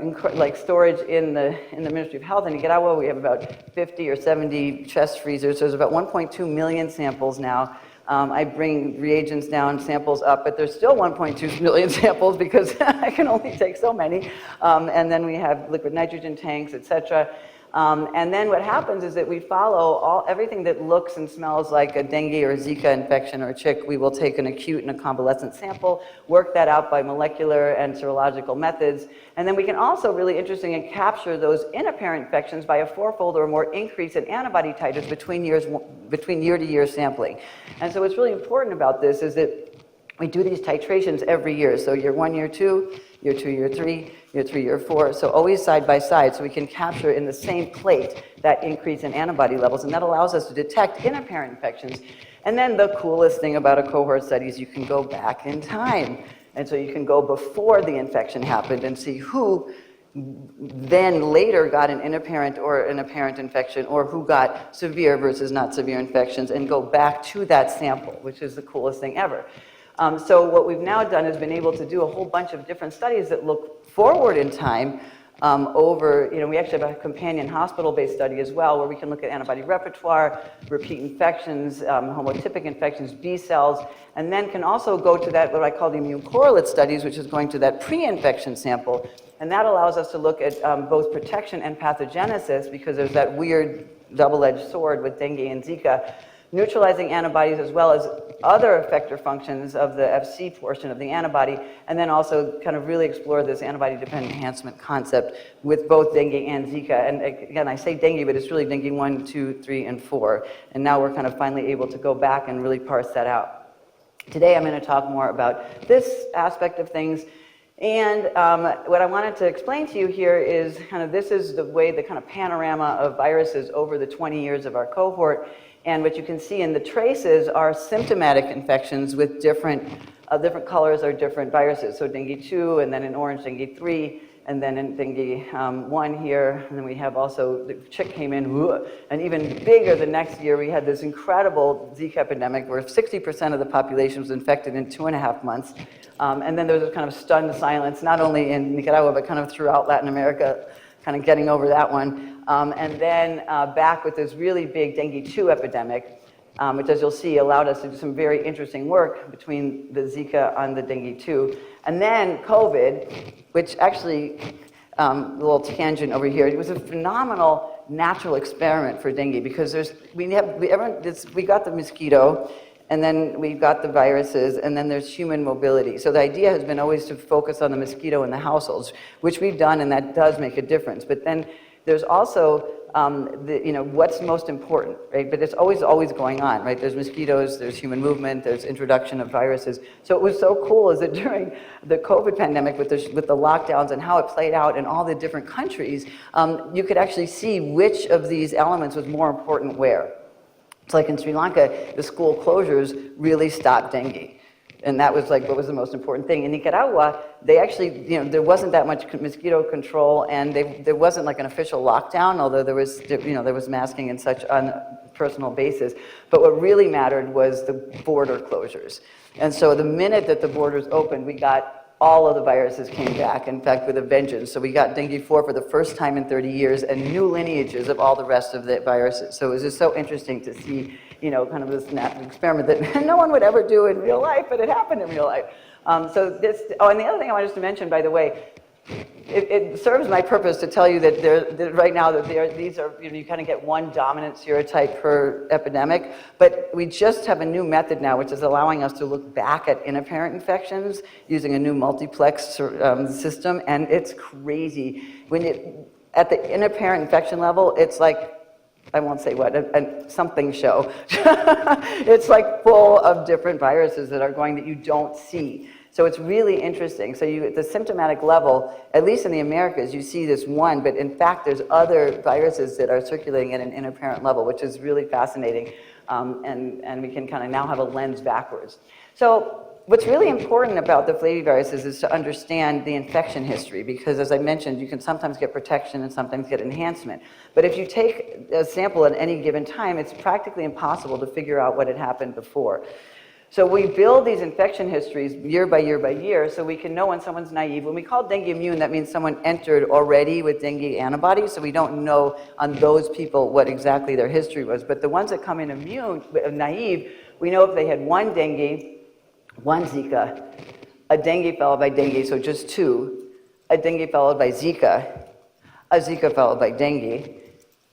storage in the Ministry of Health in Nicaragua. We have about 50 or 70 chest freezers. So there's about 1.2 million samples now. I bring reagents down, samples up, but there's still 1.2 million samples because I can only take so many. And then we have liquid nitrogen tanks, et cetera. And then what happens is that we follow everything that looks and smells like a dengue or Zika infection or a chick. We will take an acute and a convalescent sample, work that out by molecular and serological methods, and then we can also, really interestingly, capture those inapparent infections by a fourfold or more increase in antibody titers between year-to-year sampling. And so what's really important about this is that we do these titrations every year. So year 1, year 2, year 2, year 3, year 3, year 4. So always side by side, so we can capture in the same plate that increase in antibody levels, and that allows us to detect inapparent infections. And then the coolest thing about a cohort study is you can go back in time. And so you can go before the infection happened and see who then later got an inapparent or an apparent infection, or who got severe versus not severe infections, and go back to that sample, which is the coolest thing ever. So what we've now done is been able to do a whole bunch of different studies that look forward in time over, we actually have a companion hospital-based study as well, where we can look at antibody repertoire, repeat infections, homotypic infections, B cells, and then can also go to that, what I call the immune correlate studies, which is going to that pre-infection sample. And that allows us to look at both protection and pathogenesis, because there's that weird double-edged sword with dengue and Zika, neutralizing antibodies as well as other effector functions of the FC portion of the antibody, and then also kind of really explore this antibody-dependent enhancement concept with both dengue and Zika. And again, I say dengue, but it's really dengue 1, 2, 3, and 4. And now we're kind of finally able to go back and really parse that out. Today I'm going to talk more about this aspect of things. And what I wanted to explain to you here is this is the way, the kind of panorama of viruses over the 20 years of our cohort. And what you can see in the traces are symptomatic infections with different colors or different viruses. So dengue 2, and then in orange dengue 3, and then in dengue 1 here. And then we have also, the chick came in, and even bigger the next year, we had this incredible Zika epidemic where 60% of the population was infected in 2.5 months. And then there was a kind of stunned silence, not only in Nicaragua, but kind of throughout Latin America, kind of getting over that one. And then back with this really big dengue 2 epidemic, which, as you'll see, allowed us to do some very interesting work between the Zika and the dengue 2. And then COVID, which actually, a little tangent over here, it was a phenomenal natural experiment for dengue, because we got the mosquito, and then we've got the viruses, and then there's human mobility. So the idea has been always to focus on the mosquito in the households, which we've done, and that does make a difference. But then there's also what's most important, right? But it's always going on, right? There's mosquitoes, there's human movement, there's introduction of viruses. So it was so cool is that during the COVID pandemic with the lockdowns and how it played out in all the different countries, you could actually see which of these elements was more important where. It's like in Sri Lanka, the school closures really stopped dengue. And that was what was the most important thing. In Nicaragua, they actually, there wasn't that much mosquito control, and there wasn't an official lockdown, although there was masking and such on a personal basis. But what really mattered was the border closures. And so the minute that the borders opened, we got all of the viruses came back, in fact, with a vengeance. So we got dengue 4 for the first time in 30 years, and new lineages of all the rest of the viruses. So it was just so interesting to see, kind of this natural experiment that no one would ever do in real life, but it happened in real life. And the other thing I wanted to mention, by the way, it serves my purpose to tell you that right now these are, you kind of get one dominant serotype per epidemic, but we just have a new method now, which is allowing us to look back at inapparent infections using a new multiplex system, and it's crazy. At the inapparent infection level, it's like, I won't say what, something show. It's full of different viruses that are that you don't see. So it's really interesting. So at the symptomatic level, at least in the Americas, you see this one, but in fact there's other viruses that are circulating at an interparent level, which is really fascinating. And we can kind of now have a lens backwards. So what's really important about the flaviviruses is to understand the infection history, because as I mentioned, you can sometimes get protection and sometimes get enhancement. But if you take a sample at any given time, it's practically impossible to figure out what had happened before. So we build these infection histories year by year by year so we can know when someone's naive. When we call dengue immune, that means someone entered already with dengue antibodies, so we don't know on those people what exactly their history was. But the ones that come in immune, naive, we know if they had one dengue, one Zika, a dengue followed by dengue, so just two, a dengue followed by Zika, a Zika followed by dengue,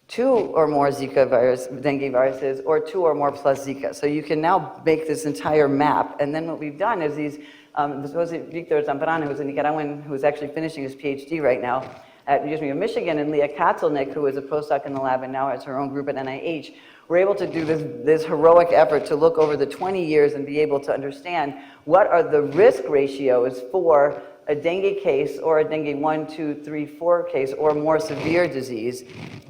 two or more dengue viruses, or two or more plus Zika. So you can now make this entire map. And then what we've done is these, this was Victor Zambrano, who's a Nicaraguan, who's actually finishing his PhD right now at the University of Michigan, and Leah Katzelnick, who is a postdoc in the lab and now has her own group at NIH, were able to do this heroic effort to look over the 20 years and be able to understand what are the risk ratios for a dengue case or a dengue 1, 2, 3, 4 case or more severe disease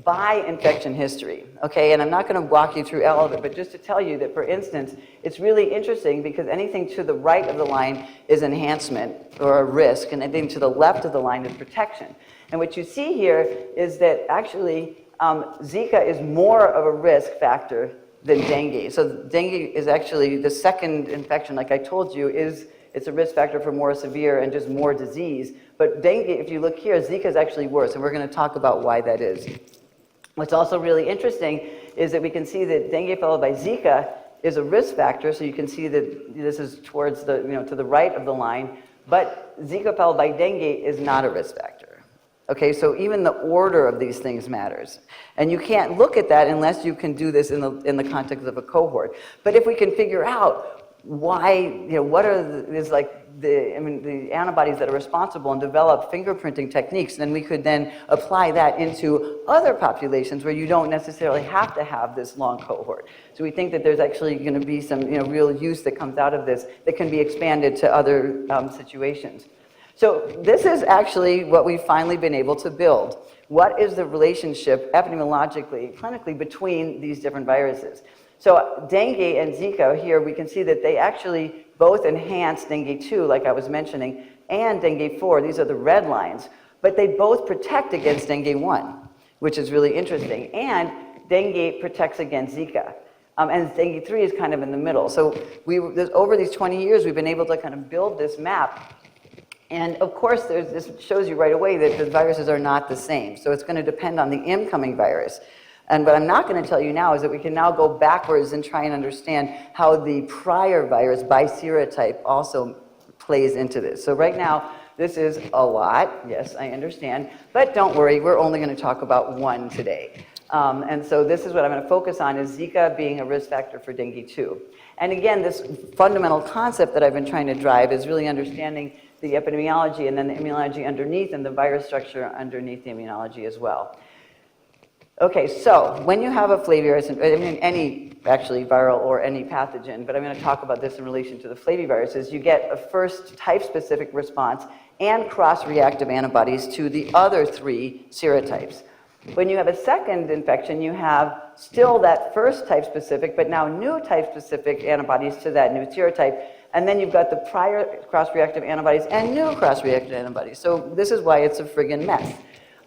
by infection history, okay? And I'm not gonna walk you through all of it, but just to tell you that, for instance, it's really interesting because anything to the right of the line is enhancement or a risk, and anything to the left of the line is protection. And what you see here is that actually Zika is more of a risk factor than dengue. So dengue is actually the second infection, like I told you, it's a risk factor for more severe and just more disease. But dengue, if you look here, Zika is actually worse, and we're going to talk about why that is. What's also really interesting is that we can see that dengue followed by Zika is a risk factor, so you can see that this is towards the, to the right of the line, but Zika followed by dengue is not a risk factor. Okay, so even the order of these things matters. And you can't look at that unless you can do this in the context of a cohort. But if we can figure out why, what are the antibodies that are responsible and develop fingerprinting techniques, then we could then apply that into other populations where you don't necessarily have to have this long cohort. So we think that there's actually going to be some real use that comes out of this that can be expanded to other situations. So this is actually what we've finally been able to build. What is the relationship epidemiologically, clinically, between these different viruses? So dengue and Zika here, we can see that they actually both enhance dengue 2, like I was mentioning, and dengue 4. These are the red lines. But they both protect against dengue 1, which is really interesting. And dengue protects against Zika. And dengue 3 is kind of in the middle. So over these 20 years, we've been able to kind of build this map. And of course, this shows you right away that the viruses are not the same. So it's going to depend on the incoming virus. And what I'm not going to tell you now is that we can now go backwards and try and understand how the prior virus by serotype also plays into this. So right now, this is a lot. Yes, I understand. But don't worry, we're only going to talk about one today. And so this is what I'm going to focus on, is Zika being a risk factor for dengue 2. And again, this fundamental concept that I've been trying to drive is really understanding the epidemiology and then the immunology underneath and the virus structure underneath the immunology as well. Okay, so when you have a flavivirus, any actually viral or any pathogen, but I'm going to talk about this in relation to the flaviviruses, you get a first type-specific response and cross-reactive antibodies to the other 3 serotypes. When you have a second infection, you have still that first type-specific, but now new type-specific antibodies to that new serotype. And then you've got the prior cross-reactive antibodies and new cross-reactive antibodies. So this is why it's a friggin' mess.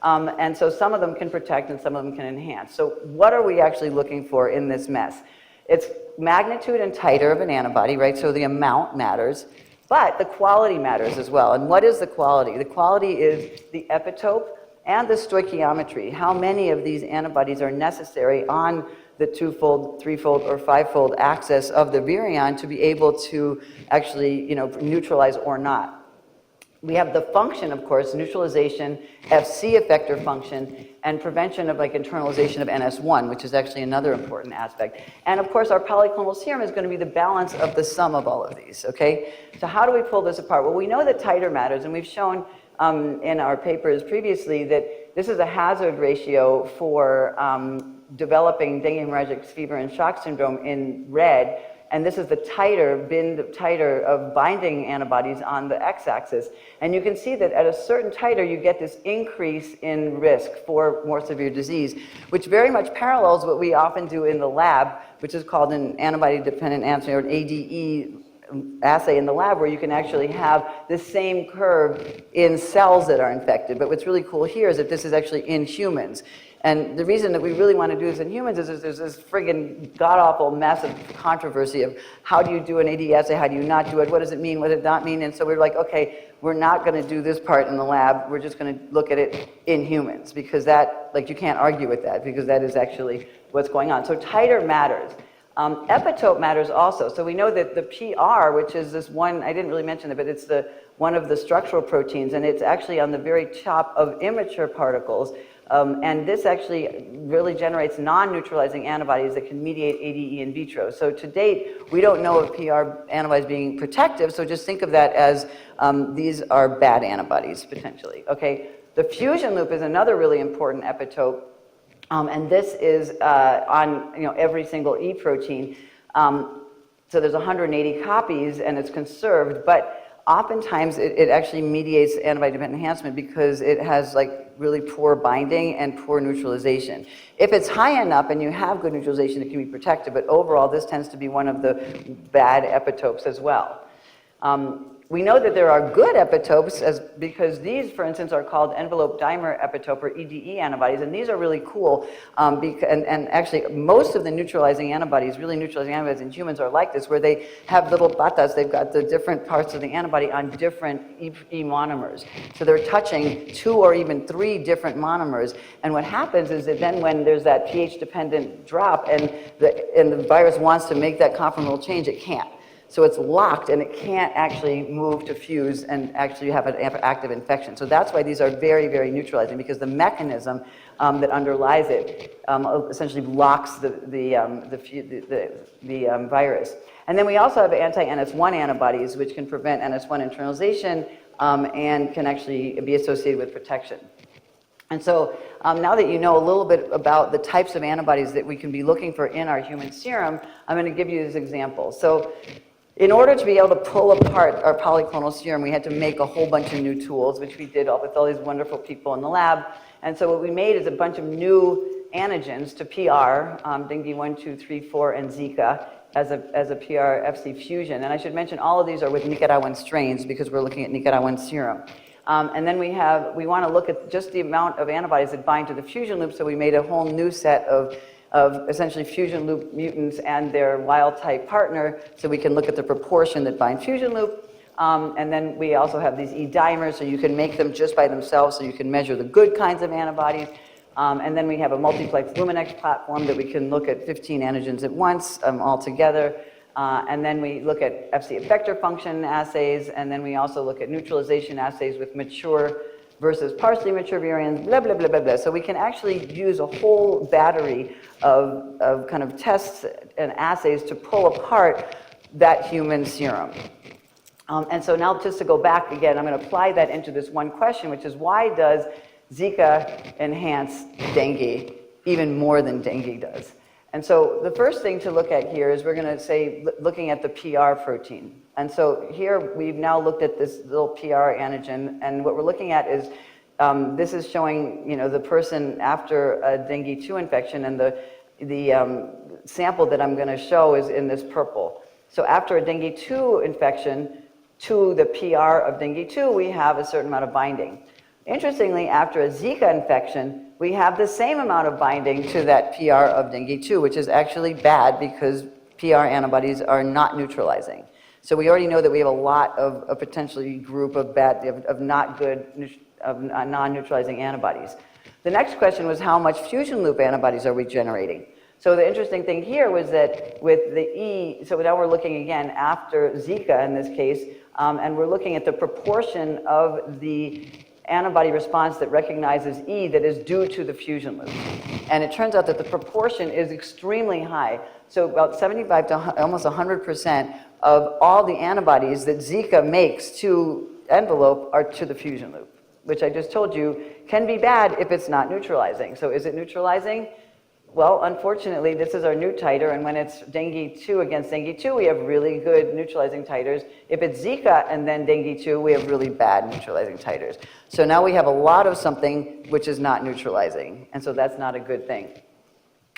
And so some of them can protect and some of them can enhance. So what are we actually looking for in this mess? It's magnitude and titer of an antibody, right? So the amount matters, but the quality matters as well. And what is the quality? The quality is the epitope and the stoichiometry. How many of these antibodies are necessary on the 2-fold, 3-fold, or 5-fold axis of the virion to be able to actually, neutralize or not. We have the function, of course, neutralization, Fc effector function, and prevention of internalization of NS1, which is actually another important aspect. And of course, our polyclonal serum is going to be the balance of the sum of all of these, okay? So how do we pull this apart? Well, we know that titer matters, and we've shown in our papers previously that this is a hazard ratio for developing dengue hemorrhagic fever and shock syndrome in red, and this is the titer of binding antibodies on the x-axis. And you can see that at a certain titer, you get this increase in risk for more severe disease, which very much parallels what we often do in the lab, which is called an antibody-dependent assay, or an ADE assay in the lab, where you can actually have the same curve in cells that are infected. But what's really cool here is that this is actually in humans. And the reason that we really want to do this in humans is there's this friggin' god-awful mess of controversy of how do you do an ADE assay, how do you not do it, what does it mean, what does it not mean? And so we're like, okay, we're not going to do this part in the lab, we're just going to look at it in humans, because that, like, you can't argue with that, because that is actually what's going on. So titer matters. Epitope matters also. So we know that the PR, which is this one, I didn't really mention it, but it's one of the structural proteins, and it's actually on the very top of immature particles. And this actually really generates non-neutralizing antibodies that can mediate ADE in vitro. So to date, we don't know of PR antibodies being protective, so just think of that as these are bad antibodies, potentially. Okay, the fusion loop is another really important epitope. And this is on every single E protein. So there's 180 copies and it's conserved, but oftentimes it actually mediates antibody-dependent enhancement because it has like really poor binding and poor neutralization. If it's high enough and you have good neutralization, it can be protected, but overall this tends to be one of the bad epitopes as well. We know that there are good epitopes because these, for instance, are called envelope dimer epitope or EDE antibodies, and these are really cool. And actually, most of the neutralizing antibodies, really neutralizing antibodies in humans are like this, where they have little batas. They've got the different parts of the antibody on different E monomers. So they're touching 2 or even 3 different monomers. And what happens is that then when there's that pH-dependent drop and the virus wants to make that conformal change, it can't. So it's locked and it can't actually move to fuse and actually have an active infection. So that's why these are very, very neutralizing, because the mechanism that underlies it essentially blocks the virus. And then we also have anti-NS1 antibodies, which can prevent NS1 internalization and can actually be associated with protection. And so now that you know a little bit about the types of antibodies that we can be looking for in our human serum, I'm going to give you this example. So in order to be able to pull apart our polyclonal serum, we had to make a whole bunch of new tools, which we did with all these wonderful people in the lab. And so what we made is a bunch of new antigens to PR, dengue 1, 2, 3, 4, and Zika, as a PR FC fusion. And I should mention all of these are with Nicaraguan strains because we're looking at Nicaraguan serum. And then we want to look at just the amount of antibodies that bind to the fusion loop, so we made a whole new set of essentially fusion loop mutants and their wild type partner, so we can look at the proportion that bind fusion loop. And then we also have these E-dimers, so you can make them just by themselves, so you can measure the good kinds of antibodies. And then we have a multiplex Luminex platform that we can look at 15 antigens at once all together. And then we look at FC effector function assays, and then we also look at neutralization assays with mature versus partially mature virions, blah, blah, blah, blah, blah. So we can actually use a whole battery of kind of tests and assays to pull apart that human serum. And so now just to go back again, I'm going to apply that into this one question, which is why does Zika enhance dengue even more than dengue does? And so the first thing to look at here is we're going to say, looking at the PR protein. And so here we've now looked at this little PR antigen, and what we're looking at is, this is showing, the person after a dengue 2 infection, and the sample that I'm going to show is in this purple. So after a dengue 2 infection to the PR of dengue 2, we have a certain amount of binding. Interestingly, after a Zika infection, we have the same amount of binding to that PR of dengue 2, which is actually bad because PR antibodies are not neutralizing. So we already know that we have a lot of a potentially group of not good, of non-neutralizing antibodies. The next question was how much fusion loop antibodies are we generating? So the interesting thing here was that with the E, so now we're looking again after Zika in this case, and we're looking at the proportion of the antibody response that recognizes E that is due to the fusion loop. And it turns out that the proportion is extremely high. So about 75 to almost 100% of all the antibodies that Zika makes to envelope are to the fusion loop, which I just told you can be bad if it's not neutralizing. So is it neutralizing? Well, unfortunately, this is our new titer, and when it's dengue 2 against dengue 2, we have really good neutralizing titers. If it's Zika and then dengue 2, we have really bad neutralizing titers. So now we have a lot of something which is not neutralizing, and so that's not a good thing.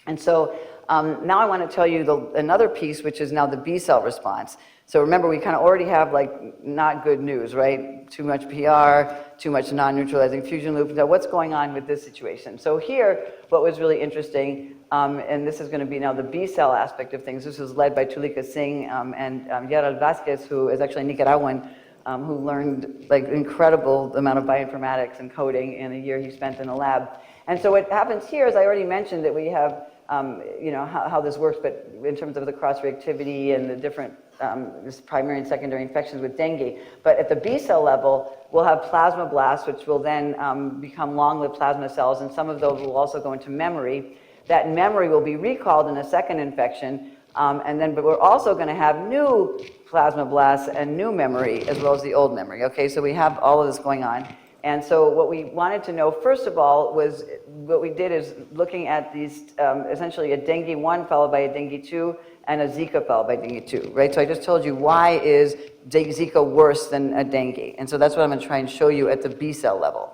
And so now I want to tell you another piece, which is now the B cell response. So remember, we kind of already have like not good news, right? Too much PR, too much non-neutralizing fusion loop. So what's going on with this situation? So here, what was really interesting, and this is going to be now the B cell aspect of things. This was led by Tulika Singh and Yaral Vasquez, who is actually a Nicaraguan, who learned like incredible amount of bioinformatics and coding in a year he spent in a lab. And so what happens here is I already mentioned that we have, you know, how this works, but in terms of the cross-reactivity and the different this primary and secondary infections with dengue. But at the B cell level, we'll have plasmablasts, which will then become long-lived plasma cells, and some of those will also go into memory. That memory will be recalled in a second infection, but we're also going to have new plasmablasts and new memory, as well as the old memory. Okay, so we have all of this going on. And so what we wanted to know, first of all, was what we did is looking at these, essentially a dengue 1 followed by a dengue 2 and a Zika followed by dengue 2, right? So I just told you, why is Zika worse than a dengue? And so that's what I'm going to try and show you at the B cell level.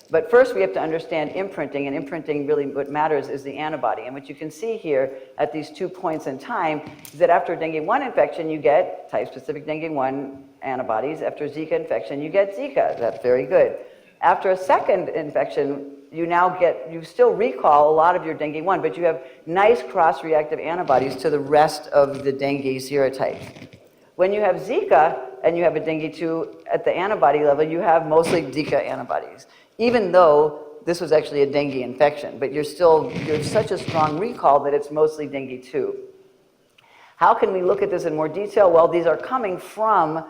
But first we have to understand imprinting, and imprinting really what matters is the antibody. And what you can see here at these 2 points in time is that after a dengue 1 infection, you get type-specific dengue 1 antibodies. After a Zika infection, you get Zika. That's very good. After a second infection, you still recall a lot of your dengue 1, but you have nice cross-reactive antibodies to the rest of the dengue serotypes. When you have Zika and you have a dengue 2 at the antibody level, you have mostly Zika antibodies, even though this was actually a dengue infection, but you're such a strong recall that it's mostly dengue 2. How can we look at this in more detail? Well, these are coming from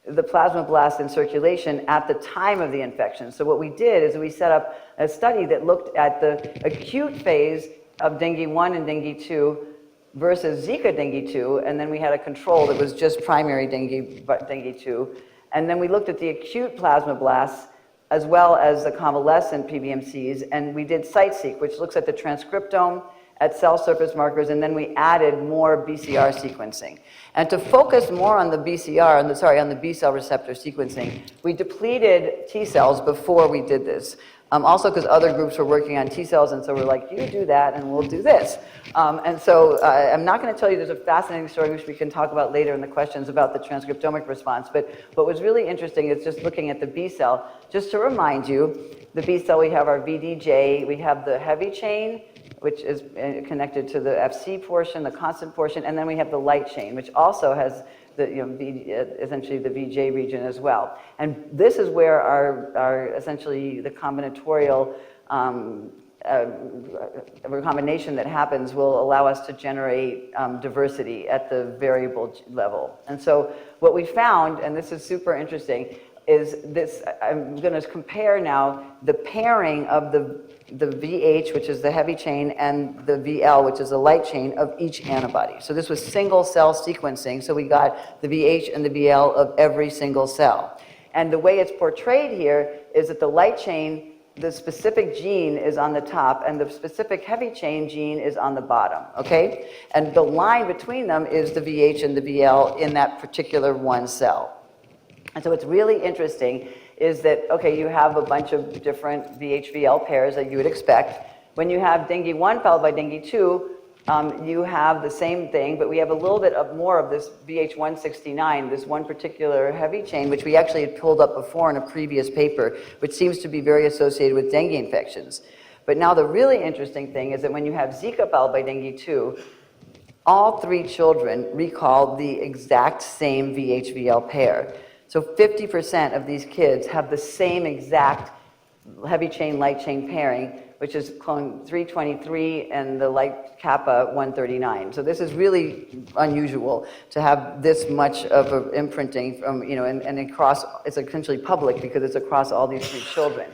the plasmablast in circulation at the time of the infection. So what we did is we set up a study that looked at the acute phase of dengue 1 and dengue 2 versus Zika dengue 2, and then we had a control that was just primary dengue 2. And then we looked at the acute plasmablasts as well as the convalescent PBMCs, and we did CytSeq, which looks at the transcriptome, at cell surface markers, and then we added more BCR sequencing. And to focus more on the BCR, on the B cell receptor sequencing, we depleted T cells before we did this. Also because other groups were working on T cells, and so we're like, you do that and we'll do this. And so I'm not going to tell you, there's a fascinating story which we can talk about later in the questions about the transcriptomic response, but what was really interesting is just looking at the B cell. Just to remind you, the B cell, we have our VDJ, we have the heavy chain, which is connected to the FC portion, the constant portion, and then we have the light chain, which also has essentially the VJ region as well. And this is where our essentially the combinatorial recombination that happens will allow us to generate diversity at the variable level. And so what we found, and this is super interesting, is this, I'm going to compare now the pairing of the VH, which is the heavy chain, and the VL, which is the light chain of each antibody. So this was single cell sequencing, so we got the VH and the VL of every single cell. And the way it's portrayed here is that the light chain, the specific gene is on the top, and the specific heavy chain gene is on the bottom, okay? And the line between them is the VH and the VL in that particular one cell. And so what's really interesting is that, okay, you have a bunch of different VH-VL pairs that you would expect. When you have dengue 1 followed by dengue 2, you have the same thing, but we have a little bit more of this VH169, this one particular heavy chain, which we actually had pulled up before in a previous paper, which seems to be very associated with dengue infections. But now the really interesting thing is that when you have Zika followed by dengue 2, all 3 children recall the exact same VH-VL pair. So 50% of these kids have the same exact heavy chain, light chain pairing, which is clone 323 and the light kappa 139. So this is really unusual to have this much of an imprinting from, and across, it's essentially public because it's across all these 3 children.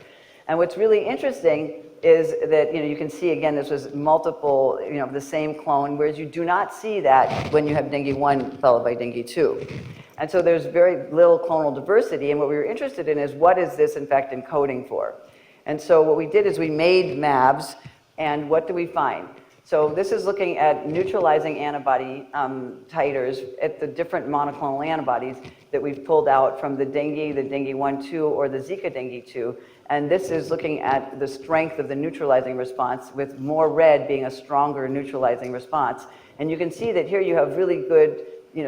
And what's really interesting is that, you can see again, this was multiple, the same clone, whereas you do not see that when you have dengue 1 followed by dengue 2. And so there's very little clonal diversity, and what we were interested in is what is this in fact encoding for? And so what we did is we made MABs, and what do we find? So this is looking at neutralizing antibody titers at the different monoclonal antibodies that we've pulled out from the dengue 1, 2, or the Zika dengue 2. And this is looking at the strength of the neutralizing response, with more red being a stronger neutralizing response. And you can see that here you have really good,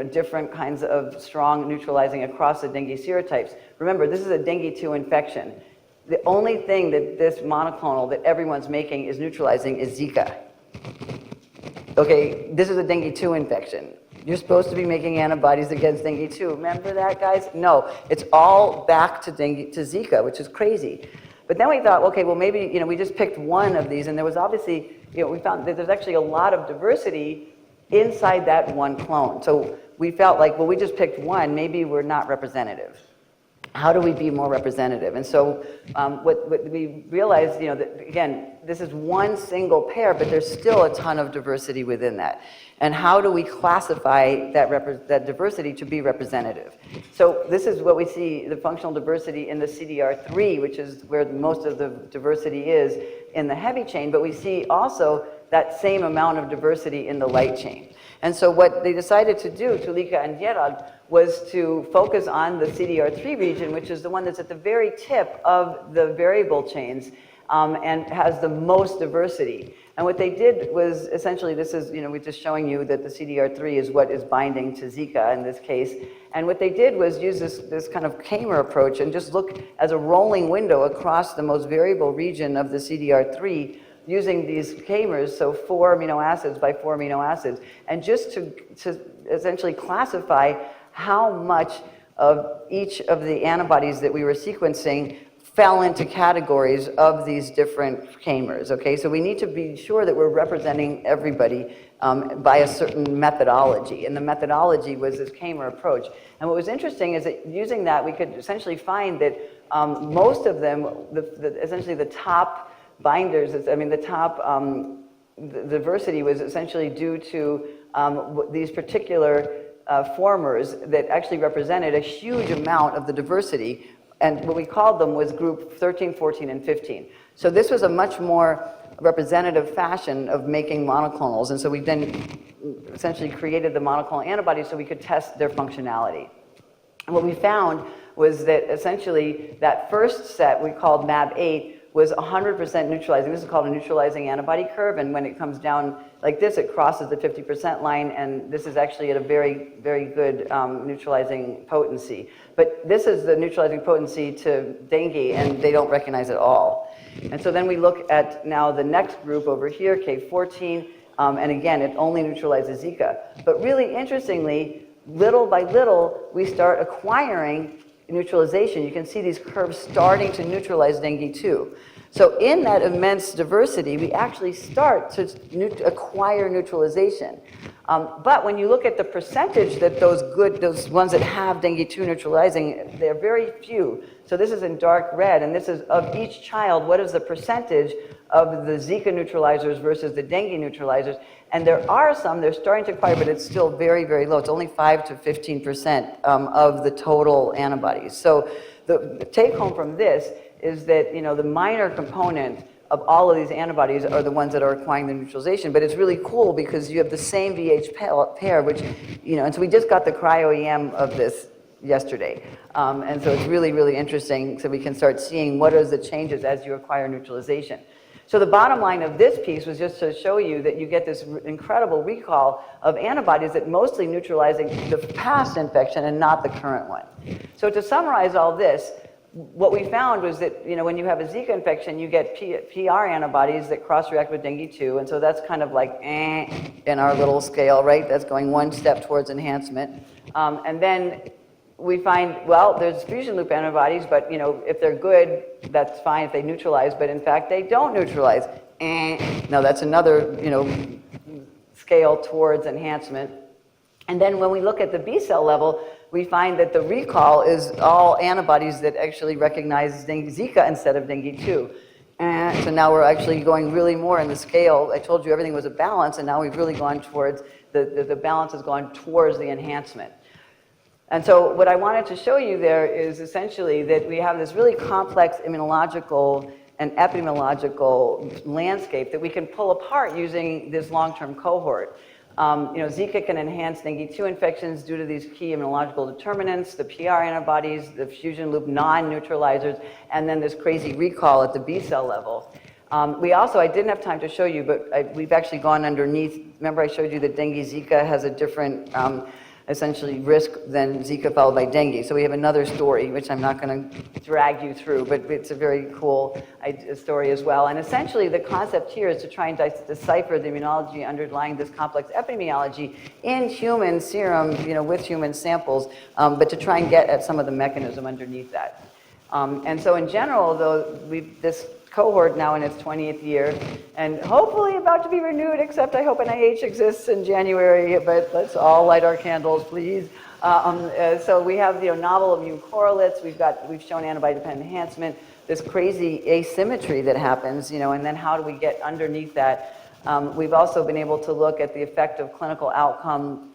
different kinds of strong neutralizing across the dengue serotypes. Remember, this is a dengue 2 infection. The only thing that this monoclonal that everyone's making is neutralizing is Zika. Okay, this is a dengue 2 infection. You're supposed to be making antibodies against dengue 2. Remember that, guys? No, it's all back to Zika, which is crazy. But then we thought, okay, well maybe, we just picked one of these, and there was obviously, we found that there's actually a lot of diversity inside that one clone. So we felt like, well, we just picked one, maybe we're not representative. How do we be more representative? And so what we realized, that again, this is one single pair, but there's still a ton of diversity within that. And how do we classify that diversity to be representative? So this is what we see, the functional diversity in the CDR3, which is where most of the diversity is in the heavy chain, but we see also that same amount of diversity in the light chain. And so what they decided to do, Tulika and Gerald, was to focus on the CDR3 region, which is the one that's at the very tip of the variable chains and has the most diversity. And what they did was essentially, this is, we're just showing you that the CDR3 is what is binding to Zika in this case. And what they did was use this kind of Kamer approach and just look as a rolling window across the most variable region of the CDR3 using these Kamers, so 4 amino acids by 4 amino acids, and just to essentially classify how much of each of the antibodies that we were sequencing fell into categories of these different Kamers, okay? So we need to be sure that we're representing everybody by a certain methodology, and the methodology was this Kamer approach. And what was interesting is that using that, we could essentially find that most of them, essentially the top binders, the top the diversity was essentially due to these particular formers that actually represented a huge amount of the diversity. And what we called them was group 13, 14, and 15. So this was a much more representative fashion of making monoclonals. And so we then essentially created the monoclonal antibodies so we could test their functionality. And what we found was that essentially that first set we called MAB8 was 100% neutralizing. This is called a neutralizing antibody curve, and when it comes down like this, it crosses the 50% line, and this is actually at a very, very good neutralizing potency. But this is the neutralizing potency to dengue, and they don't recognize it all. And so then we look at now the next group over here, K14, and again, it only neutralizes Zika. But really interestingly, little by little, we start acquiring neutralization. You can see these curves starting to neutralize dengue 2. So in that immense diversity, we actually start to acquire neutralization. But when you look at the percentage that those ones that have dengue 2 neutralizing, they're very few. So this is in dark red, and this is of each child, what is the percentage of the Zika neutralizers versus the dengue neutralizers? And there are some, they're starting to acquire, but it's still very, very low. It's only 5 to 15% of the total antibodies. So the take home from this is that, the minor component of all of these antibodies are the ones that are acquiring the neutralization. But it's really cool because you have the same VH pair, which, and so we just got the cryo-EM of this yesterday. And so it's really, really interesting, so we can start seeing what are the changes as you acquire neutralization. So the bottom line of this piece was just to show you that you get this incredible recall of antibodies that mostly neutralizing the past infection and not the current one. So to summarize all this, what we found was that, when you have a Zika infection, you get PR antibodies that cross-react with dengue 2, and so that's kind of like in our little scale, right? That's going one step towards enhancement. And then we find, well, there's fusion loop antibodies, but if they're good, that's fine if they neutralize, but in fact they don't neutralize. Now that's another, scale towards enhancement. And then when we look at the B cell level, we find that the recall is all antibodies that actually recognize Zika instead of dengue 2. And so now we're actually going really more in the scale. I told you everything was a balance, and now we've really gone towards, the balance has gone towards the enhancement. And so what I wanted to show you there is essentially that we have this really complex immunological an epidemiological landscape that we can pull apart using this long-term cohort. Zika can enhance dengue 2 infections due to these key immunological determinants, the PR antibodies, the fusion loop non-neutralizers, and then this crazy recall at the B cell level. I didn't have time to show you, but we've actually gone underneath. Remember I showed you that dengue Zika has a different, essentially, risk than Zika followed by dengue. So we have another story, which I'm not going to drag you through, but it's a very cool story as well. And essentially, the concept here is to try and decipher the immunology underlying this complex epidemiology in human serum, with human samples, but to try and get at some of the mechanism underneath that. And so in general, though, this cohort now in its 20th year, and hopefully about to be renewed, except I hope NIH exists in January, but let's all light our candles, please. So we have novel immune correlates, we've shown antibody-dependent enhancement, this crazy asymmetry that happens, and then how do we get underneath that? We've also been able to look at the effect of clinical outcome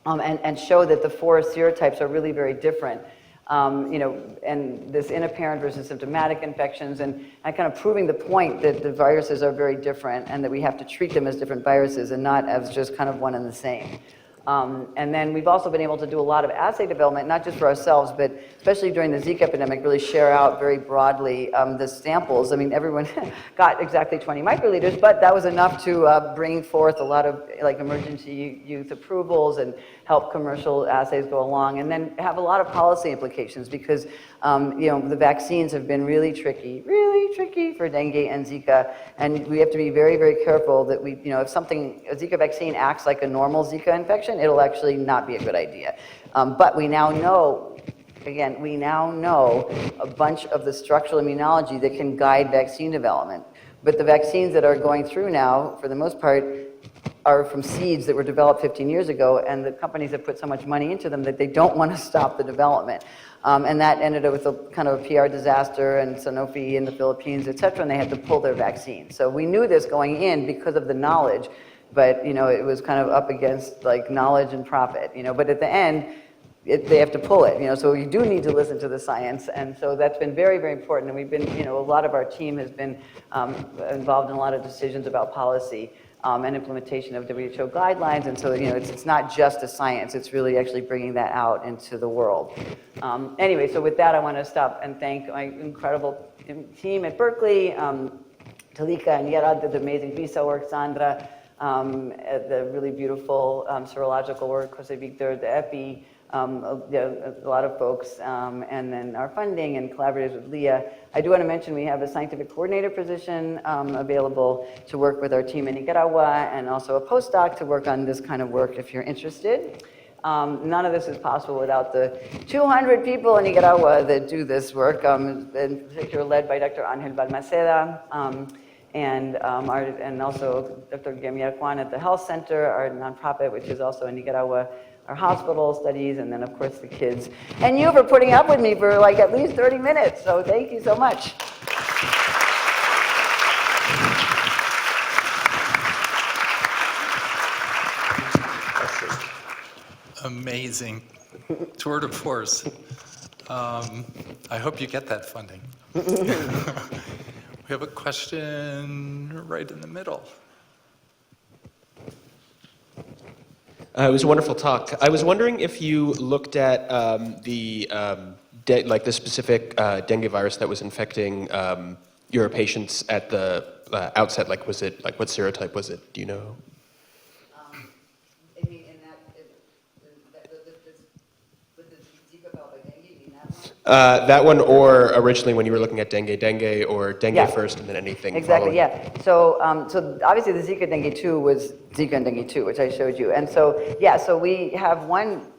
and show that the 4 serotypes are really very different. And this inapparent versus symptomatic infections, and kind of proving the point that the viruses are very different and that we have to treat them as different viruses and not as just kind of one and the same. And then we've also been able to do a lot of assay development, not just for ourselves, but especially during the Zika epidemic, really share out very broadly the samples. I mean, everyone got exactly 20 microliters, but that was enough to bring forth a lot of emergency use approvals and help commercial assays go along, and then have a lot of policy implications because the vaccines have been really tricky for dengue and Zika, and we have to be very, very careful that if a Zika vaccine acts like a normal Zika infection, it'll actually not be a good idea. But we now know, a bunch of the structural immunology that can guide vaccine development. But the vaccines that are going through now, for the most part, are from seeds that were developed 15 years ago, and the companies have put so much money into them that they don't want to stop the development. And that ended up with a kind of a PR disaster, and Sanofi in the Philippines, et cetera, and they had to pull their vaccine. So we knew this going in because of the knowledge, but it was kind of up against knowledge and profit, but at the end, they have to pull it, so you do need to listen to the science, and so that's been very, very important, and we've been, a lot of our team has been involved in a lot of decisions about policy and implementation of WHO guidelines, and so, it's not just a science, it's really actually bringing that out into the world. Anyway, so with that, I want to stop and thank my incredible team at Berkeley, Talika and Yera did the amazing B-cell work, Sandra, the really beautiful serological work, Jose Victor, the EPI, a lot of folks, and then our funding and collaborators with Leah. I do want to mention we have a scientific coordinator position available to work with our team in Nicaragua, and also a postdoc to work on this kind of work if you're interested. None of this is possible without the 200 people in Nicaragua that do this work, in particular led by Dr. Angel Balmaceda, and also Dr. Guillermo Juan at the Health Center, our nonprofit, which is also in Nicaragua, our hospital studies, and then of course the kids. And you for putting up with me for at least 30 minutes, so thank you so much. Amazing. Tour de force. I hope you get that funding. We have a question right in the middle. It was a wonderful talk. I was wondering if you looked at the specific dengue virus that was infecting your patients at the outset. What serotype was it? Do you know? That one, or originally when you were looking at dengue, or dengue first and then anything Exactly, following? yeah. So obviously the Zika dengue 2 was Zika and dengue 2, which I showed you. And so, so we have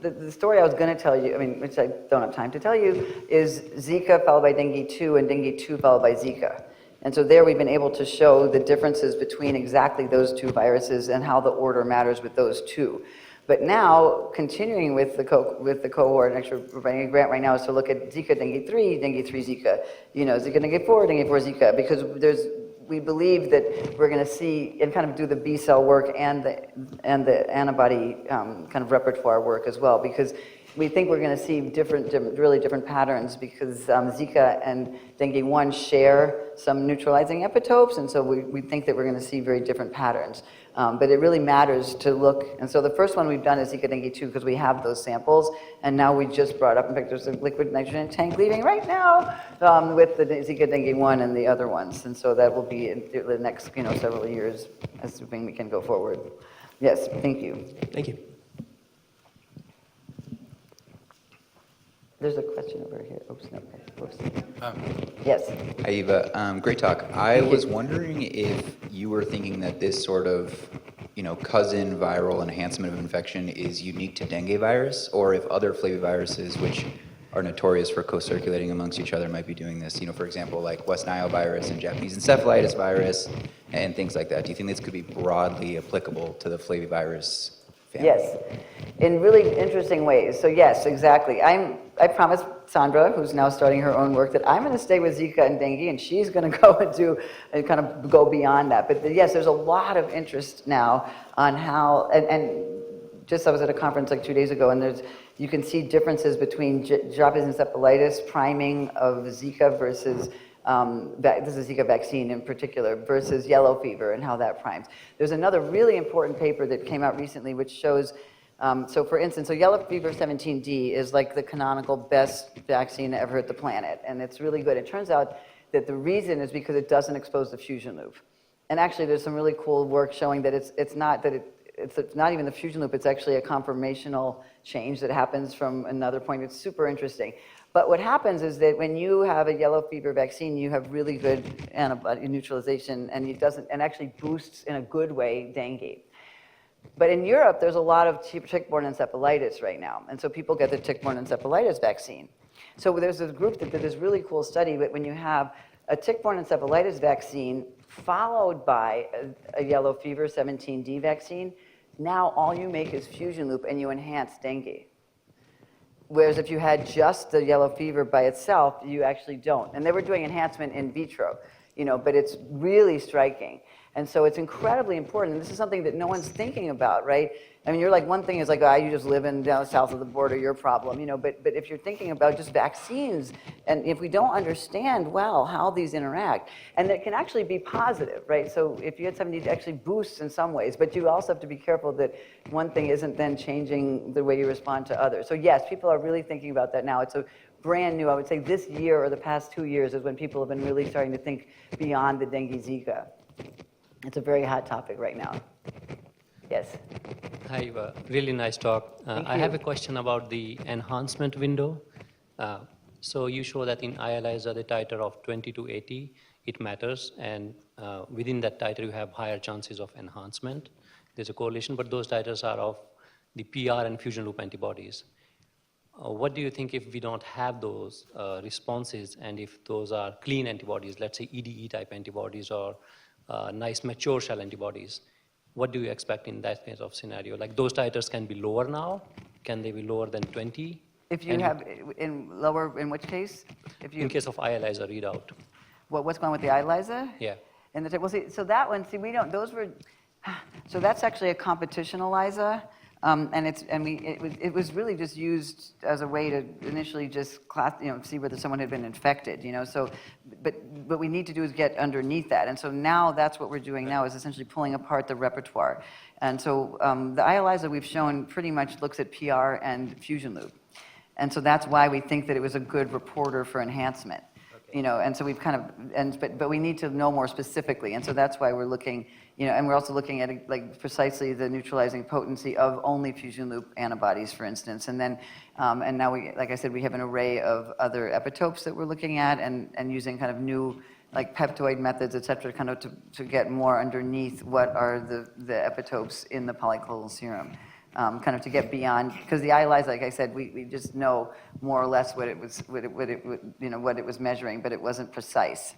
the story I was going to tell you, which I don't have time to tell you, is Zika followed by dengue 2 and dengue 2 followed by Zika. And so there we've been able to show the differences between exactly those two viruses and how the order matters with those two. But now, continuing with the cohort, and actually we're running a grant right now, is to look at Zika dengue 3 Zika, Zika dengue 4 Zika, because we believe that we're going to see and kind of do the B cell work and the antibody kind of repertoire work as well, because we think we're going to see really different patterns because Zika and dengue 1 share some neutralizing epitopes, and so we think that we're going to see very different patterns. But it really matters to look, and so the first one we've done is Zika dengue 2 because we have those samples, and now we just brought up, in fact, there's a liquid nitrogen tank leaving right now with the Zika dengue 1 and the other ones, and so that will be in the next several years, assuming we can go forward. Yes, thank you. Thank you. There's a question over here. Oops, no. Whoops. Yes. Hi, Eva. Great talk. I was wondering if you were thinking that this sort of, cousin viral enhancement of infection is unique to dengue virus, or if other flaviviruses, which are notorious for co-circulating amongst each other, might be doing this. For example, like West Nile virus and Japanese encephalitis virus and things like that. Do you think this could be broadly applicable to the flavivirus family? Yes, in really interesting ways. So yes, exactly. I promised Sandra, who's now starting her own work, that I'm going to stay with Zika and dengue, and she's going to go and kind of go beyond that. But yes, there's a lot of interest now on how, and just I was at a conference like 2 days ago, and you can see differences between Japanese encephalitis priming of Zika versus this is Zika vaccine in particular, versus yellow fever and how that primes. There's another really important paper that came out recently which shows, so for instance, yellow fever 17D is like the canonical best vaccine to ever hit the planet, and it's really good. It turns out that the reason is because it doesn't expose the fusion loop. And actually there's some really cool work showing that it's not even the fusion loop, it's actually a conformational change that happens from another point. It's super interesting. But what happens is that when you have a yellow fever vaccine, you have really good antibody neutralization, and it doesn't, and actually boosts in a good way dengue. But in Europe, there's a lot of tick-borne encephalitis right now, and so people get the tick-borne encephalitis vaccine. So there's a group that did this really cool study, but when you have a tick-borne encephalitis vaccine followed by a yellow fever 17D vaccine, now all you make is fusion loop and you enhance dengue. Whereas if you had just the yellow fever by itself, you actually don't. And they were doing enhancement in vitro, but it's really striking. And so it's incredibly important. And this is something that no one's thinking about, right? I mean, you're like, one thing is like, you just live down south of the border, your problem, but if you're thinking about just vaccines, and if we don't understand well how these interact, and it can actually be positive, right? So if you had somebody that actually boosts in some ways, but you also have to be careful that one thing isn't then changing the way you respond to others. So yes, people are really thinking about that now. It's a brand new, I would say this year or the past 2 years is when people have been really starting to think beyond the dengue Zika. It's a very hot topic right now. Yes. Hi, really nice talk. I have a question about the enhancement window. So you show that in IELISA, the titer of 20 to 80, it matters, and within that titer, you have higher chances of enhancement. There's a correlation, but those titers are of the PR and fusion loop antibodies. What do you think if we don't have those responses, and if those are clean antibodies, let's say EDE type antibodies or nice mature shell antibodies? What do you expect in that kind of scenario? Like those titers can be lower now? Can they be lower than 20? If you have, in which case? In case of IELISA readout. What's going with the IELISA? Yeah. And well, so that one, we don't, so that's actually a competition ELISA. And it was really just used as a way to initially just see whether someone had been infected, So, but what we need to do is get underneath that, and so now that's what we're doing now is essentially pulling apart the repertoire, and so the IELISA we've shown pretty much looks at PR and fusion loop, and so that's why we think that it was a good reporter for enhancement, and so we've kind of but we need to know more specifically, and so that's why we're looking. And we're also looking at like precisely the neutralizing potency of only fusion loop antibodies, for instance. And then, and now like I said, we have an array of other epitopes that we're looking at, and using kind of new like peptoid methods, et cetera, kind of to get more underneath what are the epitopes in the polyclonal serum, kind of to get beyond, because the IELISA, like I said, we just know more or less what it was measuring, but it wasn't precise.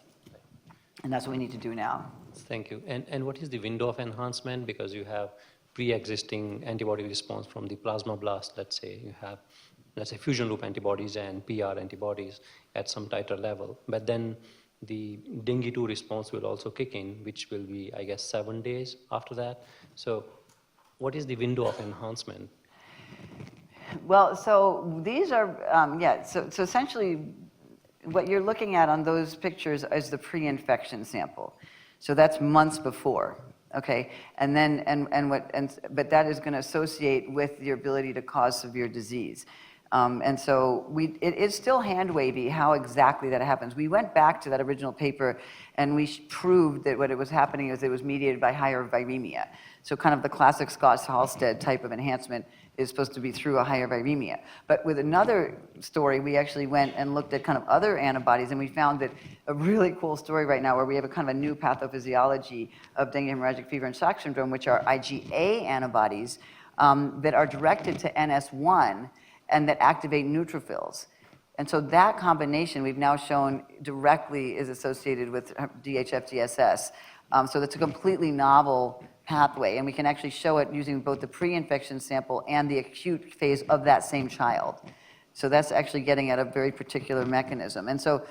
And that's what we need to do now. Thank you. And what is the window of enhancement? Because you have pre-existing antibody response from the plasmablast, let's say. You have, let's say, fusion loop antibodies and PR antibodies at some titer level. But then the dengue 2 response will also kick in, which will be, I guess, 7 days after that. So what is the window of enhancement? Well, so these are, so essentially what you're looking at on those pictures is the pre-infection sample. So that's months before, okay? And then, but that is going to associate with your ability to cause severe disease. And so it is still hand wavy how exactly that happens. We went back to that original paper and we proved that what it was happening is it was mediated by higher viremia. So kind of the classic Scott-Halstead type of enhancement is supposed to be through a higher viremia. But with another story, we actually went and looked at kind of other antibodies, and we found that a really cool story right now where we have a kind of a new pathophysiology of dengue hemorrhagic fever and shock syndrome, which are IgA antibodies that are directed to NS1 and that activate neutrophils. And so that combination we've now shown directly is associated with DHFDSS. So that's a completely novel pathway, and we can actually show it using both the pre-infection sample and the acute phase of that same child. So that's actually getting at a very particular mechanism. And so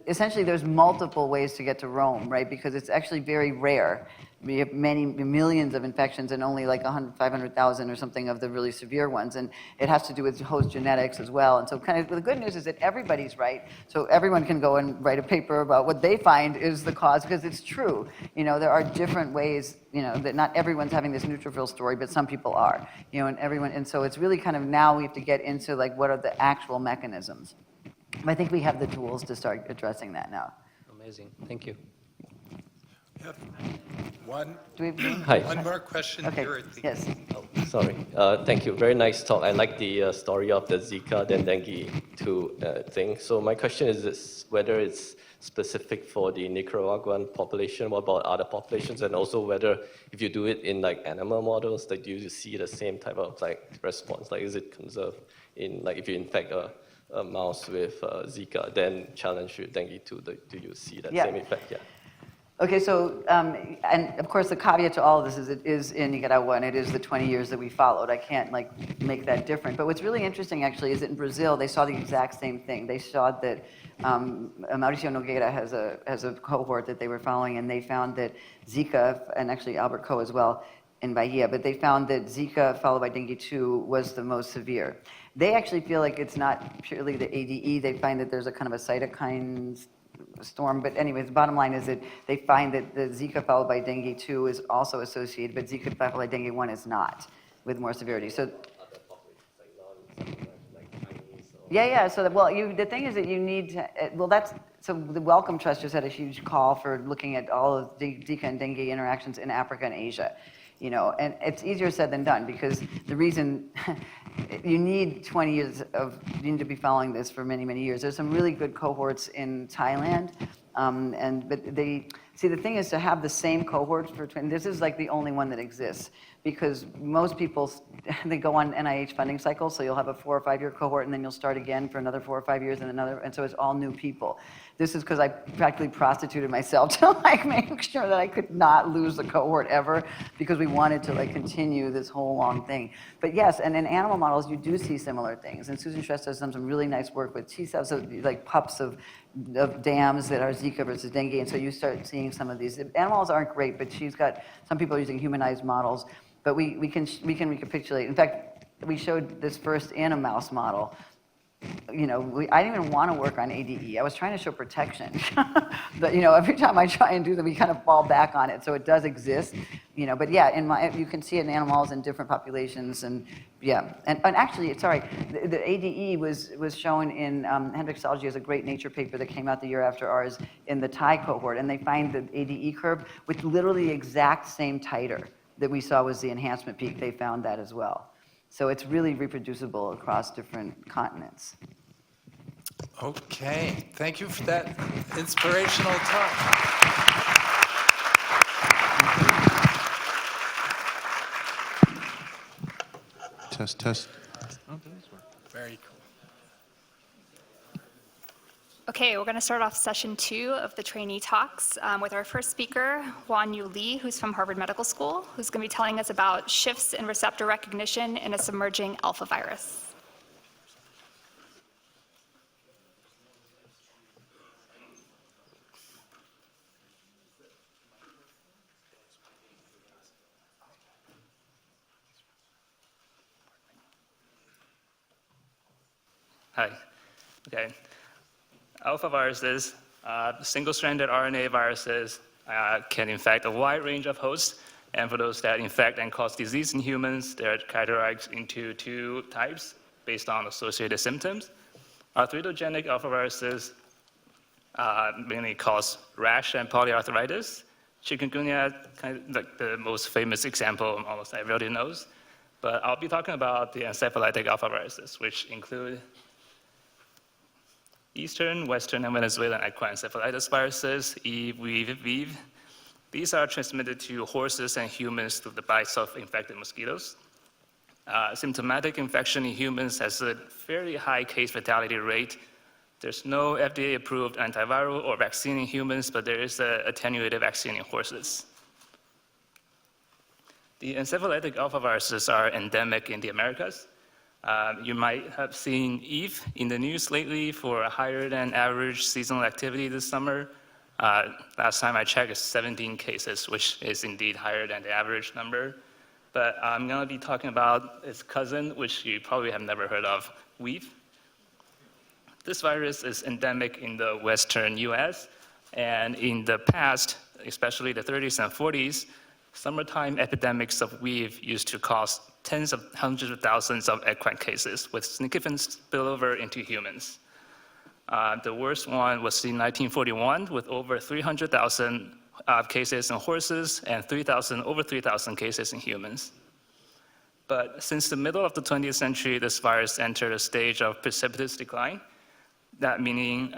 essentially there's multiple ways to get to Rome, right? Because it's actually very rare. We have many millions of infections and only like 500,000 or something of the really severe ones. And it has to do with host genetics as well. And so kind of the good news is that everybody's right. So everyone can go and write a paper about what they find is the cause, because it's true. You know, there are different ways, you know, that not everyone's having this neutrophil story, but some people are. You know, and so it's really kind of now we have to get into like what are the actual mechanisms. I think we have the tools to start addressing that now. Amazing. Thank you. One Hi. One more question here at the Yes. Oh, sorry. Thank you. Very nice talk. I like the story of the Zika then dengue thing. So my question is this, whether it's specific for the Nicaraguan population, what about other populations, and also whether if you do it in like animal models, like do you see the same type of like response? Like is it conserved in like if you infect a mouse with Zika, then challenge with dengue too, do you see that same effect? Yeah. Okay, so, and of course the caveat to all of this is it is in Nicaragua and it is the 20 years that we followed. I can't like make that different. But what's really interesting actually is that in Brazil, they saw the exact same thing. They saw that Mauricio Nogueira has a cohort that they were following, and they found that Zika, and actually Albert Coe as well in Bahia, but they found that Zika followed by dengue 2 was the most severe. They actually feel like it's not purely the ADE. They find that there's a kind of a cytokine storm. But anyways, the bottom line is that they find that the Zika followed by dengue 2 is also associated, but Zika followed by dengue 1 is not, with more severity. So, yeah. So, the thing is that you need to, so the Wellcome Trust just had a huge call for looking at all of Zika and dengue interactions in Africa and Asia. You know, and it's easier said than done, because the reason you need 20 years you need to be following this for many, many years. There's some really good cohorts in Thailand, but the thing is to have the same cohorts for 20, this is like the only one that exists, because most people, they go on NIH funding cycles, so you'll have a 4 or 5 year cohort, and then you'll start again for another 4 or 5 years and another, and so it's all new people. This is because I practically prostituted myself to like make sure that I could not lose the cohort ever, because we wanted to like continue this whole long thing. But yes, and in animal models, you do see similar things. And Susan Stress does some really nice work with T-cells, so like pups of dams that are Zika versus dengue, and so you start seeing some of these. The animals aren't great, but she's got, some people are using humanized models, but we can recapitulate. In fact, we showed this first in a mouse model. You know, I didn't even want to work on ADE. I was trying to show protection. But, you know, every time I try and do that, we kind of fall back on it. So it does exist, you know. But yeah, you can see it in animals in different populations, and yeah. And actually, sorry, the ADE was shown in Hendrixology as a great Nature paper that came out the year after ours in the Thai cohort, and they find the ADE curve with literally the exact same titer that we saw was the enhancement peak. They found that as well. So it's really reproducible across different continents. Okay, thank you for that inspirational talk. Test. Very cool. Okay, we're going to start off session 2 of the trainee talks with our first speaker, Wan-Yu Lee, who's from Harvard Medical School, who's going to be telling us about shifts in receptor recognition in a submerging alpha virus. Hi. Okay. Alpha viruses, single-stranded RNA viruses, can infect a wide range of hosts. And for those that infect and cause disease in humans, they're categorized into two types based on associated symptoms. Arthritogenic alpha viruses mainly cause rash and polyarthritis. Chikungunya, kind of like the most famous example almost everybody knows. But I'll be talking about the encephalitic alpha viruses, which include Eastern, Western, and Venezuelan equine encephalitis viruses, E, VIV. These are transmitted to horses and humans through the bites of infected mosquitoes. Symptomatic infection in humans has a fairly high case fatality rate. There's no FDA-approved antiviral or vaccine in humans, but there is an attenuated vaccine in horses. The encephalitic alpha viruses are endemic in the Americas. You might have seen Eve in the news lately for a higher than average seasonal activity this summer. Last time I checked, it's 17 cases, which is indeed higher than the average number. But I'm going to be talking about its cousin, which you probably have never heard of, Weave. This virus is endemic in the western US, and in the past, especially the 30s and 40s, summertime epidemics of Weave used to cause tens of hundreds of thousands of equine cases with significant spillover into humans. The worst one was in 1941 with over 300,000 cases in horses and over 3,000 cases in humans. But since the middle of the 20th century, this virus entered a stage of precipitous decline. That meaning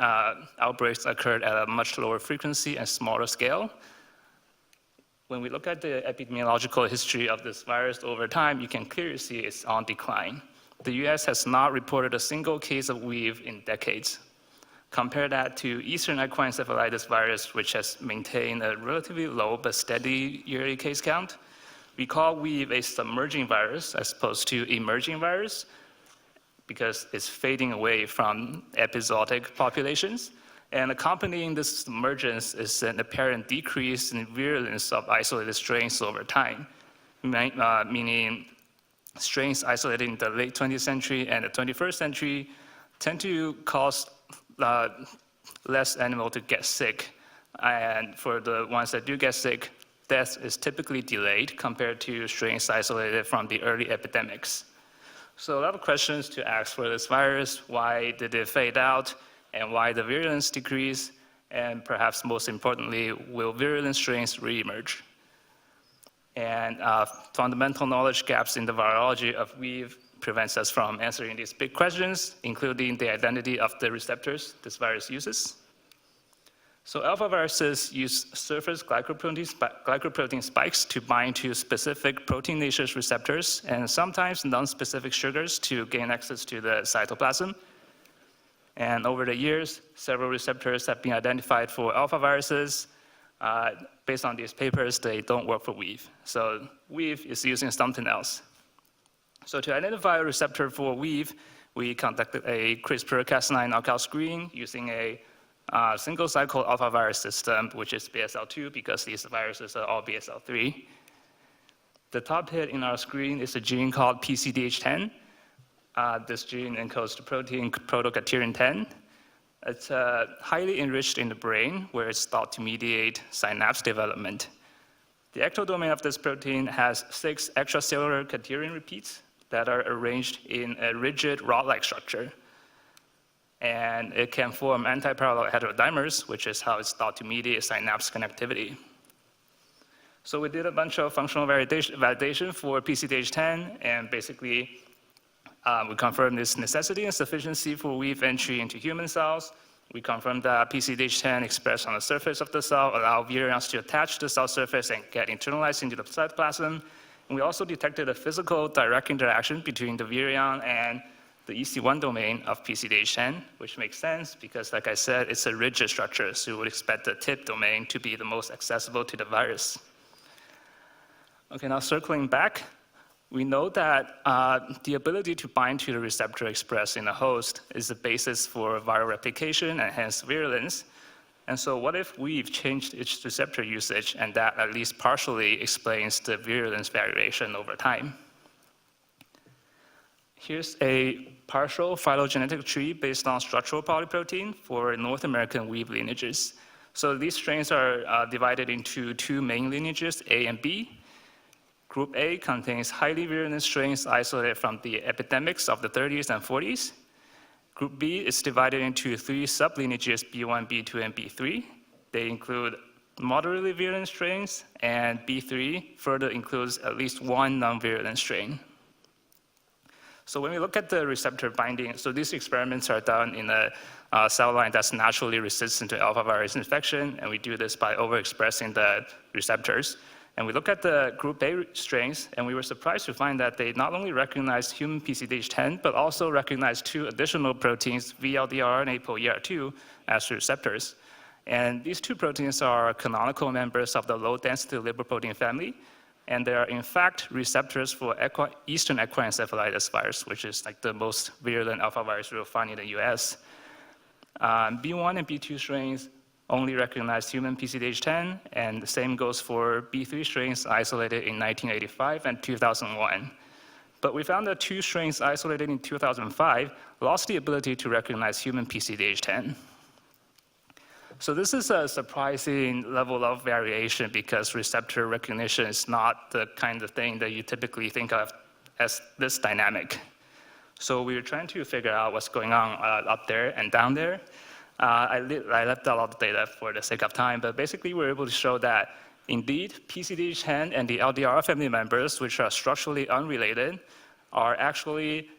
outbreaks occurred at a much lower frequency and smaller scale. When we look at the epidemiological history of this virus over time, you can clearly see it's on decline. The US has not reported a single case of Weave in decades. Compare that to Eastern equine encephalitis virus, which has maintained a relatively low but steady yearly case count. We call Weave a submerging virus as opposed to emerging virus because it's fading away from epizootic populations. And accompanying this submergence is an apparent decrease in virulence of isolated strains over time, meaning strains isolated in the late 20th century and the 21st century tend to cause less animal to get sick. And for the ones that do get sick, death is typically delayed compared to strains isolated from the early epidemics. So a lot of questions to ask for this virus. Why did it fade out? And why the virulence decrease? And perhaps most importantly, will virulent strains reemerge? And fundamental knowledge gaps in the virology of Weave prevents us from answering these big questions, including the identity of the receptors this virus uses. So alpha viruses use surface glycoprotein spikes to bind to specific proteinaceous receptors and sometimes non-specific sugars to gain access to the cytoplasm. And over the years, several receptors have been identified for alpha viruses. Based on these papers, they don't work for Weave. So Weave is using something else. So to identify a receptor for Weave, we conducted a CRISPR-Cas9 knockout screen using a single cycle alpha virus system, which is BSL2 because these viruses are all BSL3. The top hit in our screen is a gene called PCDH10. This gene encodes the protein protocaterin 10. It's highly enriched in the brain, where it's thought to mediate synapse development. The ectodomain of this protein has 6 extracellular caterin repeats that are arranged in a rigid rod-like structure. And it can form antiparallel heterodimers, which is how it's thought to mediate synapse connectivity. So we did a bunch of functional validation for PCDH10, and basically we confirmed its necessity and sufficiency for Weave entry into human cells. We confirmed that PCDH10 expressed on the surface of the cell allow virions to attach to the cell surface and get internalized into the cytoplasm. And we also detected a physical direct interaction between the virion and the EC1 domain of PCDH10, which makes sense because, like I said, it's a rigid structure, so you would expect the tip domain to be the most accessible to the virus. Okay, now circling back, we know that the ability to bind to the receptor expressed in a host is the basis for viral replication and hence virulence. And so what if we've changed its receptor usage and that at least partially explains the virulence variation over time? Here's a partial phylogenetic tree based on structural polyprotein for North American weave lineages. So these strains are divided into two main lineages, A and B. Group A contains highly virulent strains isolated from the epidemics of the 30s and 40s. Group B is divided into three sublineages, B1, B2, and B3. They include moderately virulent strains, and B3 further includes at least one non-virulent strain. So when we look at the receptor binding, so these experiments are done in a cell line that's naturally resistant to alpha virus infection, and we do this by overexpressing the receptors. And we look at the group A strains, and we were surprised to find that they not only recognized human PCDH10, but also recognized two additional proteins, VLDR and ApoER2, as receptors. And these two proteins are canonical members of the low-density lipoprotein family, and they are in fact receptors for Eastern equine encephalitis virus, which is like the most virulent alpha virus we'll find in the US. B1 and B2 strains only recognize human PCDH10, and the same goes for B3 strains isolated in 1985 and 2001. But we found that two strains isolated in 2005 lost the ability to recognize human PCDH10. So this is a surprising level of variation because receptor recognition is not the kind of thing that you typically think of as this dynamic. So we were trying to figure out what's going on up there and down there. I left out all the data for the sake of time, but basically we were able to show that indeed PCDH10 and the LDR family members, which are structurally unrelated, are actually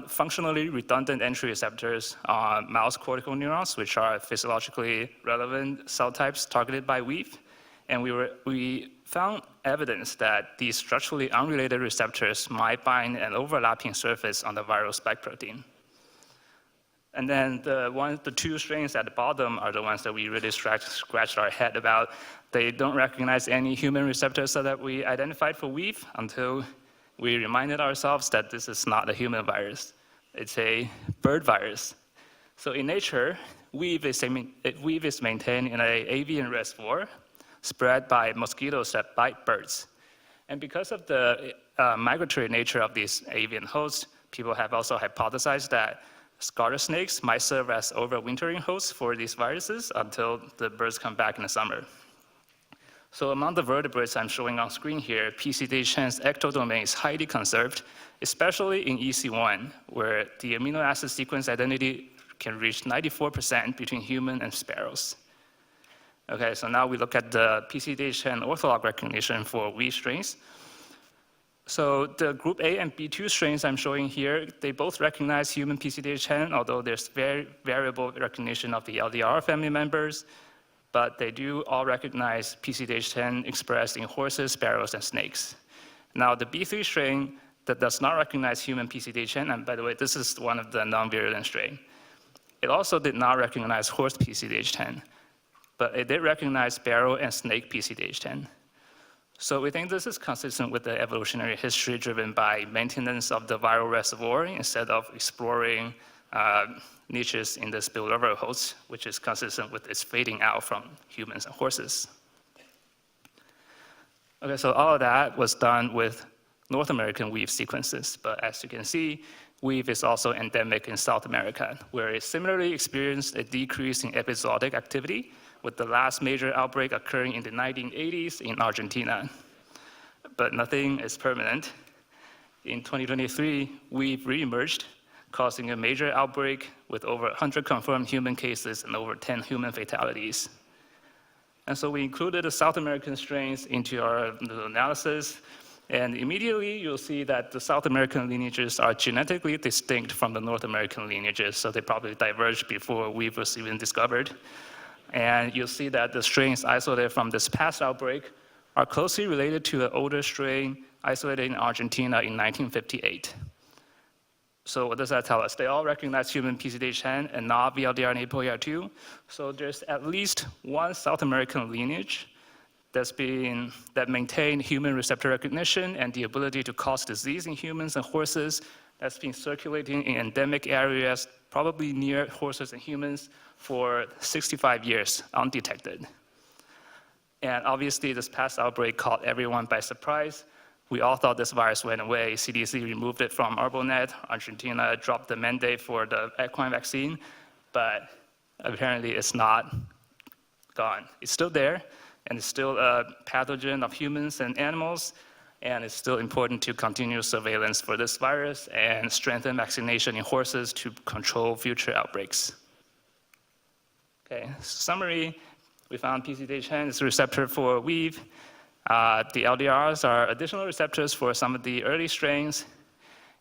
functionally redundant entry receptors on mouse cortical neurons, which are physiologically relevant cell types targeted by weave. And we found evidence that these structurally unrelated receptors might bind an overlapping surface on the viral spike protein. And then the two strains at the bottom are the ones that we really scratched our head about. They don't recognize any human receptors that we identified for weave until we reminded ourselves that this is not a human virus. It's a bird virus. So in nature, weave is maintained in an avian reservoir spread by mosquitoes that bite birds. And because of the migratory nature of these avian hosts, people have also hypothesized that garter snakes might serve as overwintering hosts for these viruses until the birds come back in the summer. So among the vertebrates I'm showing on screen here, PCDH10's ectodomain is highly conserved, especially in EC1, where the amino acid sequence identity can reach 94% between human and sparrows. Okay, so now we look at the PCDH10 ortholog recognition for weave strains. So the group A and B2 strains I'm showing here, they both recognize human PCDH10, although there's very variable recognition of the LDR family members, but they do all recognize PCDH10 expressed in horses, sparrows, and snakes. Now the B3 strain that does not recognize human PCDH10, and by the way, this is one of the non-virulent strain, it also did not recognize horse PCDH10, but it did recognize sparrow and snake PCDH10. So we think this is consistent with the evolutionary history driven by maintenance of the viral reservoir instead of exploring niches in the spillover hosts, which is consistent with its fading out from humans and horses. Okay, so all of that was done with North American weave sequences, but as you can see, weave is also endemic in South America, where it similarly experienced a decrease in epizootic activity, with the last major outbreak occurring in the 1980s in Argentina. But nothing is permanent. In 2023, we've reemerged, causing a major outbreak with over 100 confirmed human cases and over 10 human fatalities. And so we included the South American strains into our analysis, and immediately you'll see that the South American lineages are genetically distinct from the North American lineages, so they probably diverged before weave was even discovered. And you'll see that the strains isolated from this past outbreak are closely related to an older strain isolated in Argentina in 1958. So what does that tell us? They all recognize human PCDH10 and not VLDR and ApoER2. So there's at least one South American lineage that maintain human receptor recognition and the ability to cause disease in humans and horses that's been circulating in endemic areas, probably near horses and humans, for 65 years, undetected. And obviously, this past outbreak caught everyone by surprise. we all thought this virus went away. CDC removed it from ARPANET. Argentina dropped the mandate for the equine vaccine, but apparently it's not gone. It's still there, and it's still a pathogen of humans and animals, and it's still important to continue surveillance for this virus and strengthen vaccination in horses to control future outbreaks. Okay, summary, we found PCDH10 is a receptor for weave. The LDRs are additional receptors for some of the early strains,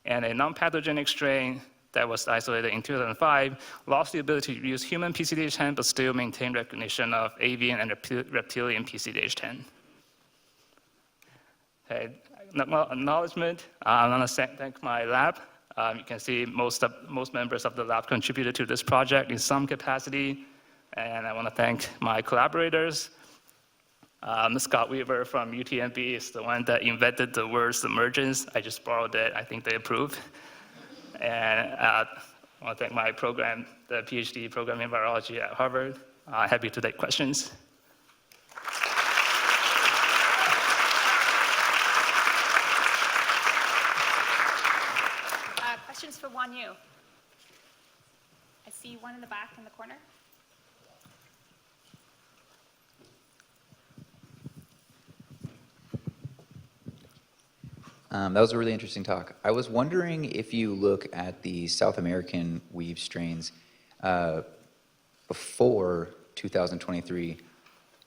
and a non-pathogenic strain that was isolated in 2005 lost the ability to use human PCDH10, but still maintained recognition of avian and reptilian PCDH10. Okay, acknowledgement. I want to thank my lab. You can see most members of the lab contributed to this project in some capacity, and I want to thank my collaborators. Scott Weaver from UTMB is the one that invented the word submergence. I just borrowed it. I think they approved. And I want to thank my program, the PhD program in virology at Harvard. Happy to take questions. Questions for Wan Yu? I see one in the back in the corner. That was a really interesting talk. I was wondering if you look at the South American weave strains before 2023,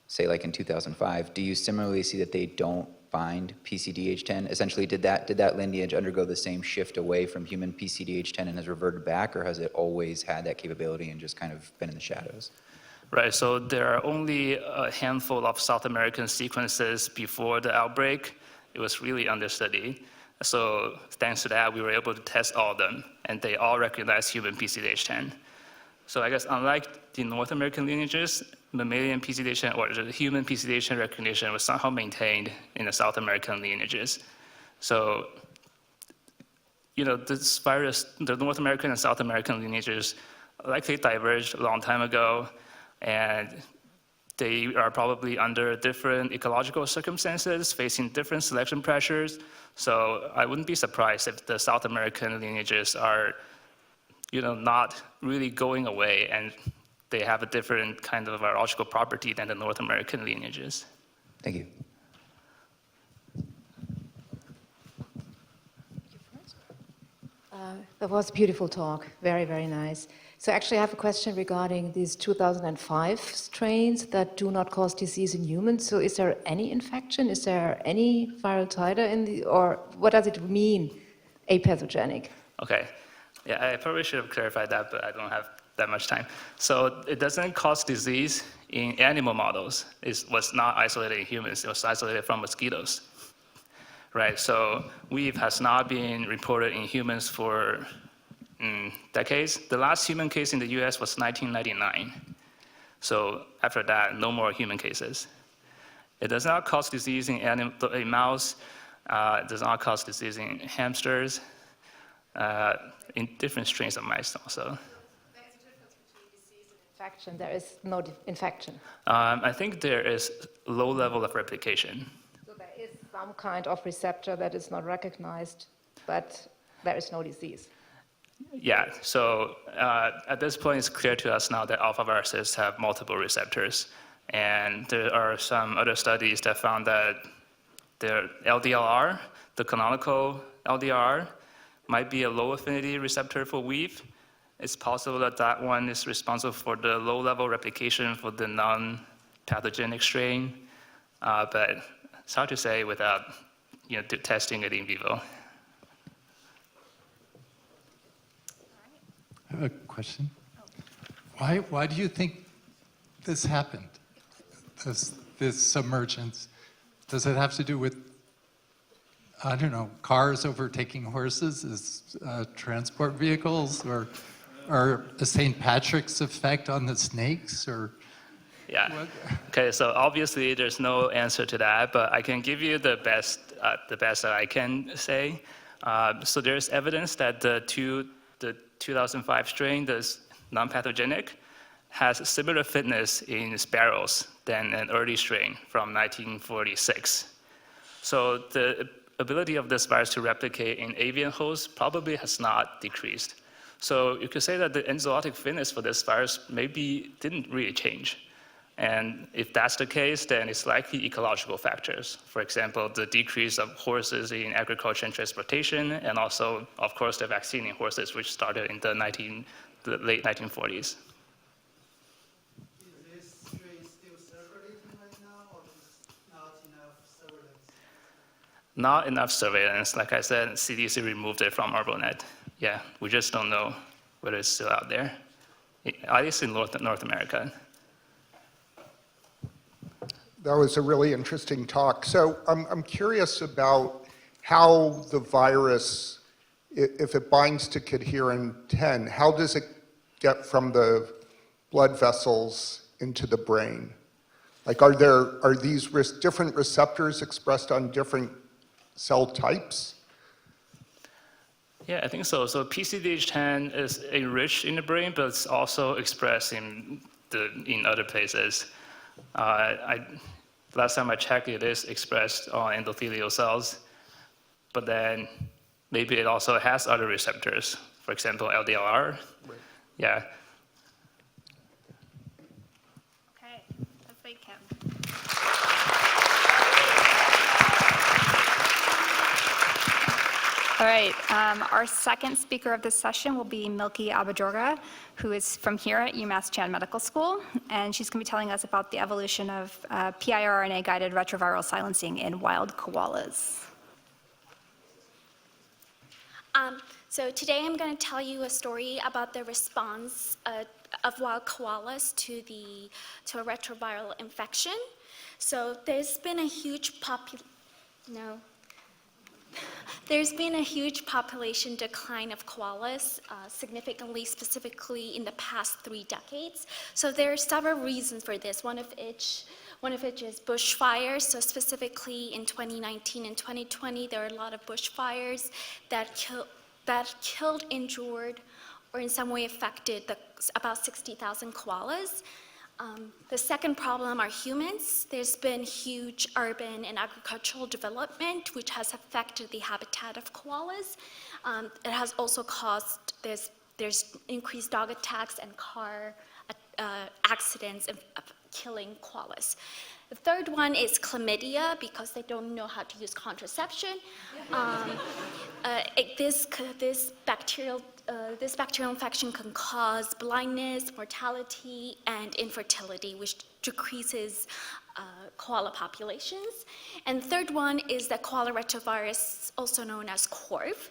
say like in 2005, do you similarly see that they don't bind PCDH10? Essentially, did that lineage undergo the same shift away from human PCDH10 and has reverted back, or has it always had that capability and just kind of been in the shadows? Right, so there are only a handful of South American sequences before the outbreak. It was really understudied. So thanks to that, we were able to test all of them, and they all recognize human PCDH10. So I guess unlike the North American lineages, mammalian PCDH10 or the human PCDH10 recognition was somehow maintained in the South American lineages. So, you know, this virus, the North American and South American lineages likely diverged a long time ago, and they are probably under different ecological circumstances, facing different selection pressures. So I wouldn't be surprised if the South American lineages are, you know, not really going away, and they have a different kind of virological property than the North American lineages. Thank you. That was a beautiful talk. Very, very nice. So actually I have a question regarding these 2005 strains that do not cause disease in humans. So is there any infection? Is there any viral titer in the, or what does it mean, apathogenic? Okay, yeah, I probably should have clarified that, but I don't have that much time. So it doesn't cause disease in animal models. It was not isolated in humans. It was isolated from mosquitoes. Right, so weave has not been reported in humans for decades. The last human case in the US was 1999. So after that, no more human cases. It does not cause disease in a mouse. It does not cause disease in hamsters, in different strains of mice also. There's a difference between disease and infection. There is no infection. I think there is low level of replication. Some kind of receptor that is not recognized, but there is no disease. Yeah, so at this point, it's clear to us now that alpha viruses have multiple receptors. And there are some other studies that found that their LDLR, the canonical LDLR, might be a low affinity receptor for weave. It's possible that that one is responsible for the low level replication for the non-pathogenic strain, but it's hard to say without, you know, testing it in vivo. I have a question. Why do you think this happened? This submergence? Does it have to do with, I don't know, cars overtaking horses as transport vehicles, or a St. Patrick's effect on the snakes, or? Yeah. Okay. So obviously, there's no answer to that, but I can give you the best that I can say. So there's evidence that the 2005 strain, the non-pathogenic, has similar fitness in sparrows than an early strain from 1946. So the ability of this virus to replicate in avian hosts probably has not decreased. So you could say that the enzootic fitness for this virus maybe didn't really change. And if that's the case, then it's likely ecological factors. For example, the decrease of horses in agriculture and transportation, and also, of course, the vaccine in horses, which started in the late 1940s. Is this strain still circulating right now, or is not enough surveillance? Not enough surveillance. Like I said, CDC removed it from ARBONET. Yeah, we just don't know whether it's still out there, at least in North America. That was a really interesting talk. So I'm curious about how the virus, if it binds to cadherin 10, how does it get from the blood vessels into the brain? Like, are these different receptors expressed on different cell types? Yeah, I think so. So PCDH10 is enriched in the brain, but it's also expressed in other places. Last time I checked, it is expressed on endothelial cells, but then maybe it also has other receptors, for example, LDLR. Right. Yeah. Okay, that's great, Kim. All right, our second speaker of this session will be Milky Abadjorga, who is from here at UMass Chan Medical School, and she's going to be telling us about the evolution of piRNA-guided retroviral silencing in wild koalas. So today I'm going to tell you a story about the response of wild koalas to a retroviral infection. So there's been a huge population decline of koalas, significantly, specifically in the past 3 decades. So there are several reasons for this. One of which is bushfires. So specifically in 2019 and 2020, there are a lot of bushfires that killed, injured, or in some way affected about 60,000 koalas. The second problem are humans. There's been huge urban and agricultural development, which has affected the habitat of koalas. It has also caused, there's increased dog attacks and car accidents of killing koalas. The third one is chlamydia, because they don't know how to use contraception. This bacterial infection can cause blindness, mortality, and infertility, which decreases koala populations. And the third one is the koala retrovirus, also known as CORV.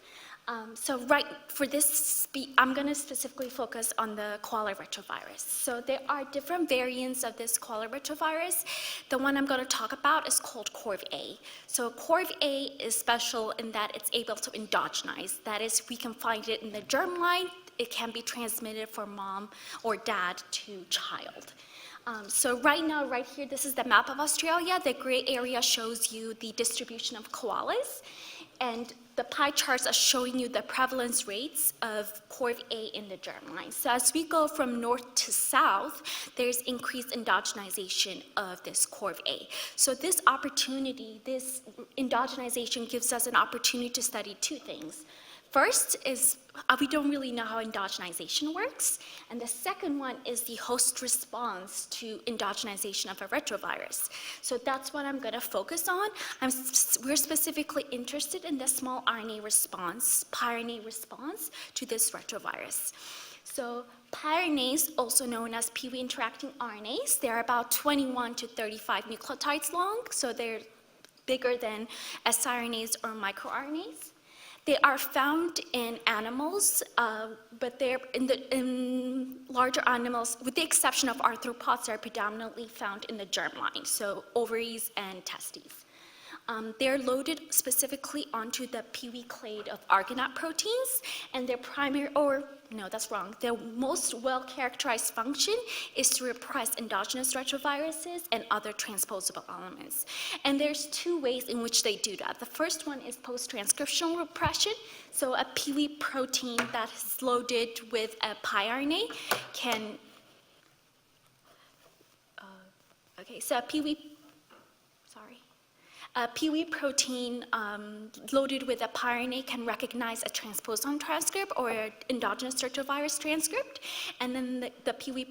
So for this I'm going to specifically focus on the koala retrovirus. So there are different variants of this koala retrovirus. The one I'm going to talk about is called CORV-A. So CORV-A is special in that it's able to endogenize. That is, we can find it in the germline. It can be transmitted from mom or dad to child. So right now, right here, this is the map of Australia. The gray area shows you the distribution of koalas. And the pie charts are showing you the prevalence rates of CORV-A in the germline. So as we go from north to south, there's increased endogenization of this CORV-A. So this opportunity, this endogenization gives us an opportunity to study 2 things. First is we don't really know how endogenization works, and the second one is the host response to endogenization of a retrovirus. So that's what I'm going to focus on. We're specifically interested in the small RNA response, piRNA response to this retrovirus. So piRNAs, also known as PV interacting RNAs, they're about 21 to 35 nucleotides long, so they're bigger than siRNAs or microRNAs. They are found in animals, but they're in larger animals, with the exception of arthropods, are predominantly found in the germline, so ovaries and testes. They're loaded specifically onto the PV clade of argonaute proteins, and their primary, or no, that's wrong. Their most well-characterized function is to repress endogenous retroviruses and other transposable elements. And there's 2 ways in which they do that. The first one is post-transcriptional repression. So a PV protein that is loaded with a piRNA can, A PIWI protein loaded with a pRNA can recognize a transposon transcript or an endogenous retrovirus transcript, and then the PIWI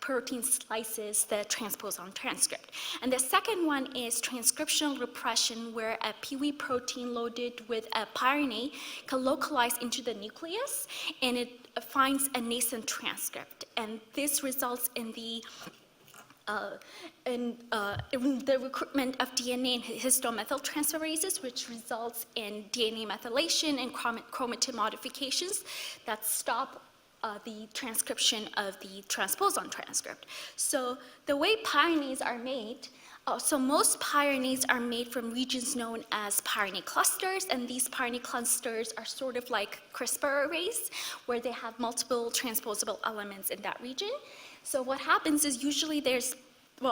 protein slices the transposon transcript. And the second one is transcriptional repression, where a PIWI protein loaded with a pRNA can localize into the nucleus, and it finds a nascent transcript. And this results in the recruitment of DNA and histomethyltransferases, which results in DNA methylation and chromatin modifications that stop the transcription of the transposon transcript. So the way pRNAs are made, so most pRNAs are made from regions known as pRNA clusters, and these pRNA clusters are sort of like CRISPR arrays, where they have multiple transposable elements in that region. So what happens is usually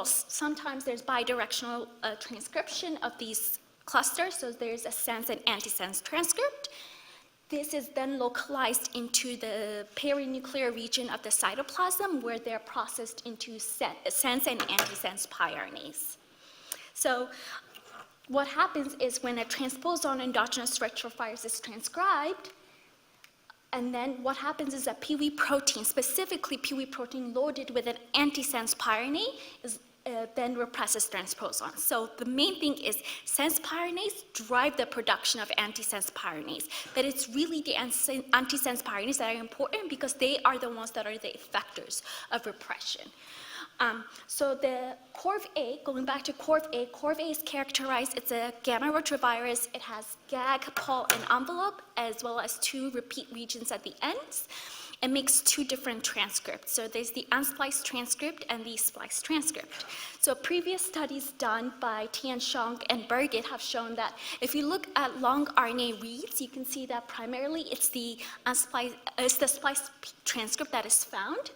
sometimes there's bidirectional transcription of these clusters, so there's a sense and antisense transcript. This is then localized into the perinuclear region of the cytoplasm, where they're processed into sense and antisense pRNAs. So what happens is when a transposon endogenous retrovirus is transcribed, and then what happens is a PIWI protein, specifically PIWI protein loaded with an antisense pRNA, then represses transposon. So the main thing is sense pRNAs drive the production of antisense pRNAs, but it's really the antisense pRNAs that are important because they are the ones that are the effectors of repression. So the CORV-A, going back to CORV-A is characterized, it's a gamma retrovirus. It has GAG, pol, and envelope, as well as 2 repeat regions at the ends. It makes 2 different transcripts. So there's the unspliced transcript and the spliced transcript. So previous studies done by Tian Shang and Birgit have shown that if you look at long RNA reads, you can see that primarily it's the spliced transcript that is found.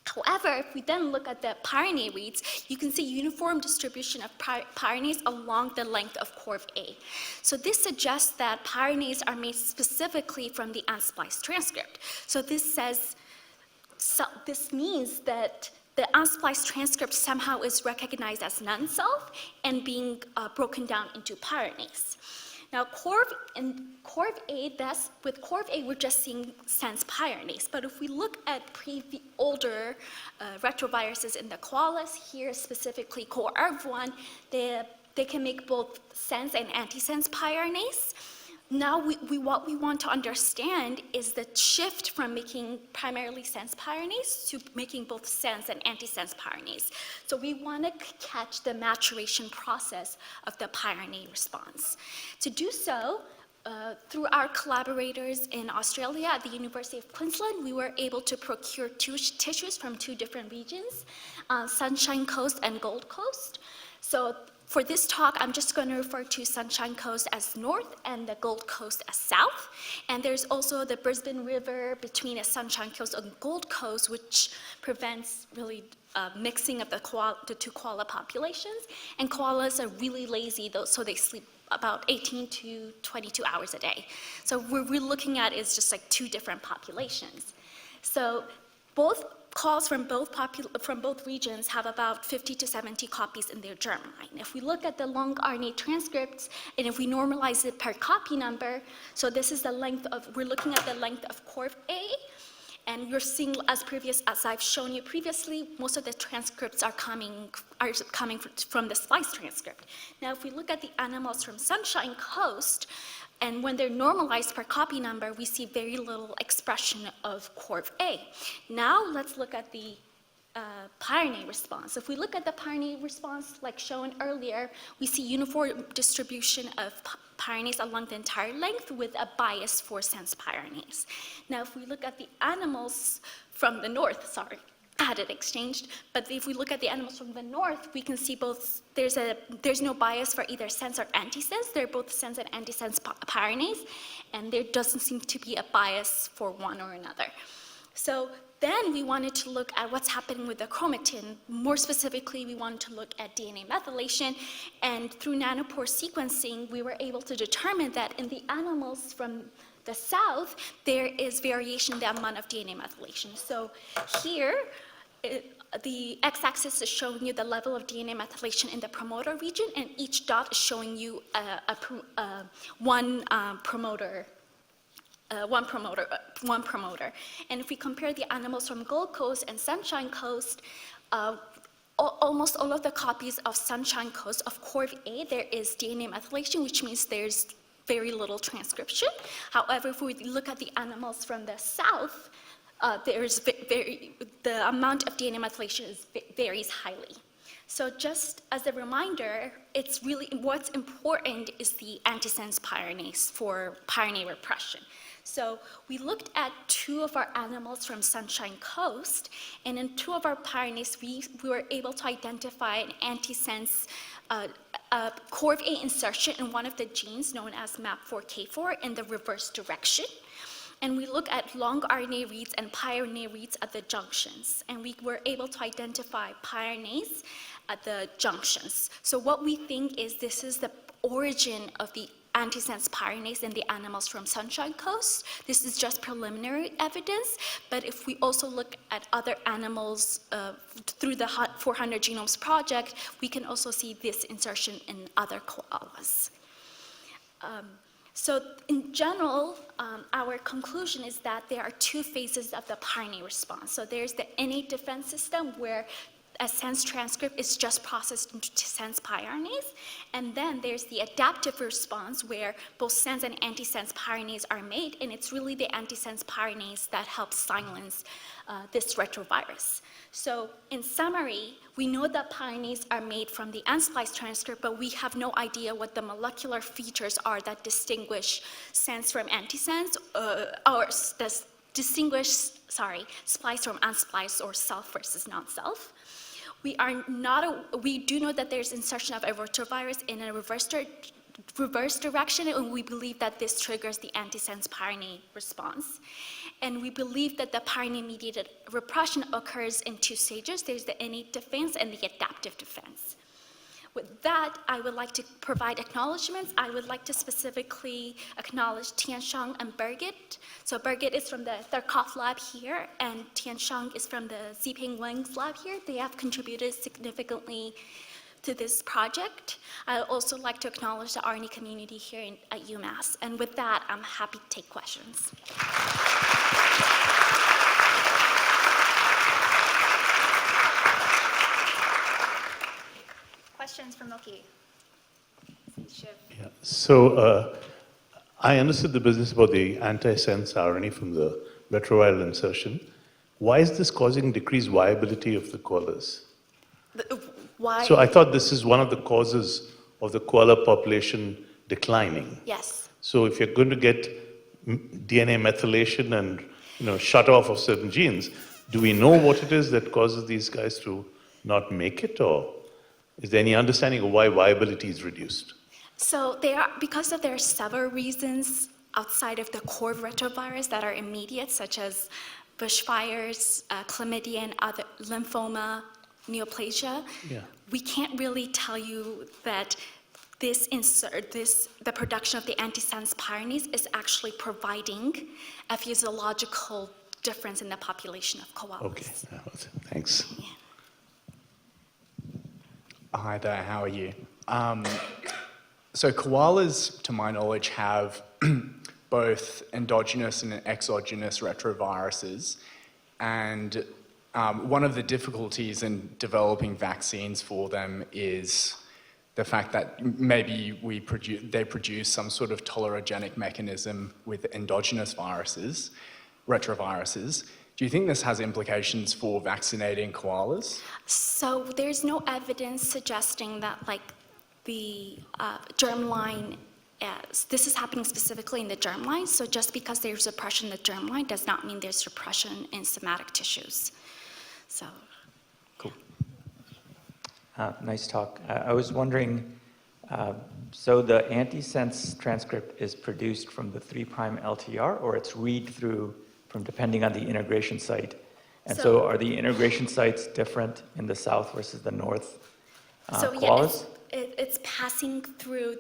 However, if we then look at the pRNA reads, you can see uniform distribution of pRNAs along the length of CORV-A. So this suggests that pRNAs are made specifically from the unspliced transcript. So this means that the unspliced transcript somehow is recognized as non-self and being broken down into pRNAs. Now, CORV-A, with CORV-A, we're just seeing sense pRNAs. But if we look at older retroviruses in the koalas, here specifically CoRV1, they can make both sense and antisense pRNAs. Now, what we want to understand is the shift from making primarily sense pRNAs to making both sense and antisense pRNAs. So we want to catch the maturation process of the pRNA response. To do so, through our collaborators in Australia at the University of Queensland, we were able to procure 2 tissues from 2 different regions, Sunshine Coast and Gold Coast. So for this talk, I'm just going to refer to Sunshine Coast as north and the Gold Coast as south. And there's also the Brisbane River between a Sunshine Coast and Gold Coast, which prevents really mixing of the 2 koala populations. And koalas are really lazy, though, so they sleep about 18 to 22 hours a day. So what we're looking at is just like 2 different populations. So both calls from both regions have about 50 to 70 copies in their germline. If we look at the long RNA transcripts, and if we normalize it per copy number, so this is the length of, we're looking at the length of CORV-A, and you're seeing, as I've shown you previously, most of the transcripts are coming from the splice transcript. Now, if we look at the animals from Sunshine Coast, and when they're normalized per copy number, we see very little expression of CORV-A. Now let's look at the pRNA response. If we look at the pRNA response, like shown earlier, we see uniform distribution of pRNAs along the entire length with a bias for sense pRNAs. Now, if we look at the animals from the north, sorry, I had it exchanged, but if we look at the animals from the north, we can see both, there's no bias for either sense or antisense. They're both sense and antisense pRNAs, and there doesn't seem to be a bias for one or another. So then we wanted to look at what's happening with the chromatin. More specifically, we wanted to look at DNA methylation, and through nanopore sequencing, we were able to determine that in the animals from the south, there is variation in the amount of DNA methylation. So here, the x-axis is showing you the level of DNA methylation in the promoter region, and each dot is showing you one promoter. And if we compare the animals from Gold Coast and Sunshine Coast, almost all of the copies of Sunshine Coast of CORV-A, there is DNA methylation, which means there's very little transcription. However, if we look at the animals from the south, the amount of DNA methylation varies highly. So just as a reminder, what's important is the antisense pyranase for pyranase repression. So we looked at 2 of our animals from Sunshine Coast, and in 2 of our pyranase, we were able to identify an antisense CORV-A insertion in one of the genes known as MAP4K4 in the reverse direction. And we look at long RNA reads and pyRNA reads at the junctions, and we were able to identify pyranase at the junctions. So what we think is this is the origin of the antisense pyranase in the animals from Sunshine Coast. This is just preliminary evidence, but if we also look at other animals through the 400 Genomes Project, we can also see this insertion in other koalas. So in general, our conclusion is that there are 2 phases of the pyranase response. So there's the innate defense system where a sense transcript is just processed into sense pyranase, and then there's the adaptive response where both sense and antisense pyranase are made, and it's really the antisense pyranase that helps silence this retrovirus. So in summary, we know that pyranase are made from the unspliced transcript, but we have no idea what the molecular features are that distinguish sense from antisense, or distinguish, spliced from unspliced, or self versus non-self. We do know that there's insertion of a retrovirus in a reverse direction, and we believe that this triggers the antisense pyranase response. And we believe that the pyranase-mediated repression occurs in 2 stages. There's the innate defense and the adaptive defense. With that, I would like to provide acknowledgements. I would like to specifically acknowledge Tiansheng and Birgit. So Birgit is from the Tharkov lab here, and Tiansheng is from the Ziping Wang's lab here. They have contributed significantly to this project. I would also like to acknowledge the RNA community here at UMass. And with that, I'm happy to take questions. Questions for Milky? Yeah. So I understood the business about the antisense RNA from the retroviral insertion. Why is this causing decreased viability of the koalas? Why? So I thought this is one of the causes of the koala population declining. Yes. So if you're going to get DNA methylation and shut off of certain genes, do we know what it is that causes these guys to not make it, or is there any understanding of why viability is reduced? So because there are several reasons outside of the core retrovirus that are immediate, such as bushfires, chlamydia, and other lymphoma, neoplasia. Yeah. We can't really tell you that the production of the antisense pyranase is actually providing a physiological difference in the population of koalas. Okay, thanks. Yeah. Hi there, how are you? So koalas, to my knowledge, have both endogenous and exogenous retroviruses, and one of the difficulties in developing vaccines for them is the fact that maybe they produce some sort of tolerogenic mechanism with endogenous viruses, retroviruses. Do you think this has implications for vaccinating koalas? So there's no evidence suggesting that the germline, this is happening specifically in the germline, so just because there's suppression in the germline does not mean there's suppression in somatic tissues. So. Cool. Nice talk. I was wondering, so the antisense transcript is produced from the 3' LTR, or it's read through from depending on the integration site? And so are the integration sites different in the south versus the north koalas? It's passing through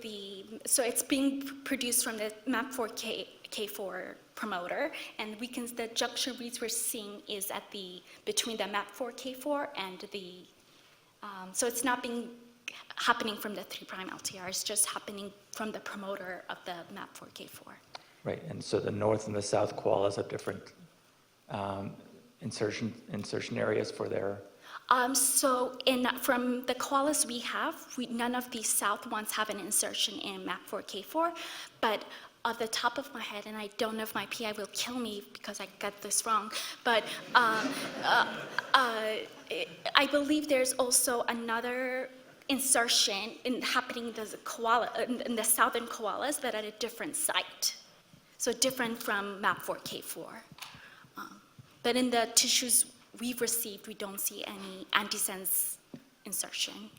so it's being produced from the MAP4K MAP4K4 promoter, and the junction reads we're seeing is between the MAP4K4 and the, so it's not happening from the 3' LTR, it's just happening from the promoter of the MAP4K4. Right, and so the north and the south koalas have different insertion areas for their... So from the koalas we have, none of the south ones have an insertion in MAP4K4, but off the top of my head, and I don't know if my PI will kill me because I got this wrong, but I believe there's also another insertion happening in the southern koalas, but at a different site. So different from MAP4K4. But in the tissues we've received, we don't see any antisense insertion.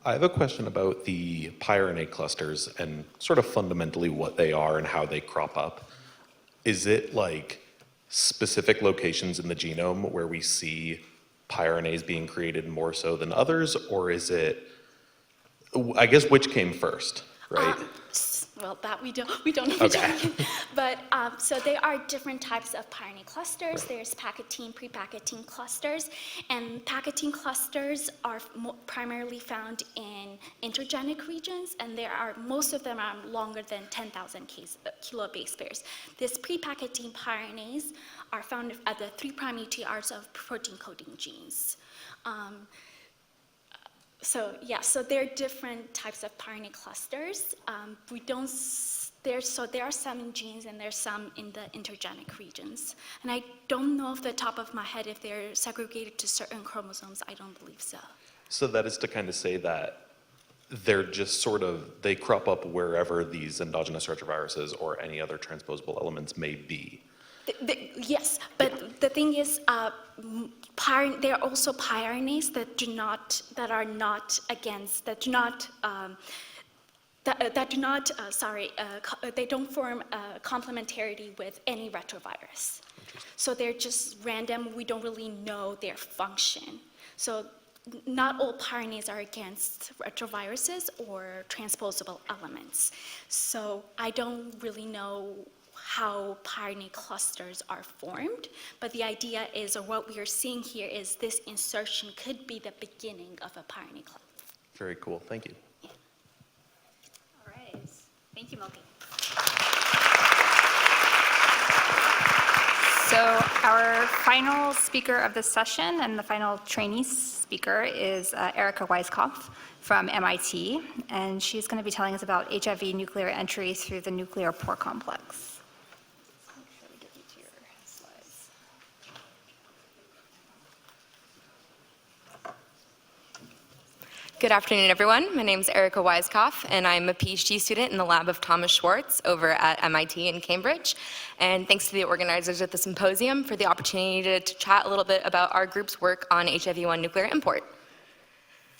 I have a question about the pyRNA clusters and sort of fundamentally what they are and how they crop up. Is it like specific locations in the genome where we see pyRNAs being created more so than others, or is it, I guess, which came first, right? Well, that we don't know. Okay. But so there are different types of pyRNA clusters. Right. There's packetine, pre-packetine clusters, and packetine clusters are primarily found in intergenic regions, and most of them are longer than 10,000 kilobase pairs. This pre-packetine pyRNAs are found at the 3' UTRs of protein coding genes. So there are different types of pyRNA clusters. There are some in genes and there's some in the intergenic regions. And I don't know off the top of my head if they're segregated to certain chromosomes. I don't believe so. So that is to kind of say that they're just sort of, they crop up wherever these endogenous retroviruses or any other transposable elements may be. Yes, but the thing is, there are also pyRNAs they don't form complementarity with any retrovirus. So they're just random, we don't really know their function. So not all pyRNAs are against retroviruses or transposable elements. So I don't really know how pyRNA clusters are formed, but the idea is, or what we are seeing here is this insertion could be the beginning of a pyRNA cluster. Very cool, thank you. Yeah. All right, thank you, Milky. So our final speaker of this session and the final trainee speaker is Erica Weiskopf from MIT, and she's going to be telling us about HIV nuclear entry through the nuclear pore complex. Good afternoon, everyone. My name is Erica Weiskopf, and I'm a PhD student in the lab of Thomas Schwartz over at MIT in Cambridge. And thanks to the organizers of the symposium for the opportunity to chat a little bit about our group's work on HIV-1 nuclear import.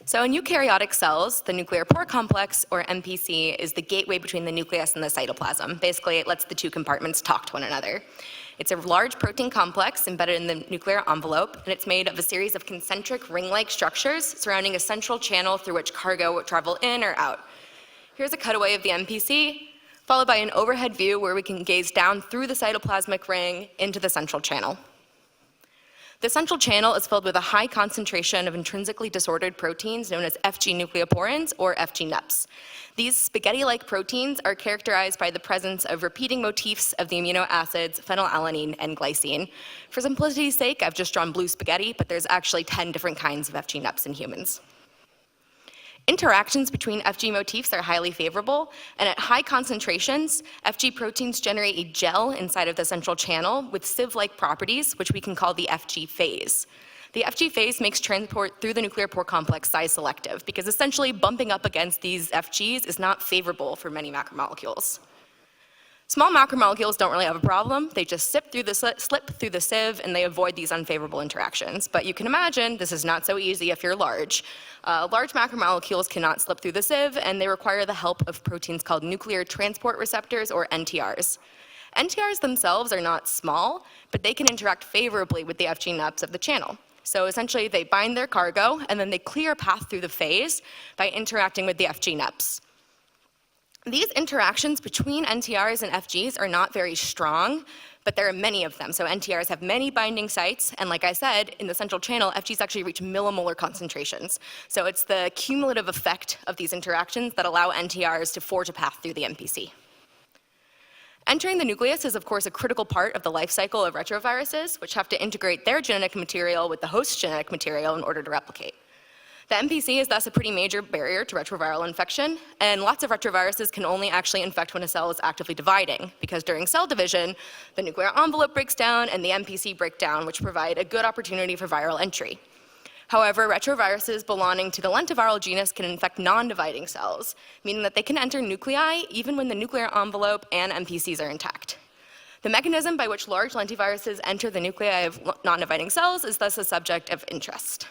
So in eukaryotic cells, the nuclear pore complex, or NPC, is the gateway between the nucleus and the cytoplasm. Basically, it lets the two compartments talk to one another. It's a large protein complex embedded in the nuclear envelope, and it's made of a series of concentric ring-like structures surrounding a central channel through which cargo would travel in or out. Here's a cutaway of the NPC, followed by an overhead view where we can gaze down through the cytoplasmic ring into the central channel. The central channel is filled with a high concentration of intrinsically disordered proteins known as FG nucleoporins, or FG NUPs. These spaghetti-like proteins are characterized by the presence of repeating motifs of the amino acids phenylalanine and glycine. For simplicity's sake, I've just drawn blue spaghetti, but there's actually 10 different kinds of FG NUPs in humans. Interactions between FG motifs are highly favorable, and at high concentrations, FG proteins generate a gel inside of the central channel with sieve-like properties, which we can call the FG phase. The FG phase makes transport through the nuclear pore complex size selective, because essentially bumping up against these FGs is not favorable for many macromolecules. Small macromolecules don't really have a problem. They just slip through the sieve, and they avoid these unfavorable interactions. But you can imagine this is not so easy if you're large. Large macromolecules cannot slip through the sieve, and they require the help of proteins called nuclear transport receptors, or NTRs. NTRs themselves are not small, but they can interact favorably with the FG NUPs of the channel. So essentially, they bind their cargo, and then they clear a path through the phase by interacting with the FG NUPs. These interactions between NTRs and FGs are not very strong, but there are many of them. So NTRs have many binding sites, and like I said, in the central channel, FGs actually reach millimolar concentrations. So it's the cumulative effect of these interactions that allow NTRs to forge a path through the MPC. Entering the nucleus is, of course, a critical part of the life cycle of retroviruses, which have to integrate their genetic material with the host's genetic material in order to replicate. The MPC is thus a pretty major barrier to retroviral infection, and lots of retroviruses can only actually infect when a cell is actively dividing, because during cell division, the nuclear envelope breaks down and the MPC break down, which provide a good opportunity for viral entry. However, retroviruses belonging to the lentiviral genus can infect non-dividing cells, meaning that they can enter nuclei even when the nuclear envelope and MPCs are intact. The mechanism by which large lentiviruses enter the nuclei of non-dividing cells is thus a subject of interest.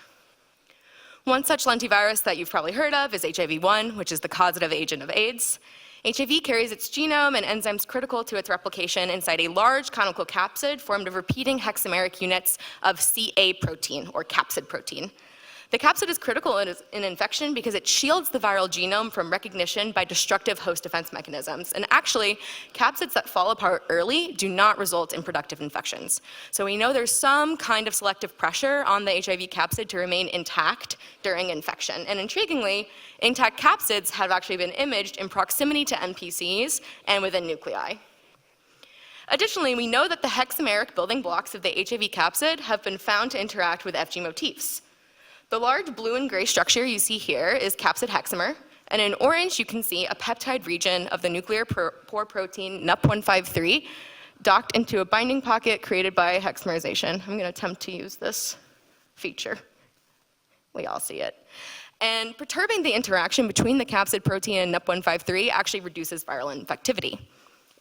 One such lentivirus that you've probably heard of is HIV-1, which is the causative agent of AIDS. HIV carries its genome and enzymes critical to its replication inside a large conical capsid formed of repeating hexameric units of CA protein, or capsid protein. The capsid is critical in infection because it shields the viral genome from recognition by destructive host defense mechanisms. And actually, capsids that fall apart early do not result in productive infections. So we know there's some kind of selective pressure on the HIV capsid to remain intact during infection. And intriguingly, intact capsids have actually been imaged in proximity to MPCs and within nuclei. Additionally, we know that the hexameric building blocks of the HIV capsid have been found to interact with FG motifs. The large blue and gray structure you see here is capsid hexamer, and in orange you can see a peptide region of the nuclear pore protein NUP153 docked into a binding pocket created by hexamerization. I'm going to attempt to use this feature. We all see it. And perturbing the interaction between the capsid protein and NUP153 actually reduces viral infectivity.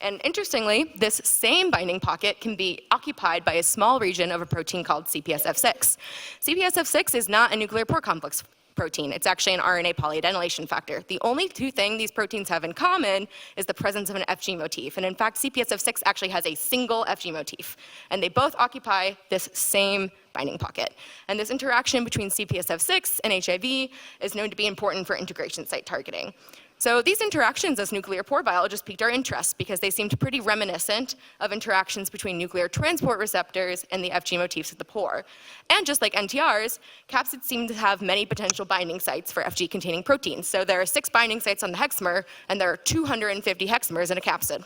And interestingly, this same binding pocket can be occupied by a small region of a protein called CPSF6. CPSF6 is not a nuclear pore complex protein. It's actually an RNA polyadenylation factor. The only two things these proteins have in common is the presence of an FG motif. And in fact, CPSF6 actually has a single FG motif. And they both occupy this same binding pocket. And this interaction between CPSF6 and HIV is known to be important for integration site targeting. So these interactions as nuclear pore biologists piqued our interest because they seemed pretty reminiscent of interactions between nuclear transport receptors and the FG motifs of the pore. And just like NTRs, capsids seem to have many potential binding sites for FG-containing proteins. So there are 6 binding sites on the hexamer, and there are 250 hexamers in a capsid.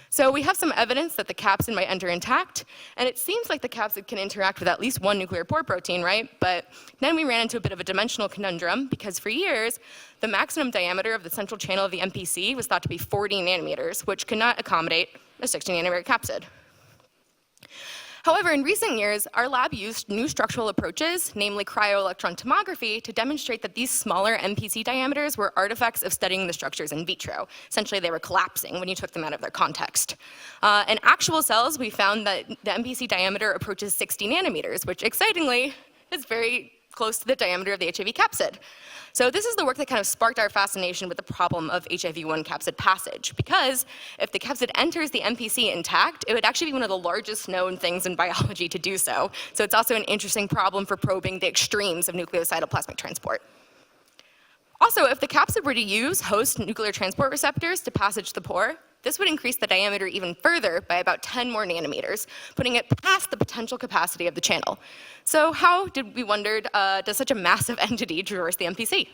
So we have some evidence that the capsid might enter intact, and it seems like the capsid can interact with at least one nuclear pore protein, right? But then we ran into a bit of a dimensional conundrum, because for years, the maximum diameter of the central channel of the MPC was thought to be 40 nanometers, which could not accommodate a 60 nanometer capsid. However, in recent years, our lab used new structural approaches, namely cryo-electron tomography, to demonstrate that these smaller MPC diameters were artifacts of studying the structures in vitro. Essentially, they were collapsing when you took them out of their context. In actual cells, we found that the MPC diameter approaches 60 nanometers, which excitingly is very close to the diameter of the HIV capsid. So this is the work that kind of sparked our fascination with the problem of HIV-1 capsid passage, because if the capsid enters the MPC intact, it would actually be one of the largest known things in biology to do so. So it's also an interesting problem for probing the extremes of nucleocidal plasmic transport. Also, if the capsid were to use host nuclear transport receptors to passage the pore, this would increase the diameter even further by about 10 more nanometers, putting it past the potential capacity of the channel. So how, we wondered, does such a massive entity traverse the MPC?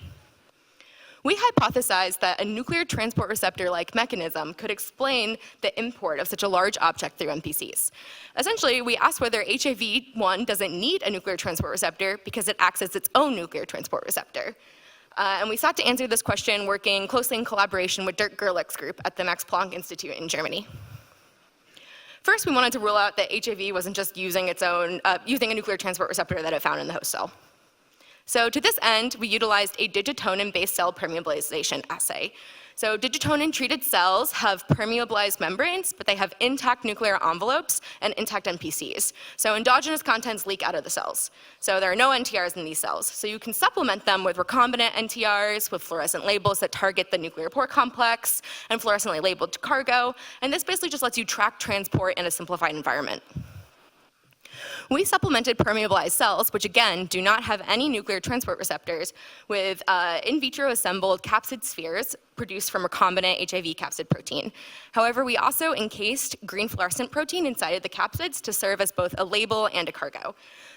We hypothesized that a nuclear transport receptor-like mechanism could explain the import of such a large object through MPCs. Essentially, we asked whether HIV-1 doesn't need a nuclear transport receptor because it acts as its own nuclear transport receptor. And we sought to answer this question working closely in collaboration with Dirk Gerlich's group at the Max Planck Institute in Germany. First, we wanted to rule out that HIV wasn't just using its own, using a nuclear transport receptor that it found in the host cell. So to this end, we utilized a digitonin-based cell permeabilization assay. So digitonin-treated cells have permeabilized membranes, but they have intact nuclear envelopes and intact MPCs. So endogenous contents leak out of the cells. So there are no NTRs in these cells. So you can supplement them with recombinant NTRs with fluorescent labels that target the nuclear pore complex and fluorescently labeled cargo. And this basically just lets you track transport in a simplified environment. we supplemented permeabilized cells, which again do not have any nuclear transport receptors, with in vitro assembled capsid spheres produced from recombinant HIV capsid protein. However, we also encased green fluorescent protein inside of the capsids to serve as both a label and a cargo.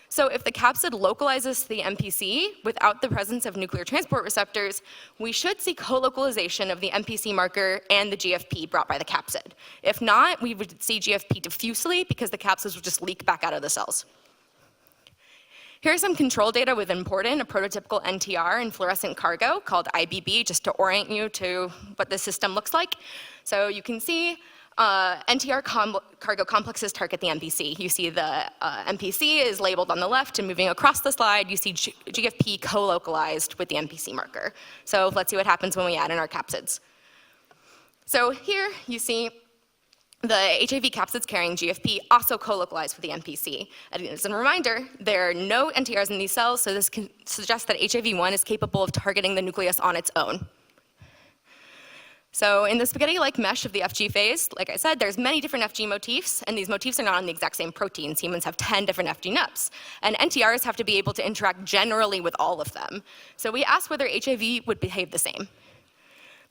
So if the capsid localizes to the MPC without the presence of nuclear transport receptors, we should see co-localization of the MPC marker and the GFP brought by the capsid. If not, we would see GFP diffusely because the capsids would just leak back out of the cells. Here's some control data with Important, a prototypical NTR and fluorescent cargo called IBB, just to orient you to what the system looks like. So you can see NTR cargo complexes target the MPC. You see the MPC is labeled on the left, and moving across the slide, you see GFP co-localized with the MPC marker. So let's see what happens when we add in our capsids. So here you see the HIV capsids carrying GFP also co-localized with the MPC. And as a reminder, there are no NTRs in these cells, so this can suggest that HIV-1 is capable of targeting the nucleus on its own. So in the spaghetti-like mesh of the FG phase, like I said, there's many different FG motifs, and these motifs are not on the exact same proteins. Humans have 10 different FG nups, and NTRs have to be able to interact generally with all of them. So we asked whether HIV would behave the same.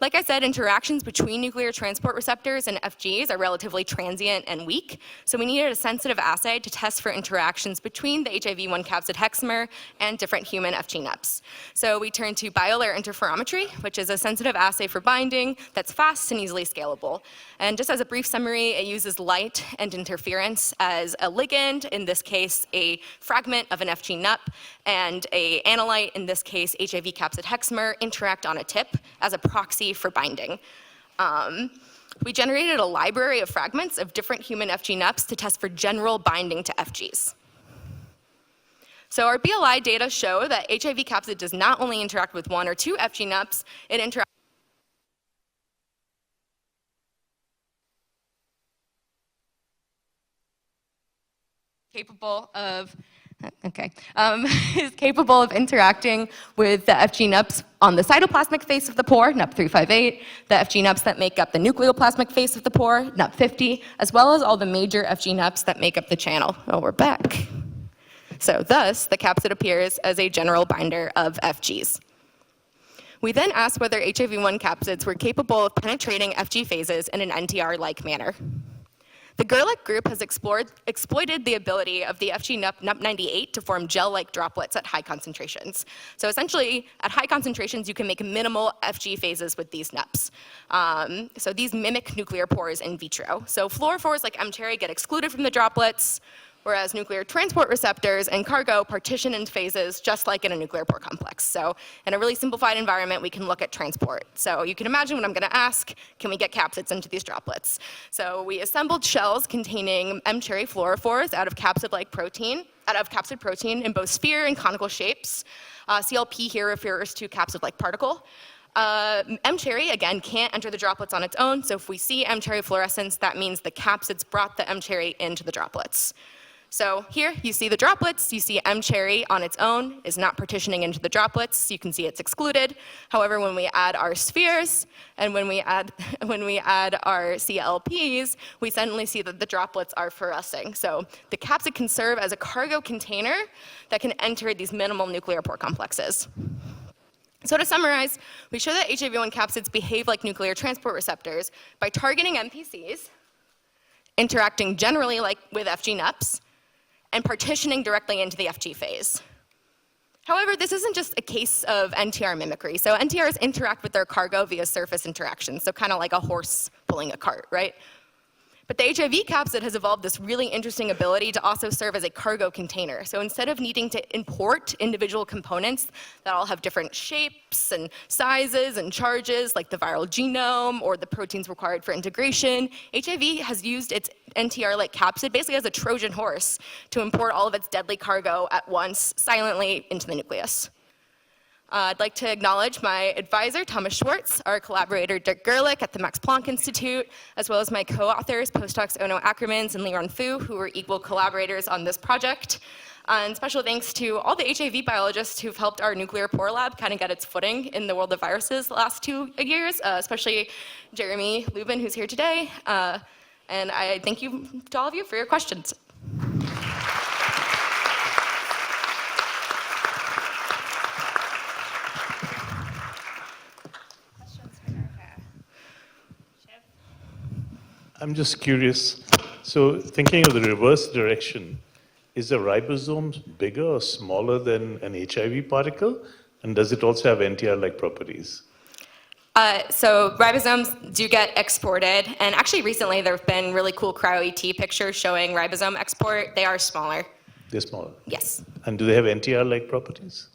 Like I said, interactions between nuclear transport receptors and FGs are relatively transient and weak, so we needed a sensitive assay to test for interactions between the HIV-1 capsid hexamer and different human FG nups. So we turned to biolayer interferometry, which is a sensitive assay for binding that's fast and easily scalable. And just as a brief summary, it uses light and interference as a ligand, in this case a fragment of an FG nup, and an analyte, in this case HIV capsid hexamer, interact on a tip as a proxy for binding. We generated a library of fragments of different human FG nups to test for general binding to FGs. So our BLI data show that HIV capsid does not only interact with 1 or 2 FG nups, it interacts is capable of interacting with the FG nups on the cytoplasmic face of the pore, NUP358, the FG nups that make up the nucleoplasmic face of the pore, NUP50, as well as all the major FG nups that make up the channel. Oh, we're back. So thus, the capsid appears as a general binder of FGs. We then asked whether HIV-1 capsids were capable of penetrating FG phases in an NTR-like manner. The Gerlich group has exploited the ability of the FG nup NUP98 to form gel-like droplets at high concentrations. So essentially, at high concentrations, you can make minimal FG phases with these nups. So these mimic nuclear pores in vitro. So fluorophores like M-cherry get excluded from the droplets, whereas nuclear transport receptors and cargo partition in phases just like in a nuclear pore complex. So in a really simplified environment, we can look at transport. So you can imagine what I'm gonna ask, can we get capsids into these droplets? So we assembled shells containing M-cherry fluorophores out of capsid protein in both sphere and conical shapes. CLP here refers to capsid-like particle. M-cherry, again, can't enter the droplets on its own, so if we see M-cherry fluorescence, that means the capsids brought the M-cherry into the droplets. So here you see the droplets, you see M-cherry on its own is not partitioning into the droplets, you can see it's excluded. However, when we add our spheres and when we add our CLPs, we suddenly see that the droplets are fluorescing. So the capsid can serve as a cargo container that can enter these minimal nuclear pore complexes. So to summarize, we show that HIV-1 capsids behave like nuclear transport receptors by targeting MPCs, interacting generally like with FG nups, and partitioning directly into the FG phase. However, this isn't just a case of NTR mimicry. So NTRs interact with their cargo via surface interactions, so kind of like a horse pulling a cart, right? But the HIV capsid has evolved this really interesting ability to also serve as a cargo container. So instead of needing to import individual components that all have different shapes and sizes and charges, like the viral genome or the proteins required for integration, HIV has used its NTR-like capsid basically as a Trojan horse to import all of its deadly cargo at once silently into the nucleus. I'd like to acknowledge my advisor, Thomas Schwartz, our collaborator, Dirk Gerlich at the Max Planck Institute, as well as my co-authors, postdocs Ono Ackermans and Liron Fu, who were equal collaborators on this project. And special thanks to all the HIV biologists who've helped our nuclear pore lab kind of get its footing in the world of viruses the last 2 years, especially Jeremy Luban, who's here today. And I thank you to all of you for your questions. I'm just curious. So thinking of the reverse direction, is the ribosome bigger or smaller than an HIV particle? And does it also have NTR-like properties? So ribosomes do get exported, and actually recently there have been really cool cryo-ET pictures showing ribosome export. They are smaller. They're smaller? Yes. And do they have NTR-like properties?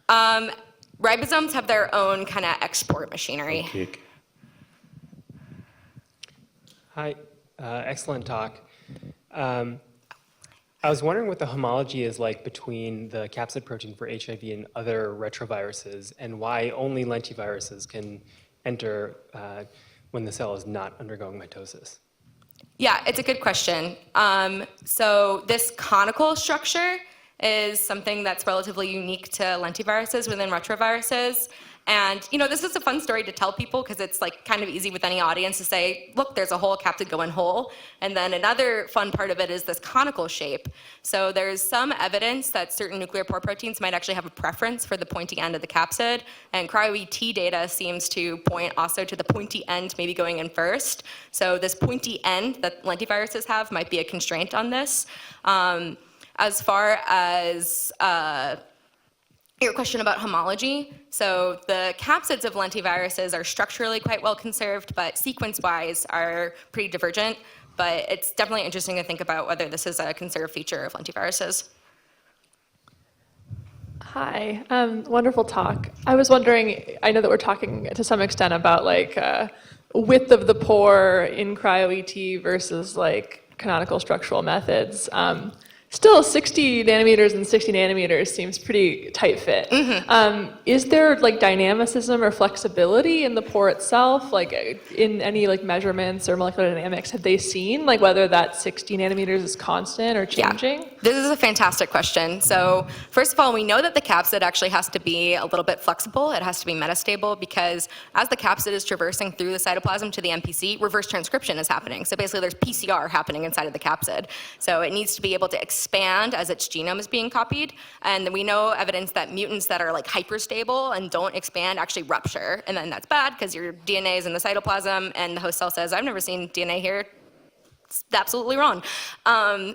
Ribosomes have their own kind of export machinery. Okay. Hi, excellent talk. I was wondering what the homology is like between the capsid protein for HIV and other retroviruses, and why only lentiviruses can enter when the cell is not undergoing mitosis. Yeah, it's a good question. So this conical structure is something that's relatively unique to lentiviruses within retroviruses. And this is a fun story to tell people because it's like kind of easy with any audience to say, look, there's a whole capsid going whole. And then another fun part of it is this conical shape. So there's some evidence that certain nuclear pore proteins might actually have a preference for the pointy end of the capsid. And cryo-ET data seems to point also to the pointy end maybe going in first. So this pointy end that lentiviruses have might be a constraint on this. As far as your question about homology, so the capsids of lentiviruses are structurally quite well conserved, but sequence-wise are pretty divergent. But it's definitely interesting to think about whether this is a conserved feature of lentiviruses. Hi, wonderful talk. I was wondering, I know that we're talking to some extent about like width of the pore in cryo-ET versus like canonical structural methods. Still, 60 nanometers and 60 nanometers seems pretty tight fit. Is there like dynamicism or flexibility in the pore itself, like in any like measurements or molecular dynamics? Have they seen like whether that 60 nanometers is constant or changing? Yeah. This is a fantastic question. So first of all, we know that the capsid actually has to be a little bit flexible. It has to be metastable because as the capsid is traversing through the cytoplasm to the MPC, reverse transcription is happening. So basically there's PCR happening inside of the capsid. So it needs to be able to expand as its genome is being copied. And we know evidence that mutants that are like hyperstable and don't expand actually rupture. And then that's bad because your DNA is in the cytoplasm and the host cell says, I've never seen DNA here. It's absolutely wrong.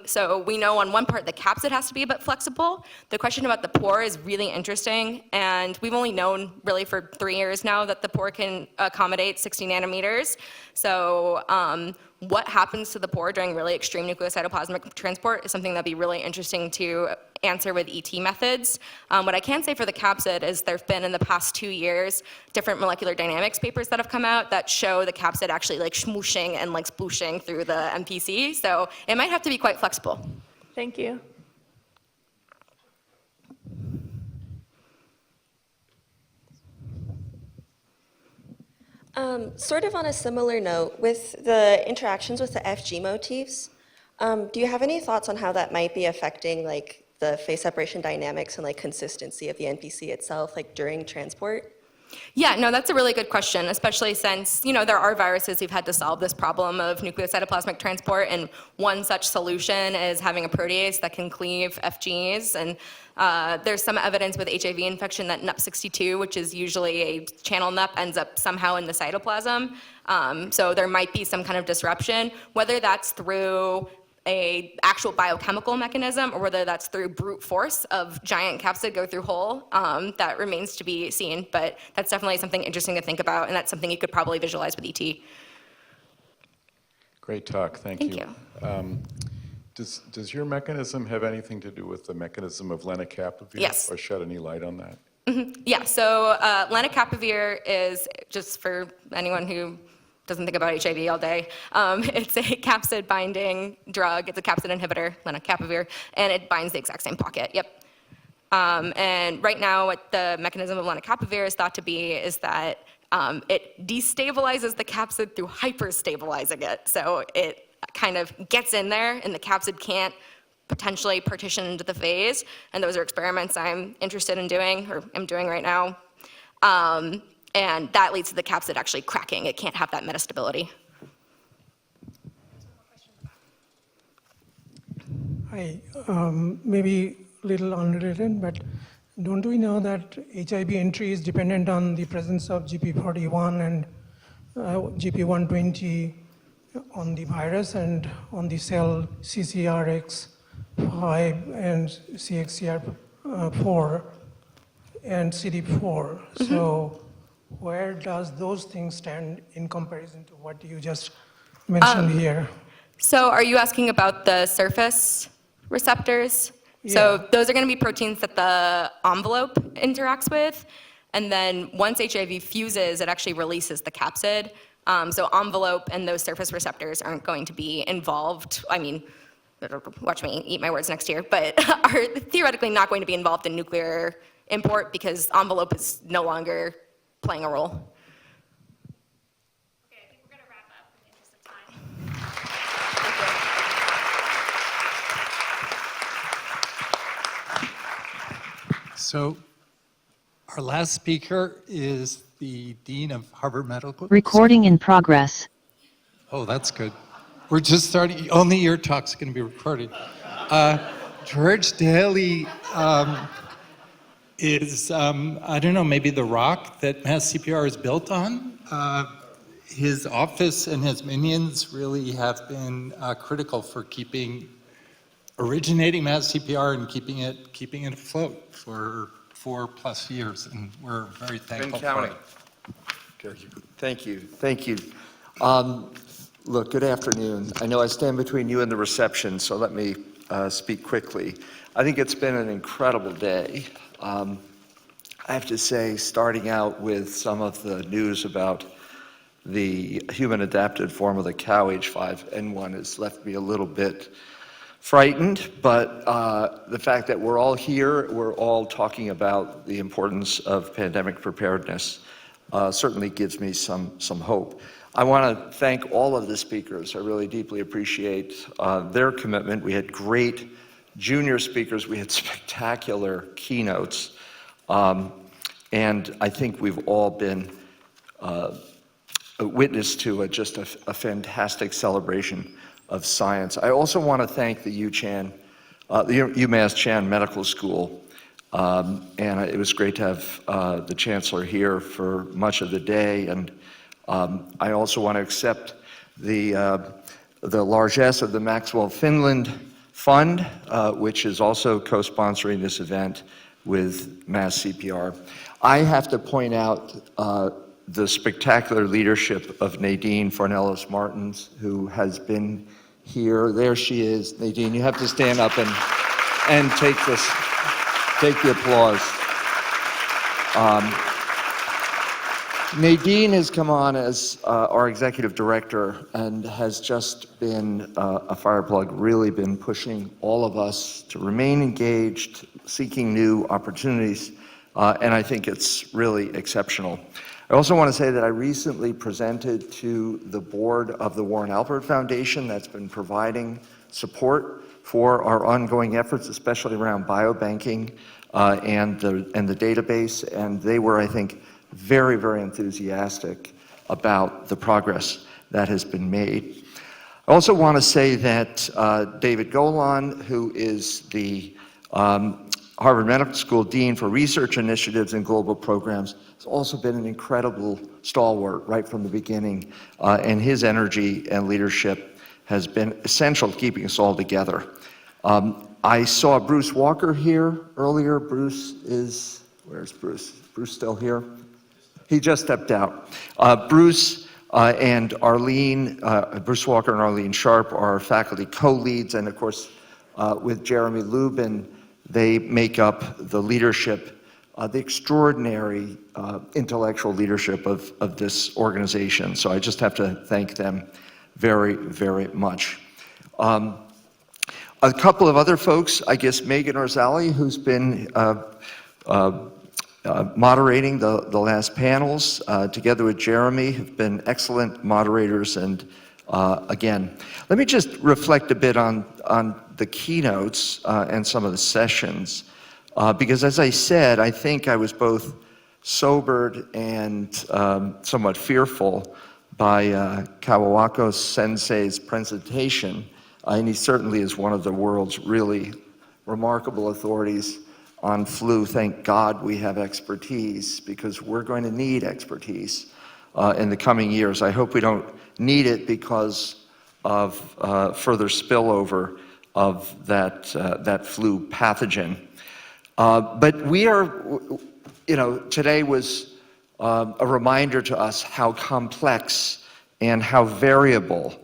So we know on one part the capsid has to be a bit flexible. The question about the pore is really interesting, and we've only known really for 3 years now that the pore can accommodate 60 nanometers. So what happens to the pore during really extreme nucleocytoplasmic transport is something that'd be really interesting to answer with ET methods. What I can say for the capsid is there have been in the past 2 years different molecular dynamics papers that have come out that show the capsid actually like smooshing and like splooshing through the MPC. So it might have to be quite flexible. Thank you. Sort of on a similar note, with the interactions with the FG motifs, do you have any thoughts on how that might be affecting like the phase separation dynamics and like consistency of the NPC itself, like during transport? Yeah, no, that's a really good question, especially since, there are viruses who've had to solve this problem of nucleocytoplasmic transport, and one such solution is having a protease that can cleave FGs. And there's some evidence with HIV infection that NUP62, which is usually a channel NUP, ends up somehow in the cytoplasm. So there might be some kind of disruption, whether that's through a actual biochemical mechanism or whether that's through brute force of giant capsid go through hole, that remains to be seen. But that's definitely something interesting to think about, and that's something you could probably visualize with ET. Great talk, thank you. Does your mechanism have anything to do with the mechanism of lenacapavir? Yes. Or shed any light on that? Yeah, so lenacapavir is, just for anyone who doesn't think about HIV all day, it's a capsid binding drug. It's a capsid inhibitor, lenacapavir, and it binds the exact same pocket. Yep. And right now, what the mechanism of lenacapavir is thought to be is that it destabilizes the capsid through hyperstabilizing it. So it kind of gets in there, and the capsid can't potentially partition into the phase. And those are experiments I'm interested in doing, or am doing right now. And that leads to the capsid actually cracking. It can't have that metastability. Hi, maybe a little unrelated, but don't we know that HIV entry is dependent on the presence of GP41 and GP120 on the virus and on the cell CCRX5 and CXCR4 and CD4. So where does those things stand in comparison to what you just mentioned here? So are you asking about the surface receptors? So those are going to be proteins that the envelope interacts with. And then once HIV fuses, it actually releases the capsid. So envelope and those surface receptors aren't going to be involved. I mean, watch me eat my words next year, but are theoretically not going to be involved in nuclear import because envelope is no longer playing a role. Okay, I think we're going to wrap up in the interest of time. So our last speaker is the Dean of Harvard Medical. Recording in progress. Oh, that's good. We're just starting. Only your talk's going to be recorded. George Daly is, I don't know, maybe the rock that MassCPR is built on. His office and his minions really have been critical for originating MassCPR and keeping it afloat for 4+ years, and we're very thankful for it. Thank you. Look, good afternoon. I know I stand between you and the reception, so let me speak quickly. I think it's been an incredible day. I have to say, starting out with some of the news about the human adapted form of the cow H5N1 has left me a little bit frightened, but the fact that we're all here, we're all talking about the importance of pandemic preparedness certainly gives me some hope. I want to thank all of the speakers. I really deeply appreciate their commitment. We had great junior speakers. We had spectacular keynotes. And I think we've all been witness to just a fantastic celebration of science. I also want to thank the UMass Chan Medical School. And it was great to have the Chancellor here for much of the day. And I also want to accept the largesse of the Maxwell Finland Fund, which is also co-sponsoring this event with MassCPR. I have to point out the spectacular leadership of Nadine Fornellis-Martins, who has been here. There she is. Nadine, you have to stand up and take the applause. Nadine has come on as our executive director and has just been a fireplug, really been pushing all of us to remain engaged, seeking new opportunities, and I think it's really exceptional. I also want to say that I recently presented to the board of the Warren Alpert Foundation that's been providing support for our ongoing efforts, especially around biobanking and the database, and they were, I think, very, very enthusiastic about the progress that has been made. I also want to say that David Golan, who is the Harvard Medical School Dean for Research Initiatives and Global Programs, has also been an incredible stalwart right from the beginning, and his energy and leadership has been essential to keeping us all together. I saw Bruce Walker here earlier. Where's Bruce? Bruce still here? He just stepped out. Bruce and Arlene, Bruce Walker and Arlene Sharp are faculty co-leads, and of course, with Jeremy Luban, they make up the leadership, the extraordinary intellectual leadership of this organization. So I just have to thank them very, very much. A couple of other folks, I guess Megan Orzali, who's been moderating the last panels, together with Jeremy, have been excellent moderators. And again, let me just reflect a bit on the keynotes and some of the sessions, because as I said, I think I was both sobered and somewhat fearful by Kawaoka Sensei's presentation, and he certainly is one of the world's really remarkable authorities on flu. Thank God we have expertise, because we're going to need expertise. in the coming years. I hope we don't need it because of further spillover of that flu pathogen. But we are, today was a reminder to us how complex and how variable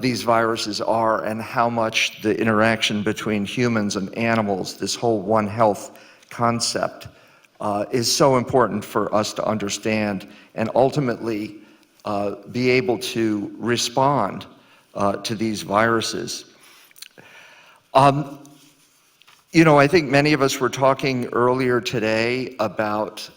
these viruses are, and how much the interaction between humans and animals, this whole One Health concept, is so important for us to understand and ultimately be able to respond to these viruses. I think many of us were talking earlier today about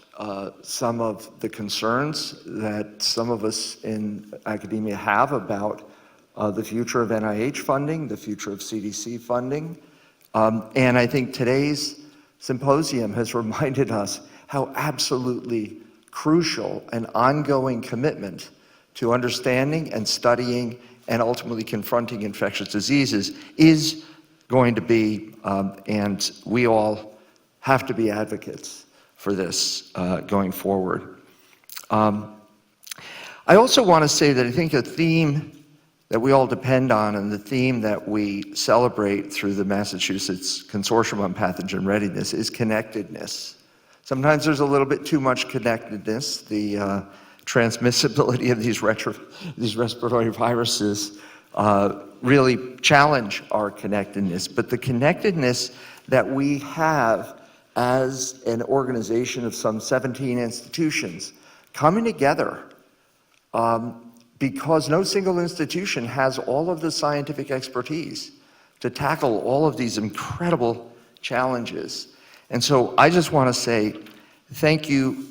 some of the concerns that some of us in academia have about the future of NIH funding, the future of CDC funding. And I think today's symposium has reminded us how absolutely crucial an ongoing commitment to understanding and studying and ultimately confronting infectious diseases is going to be, and we all have to be advocates for this going forward. I also want to say that I think a theme that we all depend on, and the theme that we celebrate through the Massachusetts Consortium on Pathogen Readiness, is connectedness. Sometimes there's a little bit too much connectedness. The transmissibility of these respiratory viruses really challenge our connectedness. But the connectedness that we have as an organization of some 17 institutions coming together, because no single institution has all of the scientific expertise to tackle all of these incredible challenges. And so I just want to say thank you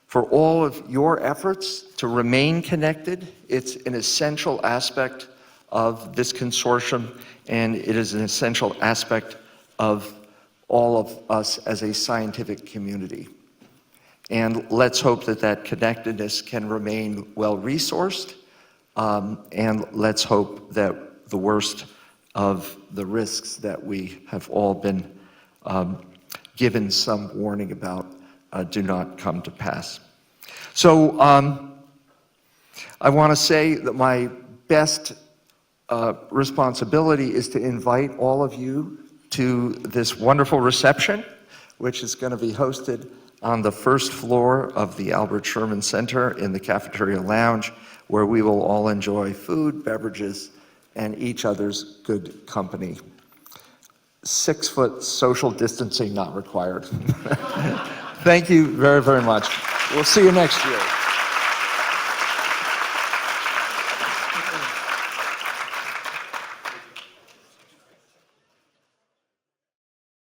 for all of your efforts to remain connected. It's an essential aspect of this consortium, and it is an essential aspect of all of us as a scientific community. And let's hope that that connectedness can remain well-resourced, and let's hope that the worst of the risks that we have all been given some warning about do not come to pass. So I want to say that my best responsibility is to invite all of you to this wonderful reception, which is going to be hosted on the first floor of the Albert Sherman Center in the cafeteria lounge, where we will all enjoy food, beverages, and each other's good company. 6-foot social distancing not required. Thank you very, very much. We'll see you next year.